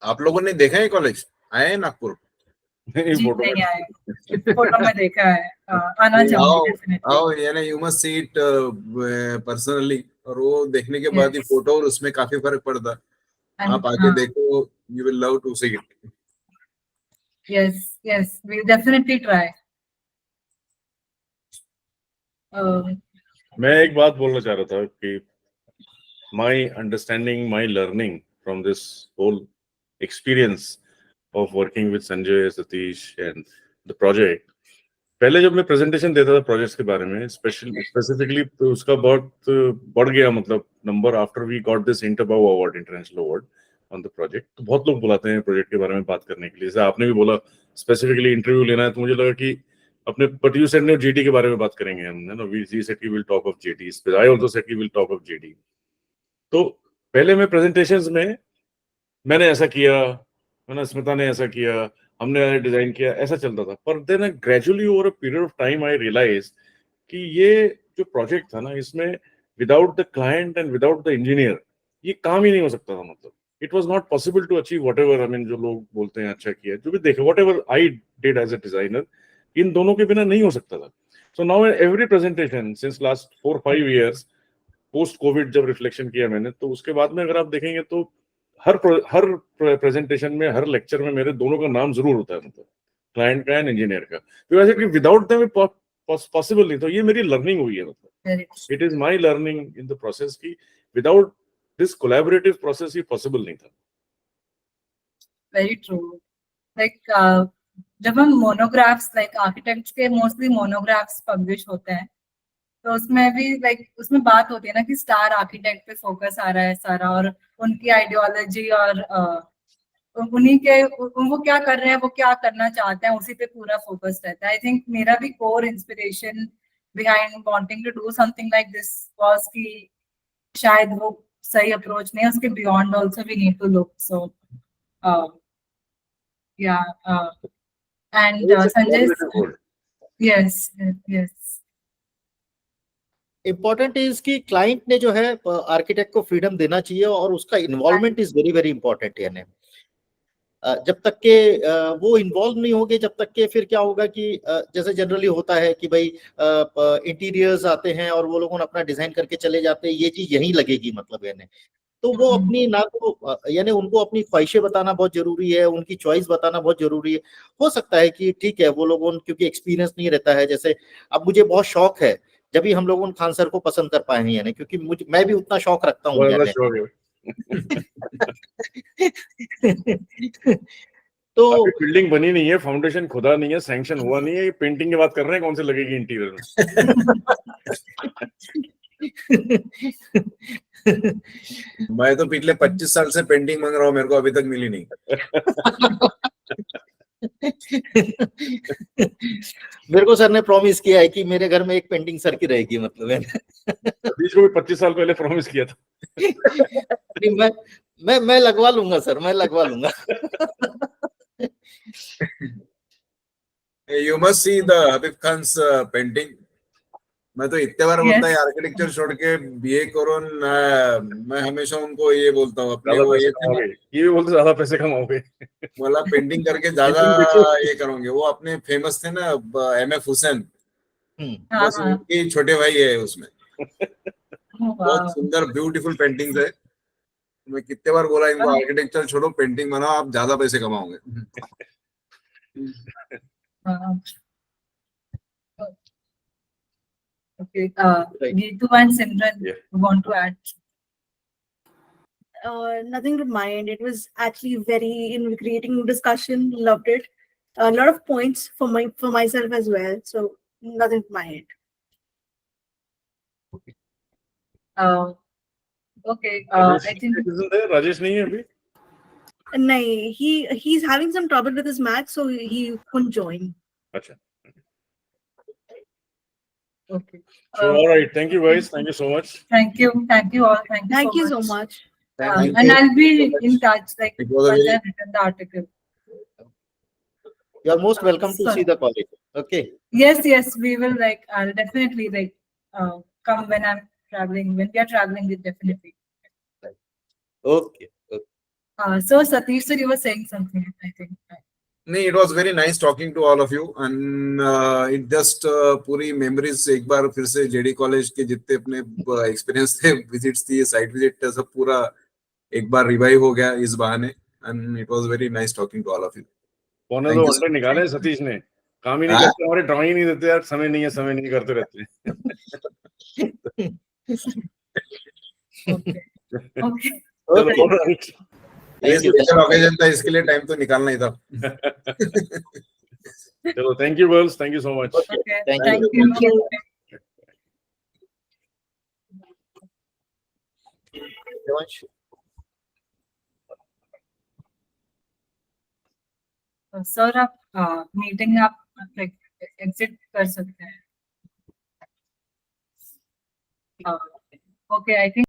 आप लोगों ने देखा है college, आए हैं नागपुर? नहीं, जी फोटो नहीं आए, फोटो में देखा है, आना चाहूंगी डेफिनेटली. आओ, यानी you must see it personally, और वो देखने के बाद ही Yes. फोटो और उसमें काफी फर्क पड़ता है. And, आप आके देखो, you will love to see it. yes, we'll definitely try. मैं एक बात बोलना चाह रहा था कि my understanding, my learning from this whole experience of working with Sanjay, Satish and the project, पहले जब मैं प्रेजेंटेशन देता था प्रोजेक्ट्स के बारे में स्पेसिफिकली, तो उसका बहुत बढ़ गया मतलब number after we got this Interbau award, international award on the project. तो बहुत लोग बुलाते हैं प्रोजेक्ट के बारे में बात करने के लिए. जैसे आपने भी बोला स्पेसिफिकली इंटरव्यू लेना है, तो मुझे लगा कि अपने बट यू सेड ने जीटी के बारे में बात करेंगे हम, है ना. We said we will talk of GT, I also said we will talk of GT. तो पहले मैं प्रेजेंटेशंस में मैंने ऐसा किया, मैंने स्मिता ने ऐसा किया, हमने डिजाइन किया, ऐसा चलता था. पर then gradually over a period of time I realise कि ये जो प्रोजेक्ट था ना, इसमें without the client and without the engineer ये काम ही नहीं हो सकता था. मतलब it was not possible to achieve whatever, I mean जो लोग बोलते हैं अच्छा किया, जो भी देखे, whatever I did as a designer, इन दोनों के बिना नहीं हो सकता था. So now every presentation since last 4-5 years post Covid जब रिफ्लेक्शन किया मैंने, तो उसके बाद में अगर आप देखेंगे तो हर प्रेजेंटेशन में, हर लेक्चर में मेरे दोनों का नाम जरूर होता है, मतलब क्लाइंट का एंड इंजीनियर का. तो ऐसे कि विदाउट देम पॉसिबल नहीं. तो ये मेरी लर्निंग हुई है, मतलब it is my learning in the process की विदाउट दिस कोलैबोरेटिव प्रोसेस ये पॉसिबल नहीं था. Very true. लाइक जब हम मोनोग्राफ्स, लाइक आर्किटेक्ट्स के मोस्टली मोनोग्राफ्स पब्लिश होते हैं, तो उसमें भी उसमें बात होती है ना कि स्टार आर्किटेक्ट पे फोकस आ रहा है सारा, और उनकी आइडियोलॉजी और उन्हीं के वो क्या कर रहे हैं, वो क्या करना चाहते हैं, उसी पे पूरा फोकस रहता है. आई थिंक मेरा भी core inspiration behind wanting to do something like this was कि शायद वो सही अप्रोच नहीं है, उसके beyond also we need to look. So yeah and Sanjay, yes important is कि क्लाइंट ने जो है आर्किटेक्ट को फ्रीडम देना चाहिए, और उसका involvement is very very important. यानी जब तक के वो इन्वॉल्व नहीं होंगे, जब तक के फिर क्या होगा कि जैसे जनरली होता है कि भाई इंटीरियर्स आते हैं और वो लोग अपना डिजाइन करके चले जाते हैं, ये चीज यहीं लगेगी मतलब. यानी तो वो अपनी ना तो यानी उनको अपनी ख्वाहिशें बताना बहुत जरूरी है, उनकी चॉइस बताना बहुत जरूरी है. हो सकता है कि ठीक है वो लोगों क्योंकि एक्सपीरियंस नहीं रहता है. जैसे अब मुझे बहुत शौक है, जब भी हम लोग उन खान सर को पसंद कर पाए हैं, यानी क्योंकि मैं भी उतना शौक रखता हूँ. तो अभी बिल्डिंग बनी नहीं है, फाउंडेशन खुदा नहीं है, सैंक्शन हुआ नहीं है, पेंटिंग की बात कर रहे हैं, कौन से लगेगी इंटीरियर में. मैं तो पिछले 25 साल से पेंटिंग मांग रहा हूँ, मेरे को अभी तक मिली नहीं. मेरे को सर ने प्रॉमिस किया है कि मेरे घर में एक पेंटिंग सर की रहेगी, मतलब है. बीच को भी 25 साल पहले प्रॉमिस किया था. मैं लगवा लूंगा सर, मैं लगवा लूंगा. You must see the Habib Khan's painting. मैं तो इतने बार बोलता है आर्किटेक्चर छोड़ के बीए करो ना, मैं हमेशा उनको ये बोलता हूँ अपने वो ये भी बोलते ज्यादा पैसे कमाओगे, बोला पेंटिंग करके ज्यादा ये करोगे. वो अपने फेमस थे ना MF हुसैन, बस उनके छोटे भाई है उसमें. बहुत सुंदर ब्यूटीफुल पेंटिंग्स है. मैं कितने बार बोला इनको आर्किटेक्चर छोड़ो, पेंटिंग बनाओ, आप ज्यादा पैसे कमाओगे. Okay. Right. Geetu and Simran Yeah. want to add. Nothing to mind. It was actually very invigorating discussion. Loved it. A lot of points for myself as well. So nothing to mind. Okay. Rajesh I think isn't there? Rajesh नहीं है अभी? Nahi, he's having some trouble with his math, so he couldn't join. अच्छा. okay. So all right, thank you guys, thank you so much. Thank you all. Thank you. Thank you so so much. much. Thank And you I'll be so much. in touch. Like It was a once very- I've written the article. You are most welcome to Sorry. see the college. Okay. Yes, we will like. I'll definitely like come when I'm traveling. When we are traveling, we definitely. Okay. So Satish, sir, you were saying something. I think. नहीं, it was very nice talking to all of you and it just पूरी memories एक बार फिर से JD college के जितने अपने experience थे, visits थी, साइट विजिट सब पूरा एक बार रिवाइव हो गया इस बहाने and it was very nice talking to all of you. पौने Thank 2 you घंटे so निकाले सतीश ने, काम ही नहीं हाँ? करते, हमारे ड्राइंग नहीं देते यार, समय नहीं है, समय नहीं करते रहते हैं. Okay. Okay. चलो, Okay. all right. ये Thank you. स्पेशल ओकेजन था, इसके लिए टाइम तो निकालना ही था. चलो, thank you girls, thank you so much. Okay. Thank Thank you. you. Devansh? Sir आप मीटिंग आप एग्जिट कर सकते हैं. Okay I think